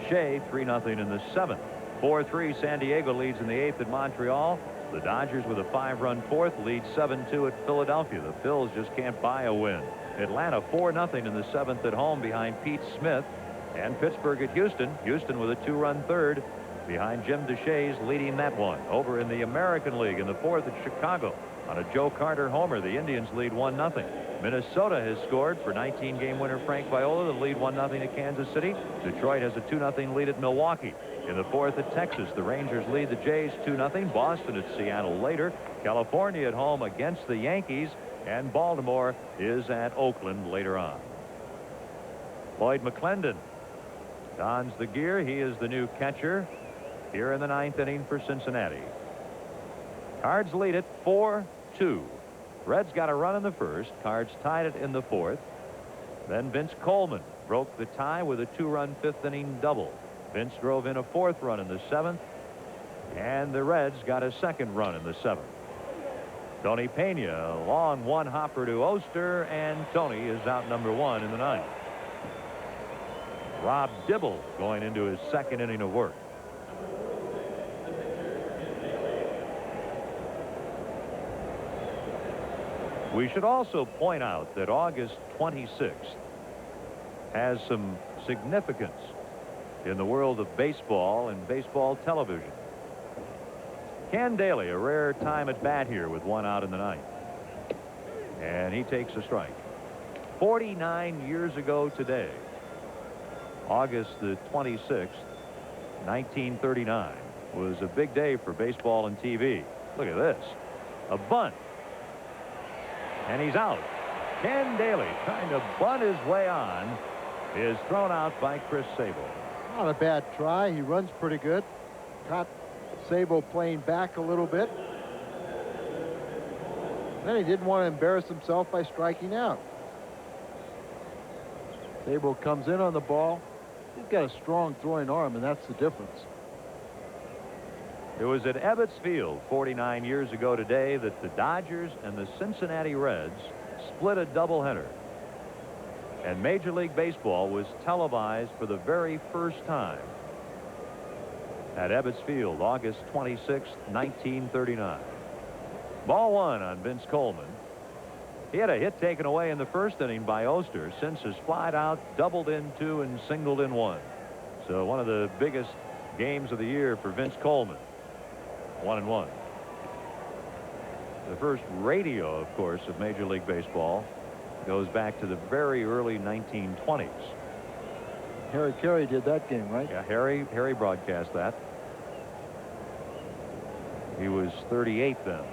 Shea 3-0 in the 7th. 4-3 San Diego leads in the 8th at Montreal. The Dodgers with a 5-run 4th lead 7-2 at Philadelphia. The Phils just can't buy a win. Atlanta 4-0 in the 7th at home behind Pete Smith. And Pittsburgh at Houston. Houston with a 2-run 3rd behind Jim Deshaies leading that one. Over in the American League in the 4th at Chicago on a Joe Carter homer. The Indians lead 1-0. Minnesota has scored for 19-game winner Frank Viola. The lead 1-0 at Kansas City. Detroit has a 2-0 lead at Milwaukee. In the 4th at Texas, the Rangers lead the Jays 2-0. Boston at Seattle later. California at home against the Yankees. And Baltimore is at Oakland later on. Lloyd McClendon dons the gear. He is the new catcher here in the 9th inning for Cincinnati. Cards lead it 4-2. Reds got a run in the 1st. Cards tied it in the 4th. Then Vince Coleman broke the tie with a 2-run 5th inning double. Vince drove in a 4th run in the 7th. And the Reds got a 2nd run in the 7th. Tony Pena, a long one hopper to Oster, and Tony is out number 1 in the 9th. Rob Dibble going into his 2nd inning of work. We should also point out that August 26th has some significance in the world of baseball and baseball television. Ken Daly, a rare time at bat here with 1 out in the 9th. And he takes a strike. 49 years ago today, August the 26th, 1939 was a big day for baseball and TV. Look at this. A bunt. And he's out. Ken Daly, trying to bunt his way on, is thrown out by Chris Sable. Not a bad try. He runs pretty good. Caught Sable playing back a little bit. Then he didn't want to embarrass himself by striking out. Sable comes in on the ball. He's got a strong throwing arm, and that's the difference. It was at Ebbets Field 49 years ago today that the Dodgers and the Cincinnati Reds split a doubleheader. And Major League Baseball was televised for the very first time at Ebbets Field, August 26, 1939. Ball one on Vince Coleman. He had a hit taken away in the first inning by Oster. Since has flied out, doubled in two, and singled in one. So one of the biggest games of the year for Vince Coleman. 1-1. The first radio, of course, of Major League Baseball goes back to the very early 1920s. Harry Carey did that game, right? Yeah, Harry broadcast that. He was 38 then.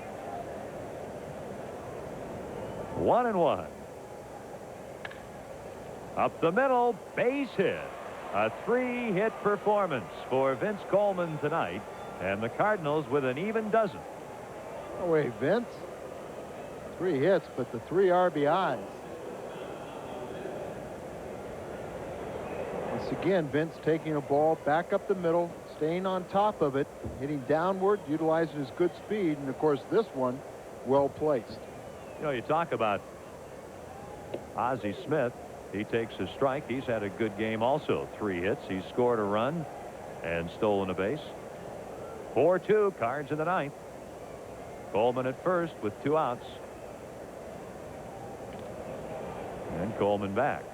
1-1. Up the middle, base hit. A 3-hit performance for Vince Coleman tonight, and the Cardinals with an even dozen. No way, Vince. 3 hits, but the 3 RBIs. Once again, Vince taking a ball back up the middle, staying on top of it, hitting downward, utilizing his good speed, and of course this one well placed. You know, you talk about Ozzie Smith. He takes a strike. He's had a good game also. 3 hits. He's scored a run and stolen a base. 4-2, Cards in the ninth. Coleman at first with 2 outs. And Coleman back.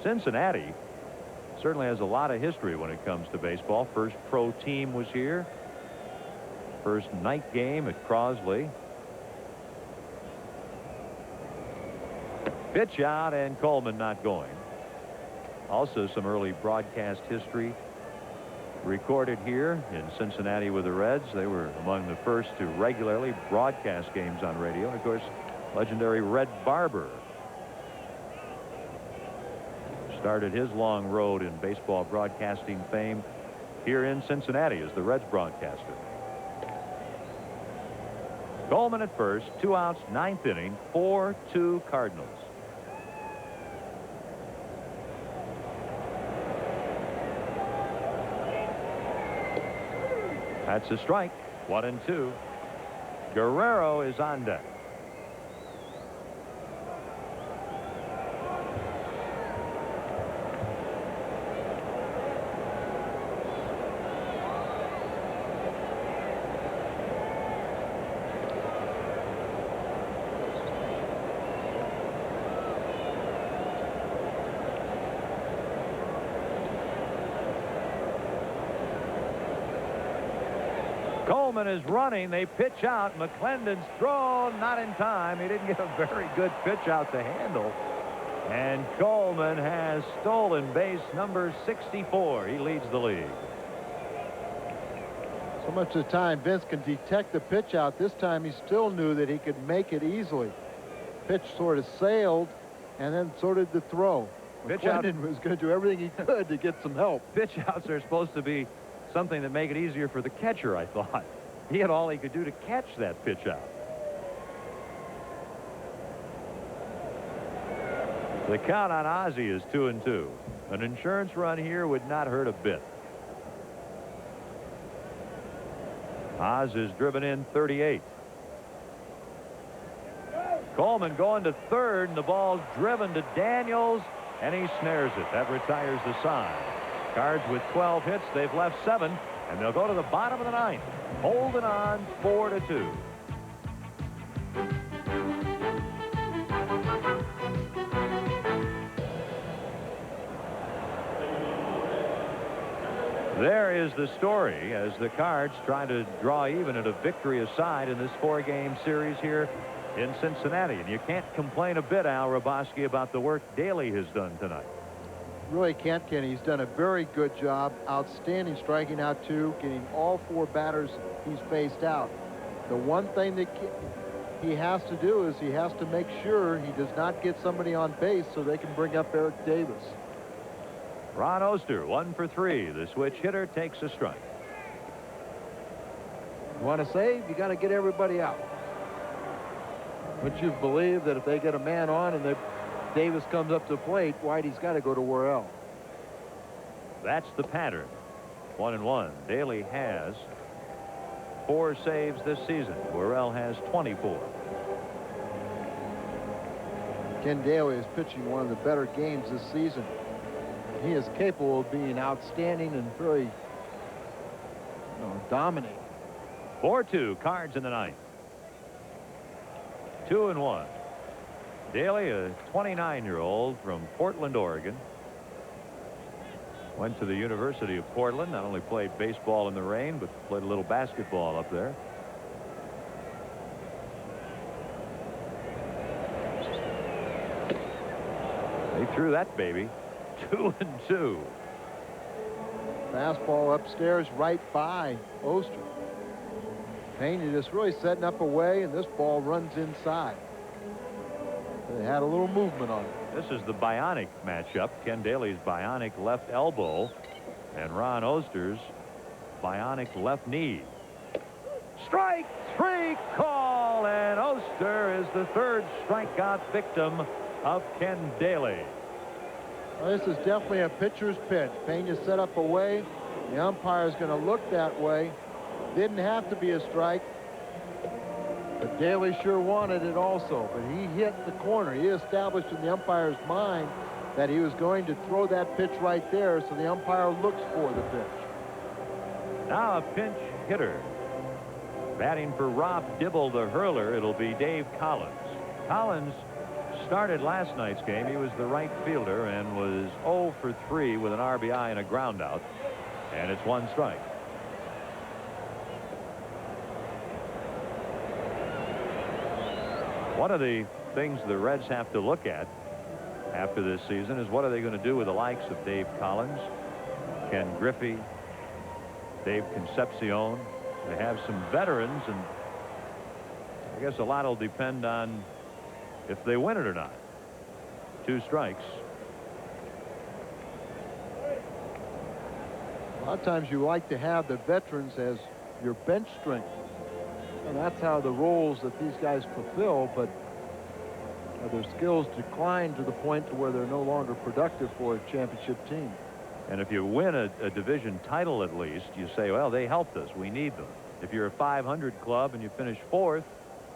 Cincinnati certainly has a lot of history when it comes to baseball. First pro team was here. First night game at Crosley. Pitch out, and Coleman not going. Also some early broadcast history recorded here in Cincinnati with the Reds. They were among the first to regularly broadcast games on radio. And of course, legendary Red Barber started his long road in baseball broadcasting fame here in Cincinnati as the Reds broadcaster. Coleman at first, 2 outs, 9th inning, 4-2 Cardinals. That's a strike. 1-2. Guerrero is on deck. Coleman is running. They pitch out. McClendon's thrown, not in time. He didn't get a very good pitch out to handle. And Coleman has stolen base number 64. He leads the league. So much of the time Vince can detect the pitch out. This time he still knew that he could make it easily. Pitch sort of sailed, and then so did the throw. McClendon was going to do everything he could to get some help. Pitch outs are supposed to be something that make it easier for the catcher, I thought. He had all he could do to catch that pitch out. The count on Ozzie is 2-2. An insurance run here would not hurt a bit. Oz is driven in 38. Coleman going to third, and the ball's driven to Daniels, and he snares it. That retires the side. Cards with 12 hits. They've left 7, and they'll go to the bottom of the 9th, holding on 4-2. There is the story as the Cards try to draw even at a victory aside in this 4-game series here in Cincinnati. And you can't complain a bit, Al Roboski, about the work Daly has done tonight. really can't, Kenny. He's done a very good job. Outstanding striking out 2, getting all 4 batters he's faced out. The one thing that he has to do is he has to make sure he does not get somebody on base so they can bring up Eric Davis. Ron Oster, 1 for 3. The switch hitter takes a strike. You want to save, you got to get everybody out. But you believe that if they get a man on and Davis comes up to the plate, Whitey's got to go to Worrell. That's the pattern. 1-1. Daly has 4 saves this season. Worrell has 24. Ken Daly is pitching one of the better games this season. He is capable of being outstanding and very dominating. 4-2. Cards in the ninth. 2-1. Daly, a 29-year-old from Portland, Oregon. Went to the University of Portland. Not only played baseball in the rain, but played a little basketball up there. They threw that baby. 2-2. Fastball upstairs right by Oster. Pena just really setting up away, and this ball runs inside. They had a little movement on it. This is the bionic matchup. Ken Daly's bionic left elbow and Ron Oster's bionic left knee. Strike 3 call, and Oster is the 3rd strikeout victim of Ken Daly. Well, this is definitely a pitcher's pitch. Pena set up away. The umpire is going to look that way. Didn't have to be a strike, but Daly sure wanted it also. But he hit the corner. He established in the umpire's mind that he was going to throw that pitch right there, so the umpire looks for the pitch. Now a pinch hitter. Batting for Rob Dibble, the hurler, it'll be Dave Collins. Collins started last night's game. He was the right fielder and was 0 for 3 with an RBI and a ground out. And it's 1 strike. One of the things the Reds have to look at after this season is what are they going to do with the likes of Dave Collins, Ken Griffey, Dave Concepcion. They have some veterans, and I guess a lot will depend on if they win it or not. 2 strikes. A lot of times you like to have the veterans as your bench strength. And that's how the roles that these guys fulfill, but their skills decline to the point to where they're no longer productive for a championship team. And if you win a division title at least, you say, well, they helped us. We need them. If you're a 500 club and you finish 4th,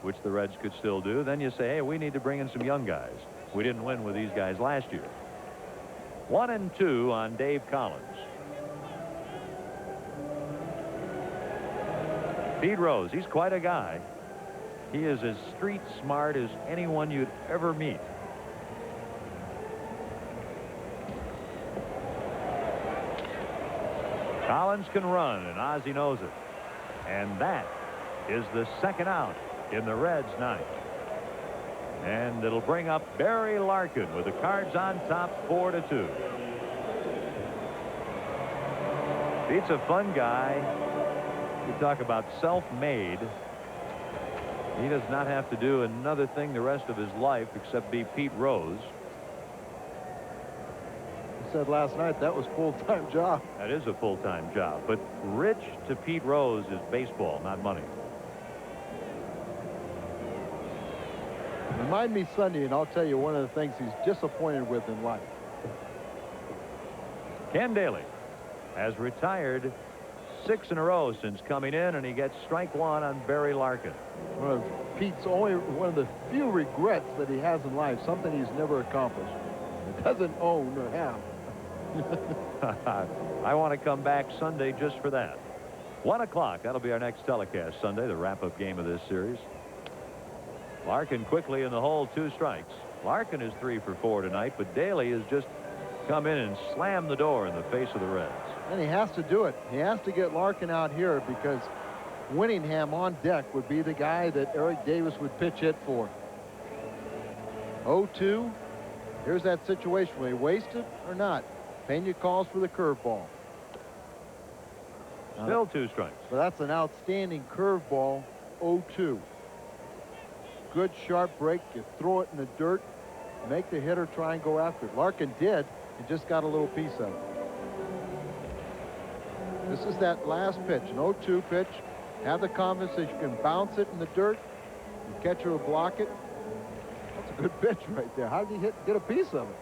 which the Reds could still do, then you say, hey, we need to bring in some young guys. We didn't win with these guys last year. 1-2 on Dave Collins. Pete Rose, he's quite a guy. He is as street smart as anyone you'd ever meet. Collins can run, and Ozzie knows it. And that is the 2nd out in the Reds' ninth. And it'll bring up Barry Larkin with the Cards on top, 4-2. Pete's a fun guy. You talk about self-made. He does not have to do another thing the rest of his life except be Pete Rose. He said last night that was full-time job. That is a full-time job. But rich to Pete Rose is baseball, not money. Remind me Sunday, and I'll tell you one of the things he's disappointed with in life. Ken Daly has retired 6 in a row since coming in, and he gets strike 1 on Barry Larkin. One of Pete's one of the few regrets that he has in life, something he's never accomplished. He doesn't own or have. I want to come back Sunday just for that. 1 o'clock. That'll be our next telecast Sunday, the wrap-up game of this series. Larkin quickly in the hole, 2 strikes. Larkin is 3 for 4 tonight, but Daly has just come in and slammed the door in the face of the Reds. And he has to do it. He has to get Larkin out here because Winningham on deck would be the guy that Eric Davis would pitch hit for. 0-2. Here's that situation. Will he waste it or not? Pena calls for the curveball. Still 2 strikes. So that's an outstanding curveball, 0-2. Good sharp break. You throw it in the dirt, make the hitter try and go after it. Larkin did. He just got a little piece of it. This is that last pitch, an 0-2 pitch. Have the confidence that you can bounce it in the dirt. The catcher will block it. That's a good pitch right there. How did he get a piece of it?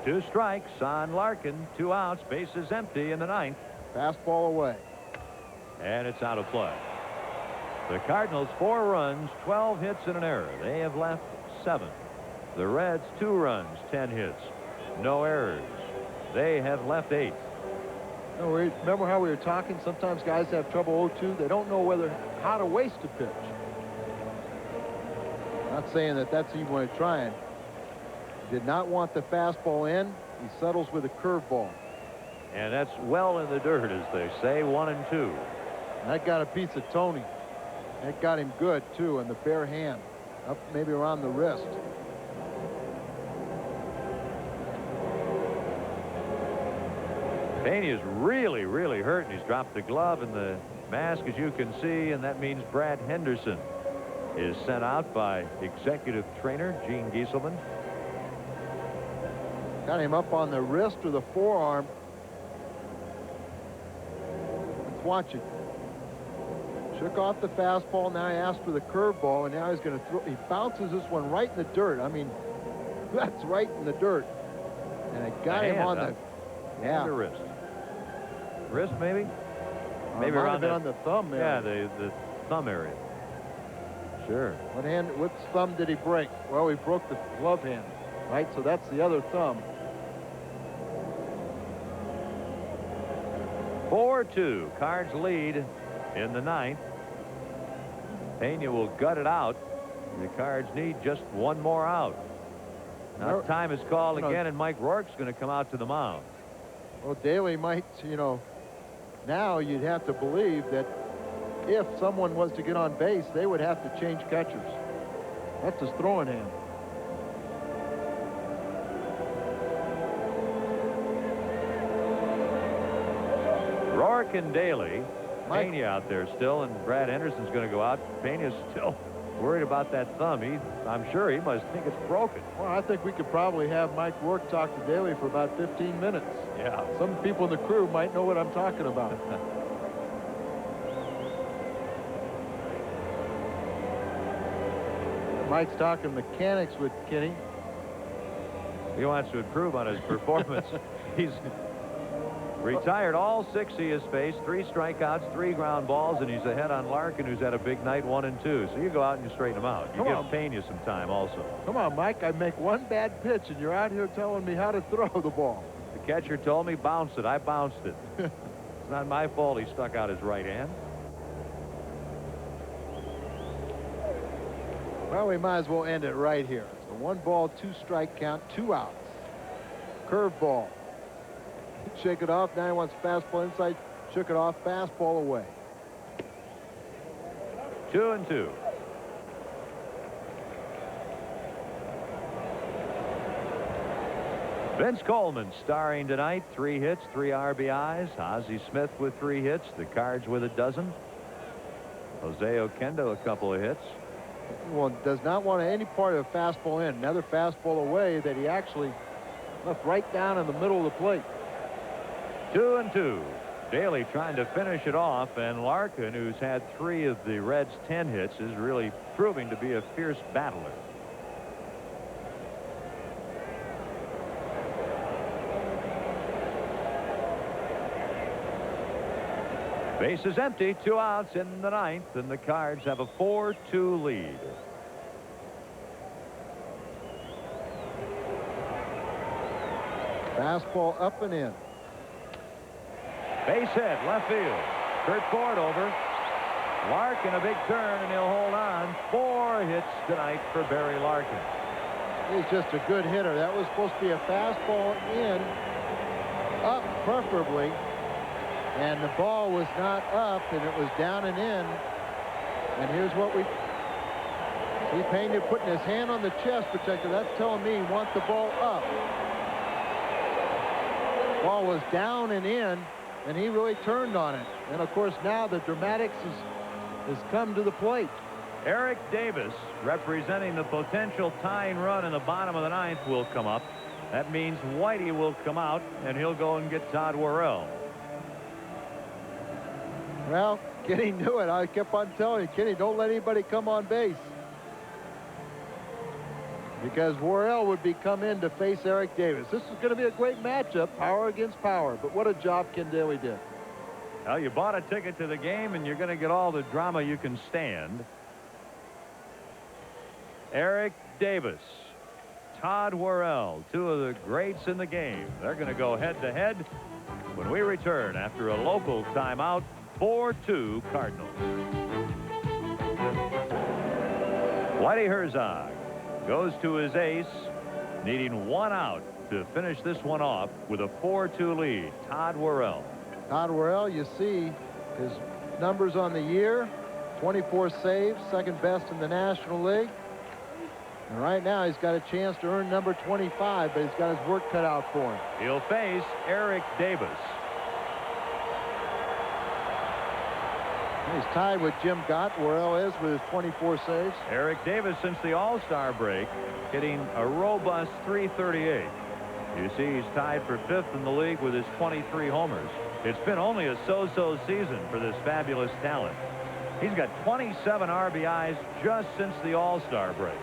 2 strikes on Larkin. 2 outs. Bases empty in the 9th. Fastball away. And it's out of play. The Cardinals 4 runs, 12 hits and an error. They have left 7. The Reds 2 runs, 10 hits, no errors. They have left 8. No, remember how we were talking? Sometimes guys have trouble 0-2. They don't know how to waste a pitch. Not saying that that's even what he's trying. Did not want the fastball in. He settles with a curveball. And that's well in the dirt, as they say. 1 and 2. And that got a piece of Tony. That got him good, too, in the bare hand. Up maybe around the wrist. Pena's really, really hurt, and he's dropped the glove and the mask, as you can see, and that means Brad Henderson is sent out by executive trainer Gene Gieselman. Got him up on the wrist or the forearm. Let's watch it. Shook off the fastball. Now he asked for the curveball, and now he's going to throw. He bounces this one right in the dirt. I mean, that's right in the dirt. And it got him on the the wrist. Wrist, maybe? Maybe might around have been on the thumb area. Yeah, the thumb area. Sure. What thumb did he break? Well, he broke the glove hand, right? So that's the other thumb. 4-2. Cards lead in the 9th. Pena will gut it out. The Cards need just 1 more out. Now time is called again, and Mike Rourke's going to come out to the mound. Well, Daly might, now you'd have to believe that if someone was to get on base, they would have to change catchers. That's his throwing hand. Rourke and Daly. Pena out there still, and Brad Henderson's going to go out. Pena's still worried about that thumb. I'm sure he must think it's broken. Well, I think we could probably have Mike Rourke talk to Daly for about 15 minutes. Yeah. Some people in the crew might know what I'm talking about. Mike's talking mechanics with Kenny. He wants to improve on his performance. He's retired all 6 he has faced, 3 strikeouts, 3 ground balls, and he's ahead on Larkin, who's had a big night, 1 and 2. So you go out and you straighten him out. You give Pena some time also. Come on, Mike. I make 1 bad pitch, and you're out here telling me how to throw the ball. The catcher told me bounce it. I bounced it. It's not my fault he stuck out his right hand. Well, we might as well end it right here. It's a 1 ball, 2 strike count, 2 outs. Curveball. Shake it off. Now he wants fastball inside. Shook it off. Fastball away. 2-2. Vince Coleman starring tonight. 3 hits, 3 RBIs. Ozzie Smith with 3 hits. The Cards with a dozen. Jose Oquendo a couple of hits. Well, does not want any part of a fastball in. Another fastball away that he actually left right down in the middle of the plate. 2-2. Daly trying to finish it off, and Larkin, who's had 3 of the Reds' 10 hits, is really proving to be a fierce battler. Base is empty, 2 outs in the 9th, and the Cards have a 4-2 lead. Fastball up and in. Base hit, left field. Kurt Ford over. Larkin a big turn, and he'll hold on. 4 hits tonight for Barry Larkin. He's just a good hitter. That was supposed to be a fastball in, up preferably, and the ball was not up, and it was down and in. And here's what we see. Pena putting his hand on the chest protector. That's telling me he wants the ball up. Ball was down and in, and he really turned on it. And of course now the dramatics has come to the plate. Eric Davis, representing the potential tying run in the bottom of the ninth, will come up. That means Whitey will come out, and he'll go and get Todd Worrell. Well, Kenny knew it. I kept on telling you, Kenny, don't let anybody come on base. Because Worrell would come in to face Eric Davis. This is going to be a great matchup, power against power. But what a job Ken Daly did. Well, you bought a ticket to the game, and you're going to get all the drama you can stand. Eric Davis, Todd Worrell, two of the greats in the game. They're going to go head-to-head when we return after a local timeout. 4-2 Cardinals. Whitey Herzog goes to his ace, needing one out to finish this one off with a 4-2 lead. Todd Worrell. Todd Worrell, you see his numbers on the year, 24 saves, second best in the National League. And right now he's got a chance to earn number 25, but he's got his work cut out for him. He'll face Eric Davis. He's tied with Jim Gott. Worrell is with his 24 saves. Eric Davis, since the All-Star break, hitting a robust .338. You see he's tied for 5th in the league with his 23 homers. It's been only a so-so season for this fabulous talent. He's got 27 RBIs just since the All-Star break.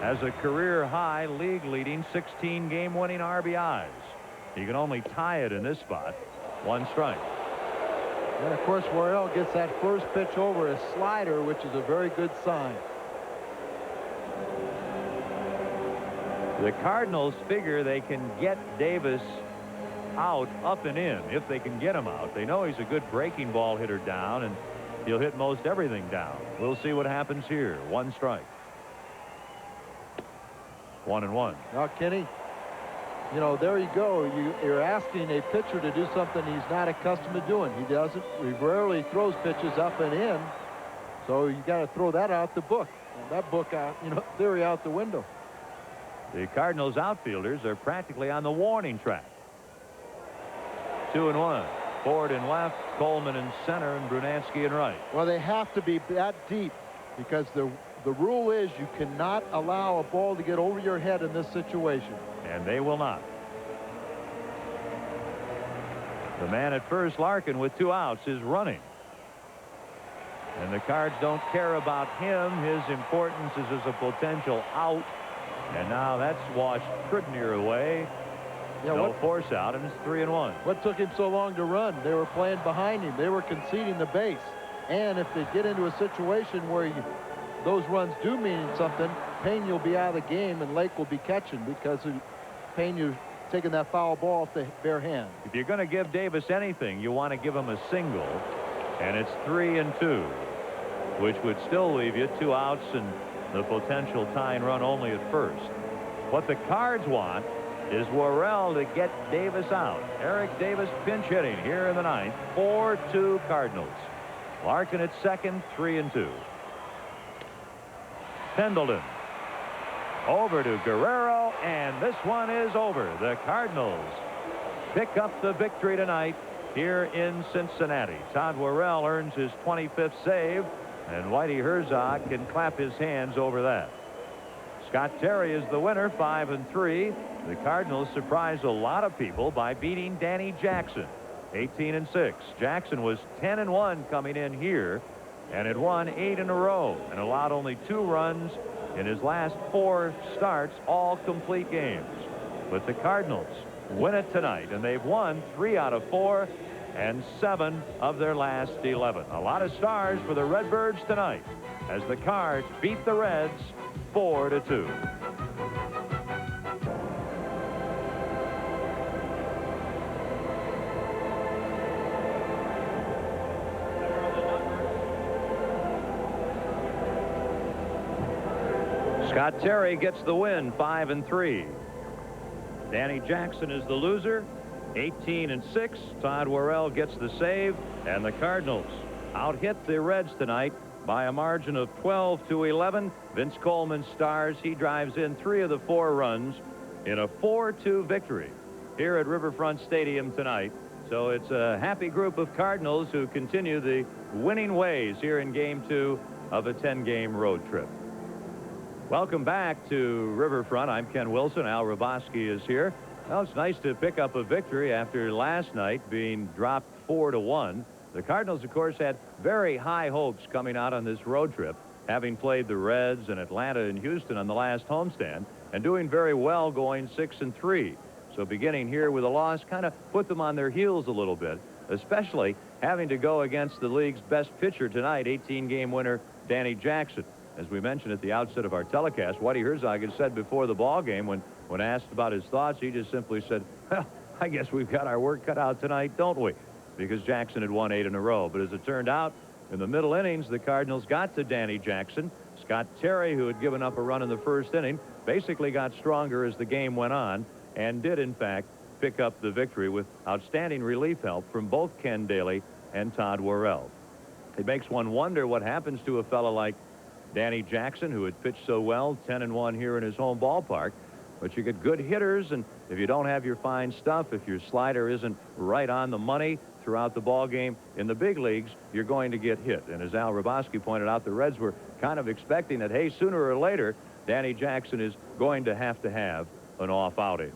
Has a career high league-leading 16 game-winning RBIs. He can only tie it in this spot. One strike. And of course Worrell gets that first pitch over a slider, which is a very good sign. The Cardinals figure they can get Davis out, up and in, if they can get him out. They know he's a good breaking ball hitter down, and he'll hit most everything down. We'll see what happens here. One strike. 1-1. Now, Kenny, you know, there you go. You're asking a pitcher to do something he's not accustomed to doing. He rarely throws pitches up and in. So you got to throw that out the book. And that book out, theory out the window. The Cardinals outfielders are practically on the warning track. 2-1. Ford in left, Coleman in center, and Brunansky in right. Well, they have to be that deep because the rule is you cannot allow a ball to get over your head in this situation. And they will not. The man at first, Larkin, with 2 outs, is running. And the Cards don't care about him. His importance is as a potential out. And now that's washed pretty near away. Yeah, no force out, and it's 3-1. What took him so long to run? They were playing behind him. They were conceding the base. And if they get into a situation where those runs do mean something, Pena will be out of the game and Lake will be catching because Pena taking that foul ball off the bare hand. If you're going to give Davis anything, you want to give him a single, and it's 3-2, which would still leave you 2 outs and the potential tying run only at first. What the Cards want is Worrell to get Davis out. Eric Davis pinch hitting here in the ninth. 4-2 Cardinals. Larkin at second, 3-2. Pendleton over to Guerrero, and this one is over. The Cardinals pick up the victory tonight here in Cincinnati. Todd Worrell earns his 25th save, and Whitey Herzog can clap his hands over that. Scott Terry is the winner, 5-3. The Cardinals surprised a lot of people by beating Danny Jackson, 18-6. Jackson was 10-1 coming in here and had won 8 in a row and allowed only 2 runs in his last 4 starts, all complete games. But the Cardinals win it tonight, and they've won 3 out of 4 and 7 of their last 11. A lot of stars for the Redbirds tonight as the Cards beat the Reds 4-2. Scott Terry gets the win, 5-3. Danny Jackson is the loser, 18-6. Todd Worrell gets the save, and the Cardinals out-hit the Reds tonight by a margin of 12-11. Vince Coleman stars. He drives in 3 of the 4 runs in a 4-2 victory here at Riverfront Stadium tonight. So it's a happy group of Cardinals who continue the winning ways here in Game 2 of a 10-game road trip. Welcome back to Riverfront. I'm Ken Wilson. Al Roboski is here. Well, it's nice to pick up a victory after last night being dropped 4-1. The Cardinals, of course, had very high hopes coming out on this road trip, having played the Reds and Atlanta and Houston on the last homestand, and doing very well going 6-3. So beginning here with a loss kind of put them on their heels a little bit, especially having to go against the league's best pitcher tonight, 18-game winner Danny Jackson. As we mentioned at the outset of our telecast, Whitey Herzog had said before the ball game when asked about his thoughts, he just simply said, well, I guess we've got our work cut out tonight, don't we? Because Jackson had won 8 in a row. But as it turned out, in the middle innings, the Cardinals got to Danny Jackson. Scott Terry, who had given up a run in the first inning, basically got stronger as the game went on and did, in fact, pick up the victory with outstanding relief help from both Ken Daly and Todd Worrell. It makes one wonder what happens to a fellow like Danny Jackson, who had pitched so well, 10-1 here in his home ballpark. But you get good hitters, and if you don't have your fine stuff, if your slider isn't right on the money throughout the ball game in the big leagues, you're going to get hit. And as Al Roboski pointed out, the Reds were kind of expecting that, hey, sooner or later, Danny Jackson is going to have an off outing.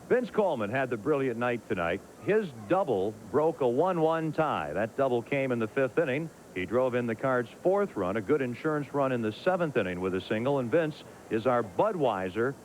Vince Coleman had the brilliant night tonight. His double broke a 1-1 tie. That double came in the 5th inning. He drove in the Cards' 4th run, a good insurance run in the 7th inning with a single, and Vince is our Budweiser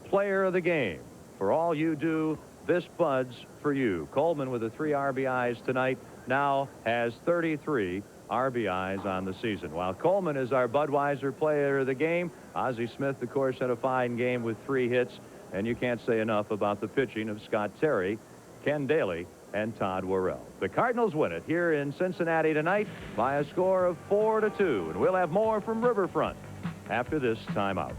player of the game. For all you do, this Bud's for you. Coleman with the 3 RBIs tonight now has 33 RBIs on the season. While Coleman is our Budweiser player of the game, Ozzie Smith, of course, had a fine game with 3 hits, and you can't say enough about the pitching of Scott Terry, Ken Daly, and Todd Worrell. The Cardinals win it here in Cincinnati tonight by a score of 4-2, and we'll have more from Riverfront after this timeout.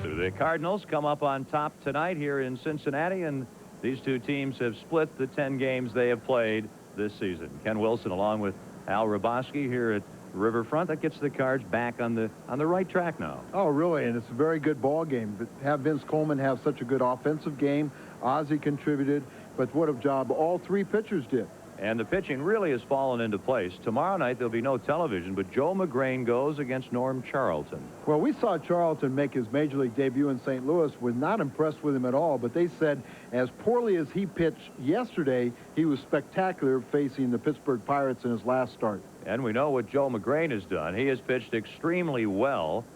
The Cardinals come up on top tonight here in Cincinnati, and these two teams have split the 10 games they have played this season. Ken Wilson along with Al Roboski here at Riverfront. That gets the Cards back on the right track now. Oh, really? And it's a very good ball game. But have Vince Coleman have such a good offensive game. Ozzie contributed, but what a job all 3 pitchers did. And the pitching really has fallen into place. Tomorrow night there'll be no television, but Joe McGrain goes against Norm Charlton. Well, we saw Charlton make his major league debut in St. Louis. We're not impressed with him at all, but they said as poorly as he pitched yesterday, he was spectacular facing the Pittsburgh Pirates in his last start. And we know what Joe McGrain has done. He has pitched extremely well,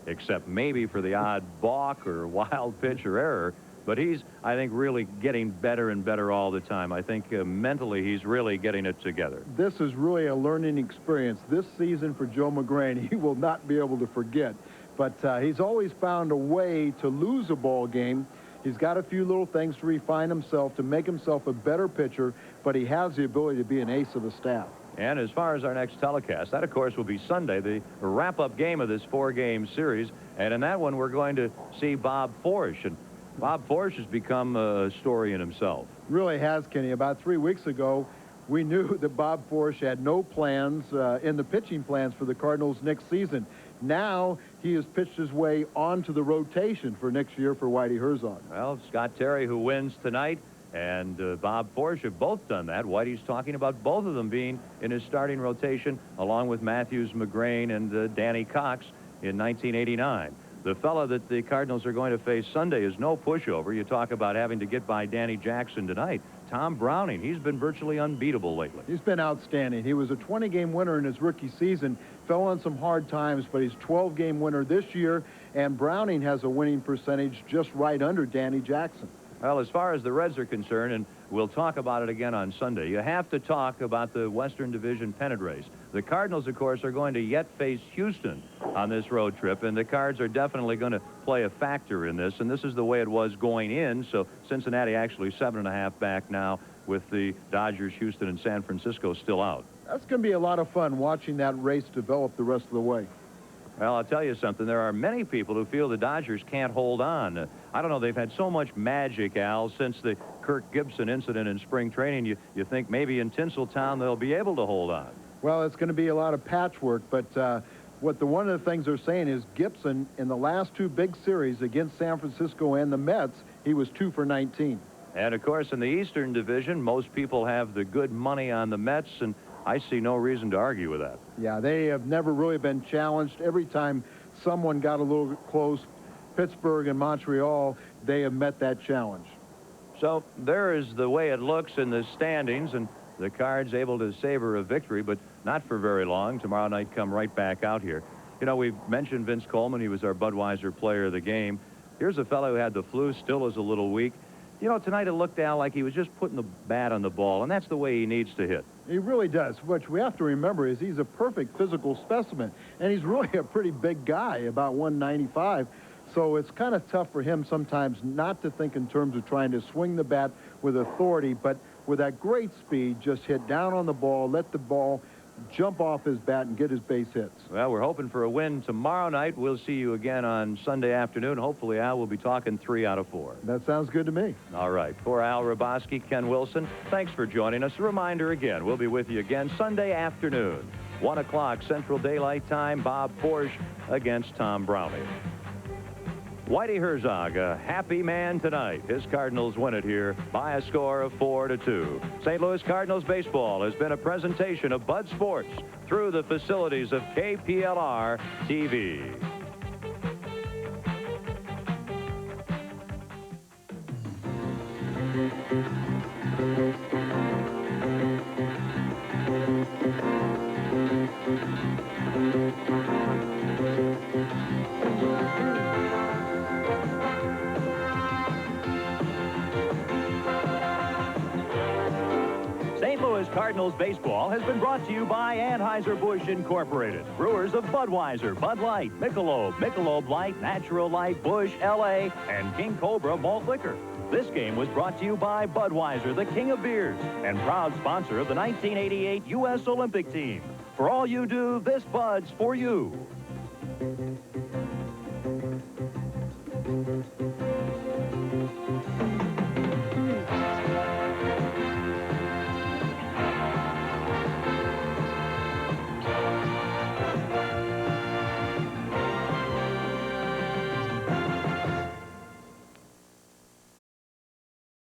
except maybe for the odd balk or wild pitch or error. But he's, I think, really getting better and better all the time. I think mentally he's really getting it together. This is really a learning experience. This season for Joe McGrain, he will not be able to forget. But he's always found a way to lose a ball game. He's got a few little things to refine himself, to make himself a better pitcher, but he has the ability to be an ace of the staff. And as far as our next telecast, that, of course, will be Sunday, the wrap-up game of this 4-game series. And in that one, we're going to see Bob Forsch. And Bob Forsch has become a story in himself. Really has, Kenny. About 3 weeks ago, we knew that Bob Forsch had no plans in the pitching plans for the Cardinals next season. Now he has pitched his way onto the rotation for next year for Whitey Herzog. Well, Scott Terry, who wins tonight, and Bob Forsch have both done that. Whitey's talking about both of them being in his starting rotation, along with Matthews, McGrain, and Danny Cox in 1989. The fella that the Cardinals are going to face Sunday is no pushover. You talk about having to get by Danny Jackson tonight. Tom Browning, he's been virtually unbeatable lately. He's been outstanding. He was a 20-game winner in his rookie season, fell on some hard times, but he's 12-game winner this year, and Browning has a winning percentage just right under Danny Jackson. Well, as far as the Reds are concerned, and we'll talk about it again on Sunday, you have to talk about the Western Division pennant race. The Cardinals, of course, are going to yet face Houston on this road trip, and the Cards are definitely going to play a factor in this, and this is the way it was going in, so Cincinnati actually 7.5 back now with the Dodgers, Houston, and San Francisco still out. That's going to be a lot of fun watching that race develop the rest of the way. Well, I'll tell you something. There are many people who feel the Dodgers can't hold on. I don't know. They've had so much magic, Al, since the Kirk Gibson incident in spring training. You think maybe in Tinseltown they'll be able to hold on. Well, it's going to be a lot of patchwork, but one of the things they're saying is Gibson, in the last 2 big series against San Francisco and the Mets, he was 2 for 19. And, of course, in the Eastern Division, most people have the good money on the Mets, and I see no reason to argue with that. Yeah, they have never really been challenged. Every time someone got a little close, Pittsburgh and Montreal, they have met that challenge. So there is the way it looks in the standings, and the Cards able to savor a victory, but not for very long. Tomorrow night, come right back out here. You know, we've mentioned Vince Coleman. He was our Budweiser player of the game. Here's a fellow who had the flu, still is a little weak. You know, tonight it looked, Al, like he was just putting the bat on the ball, and that's the way he needs to hit. He really does. What we have to remember is he's a perfect physical specimen, and he's really a pretty big guy, about 195. So it's kind of tough for him sometimes not to think in terms of trying to swing the bat with authority, but with that great speed, just hit down on the ball, let the ball jump off his bat and get his base hits. Well, we're hoping for a win tomorrow night. We'll see you again on Sunday afternoon. Hopefully, Al, we'll be talking 3 out of 4. That sounds good to me. All right. For Al Raboski, Ken Wilson, thanks for joining us. A reminder again, we'll be with you again Sunday afternoon, 1 o'clock Central Daylight Time. Bob Forge against Tom Browning. Whitey Herzog, a happy man tonight. His Cardinals win it here by a score of 4-2. St. Louis Cardinals baseball has been a presentation of Bud Sports through the facilities of KPLR-TV. Cardinals baseball has been brought to you by Anheuser-Busch Incorporated, brewers of Budweiser, Bud Light, Michelob, Michelob Light, Natural Light, Busch, L.A., and King Cobra malt liquor. This game was brought to you by Budweiser, the king of beers, and proud sponsor of the 1988 U.S. Olympic team. For all you do, this Bud's for you.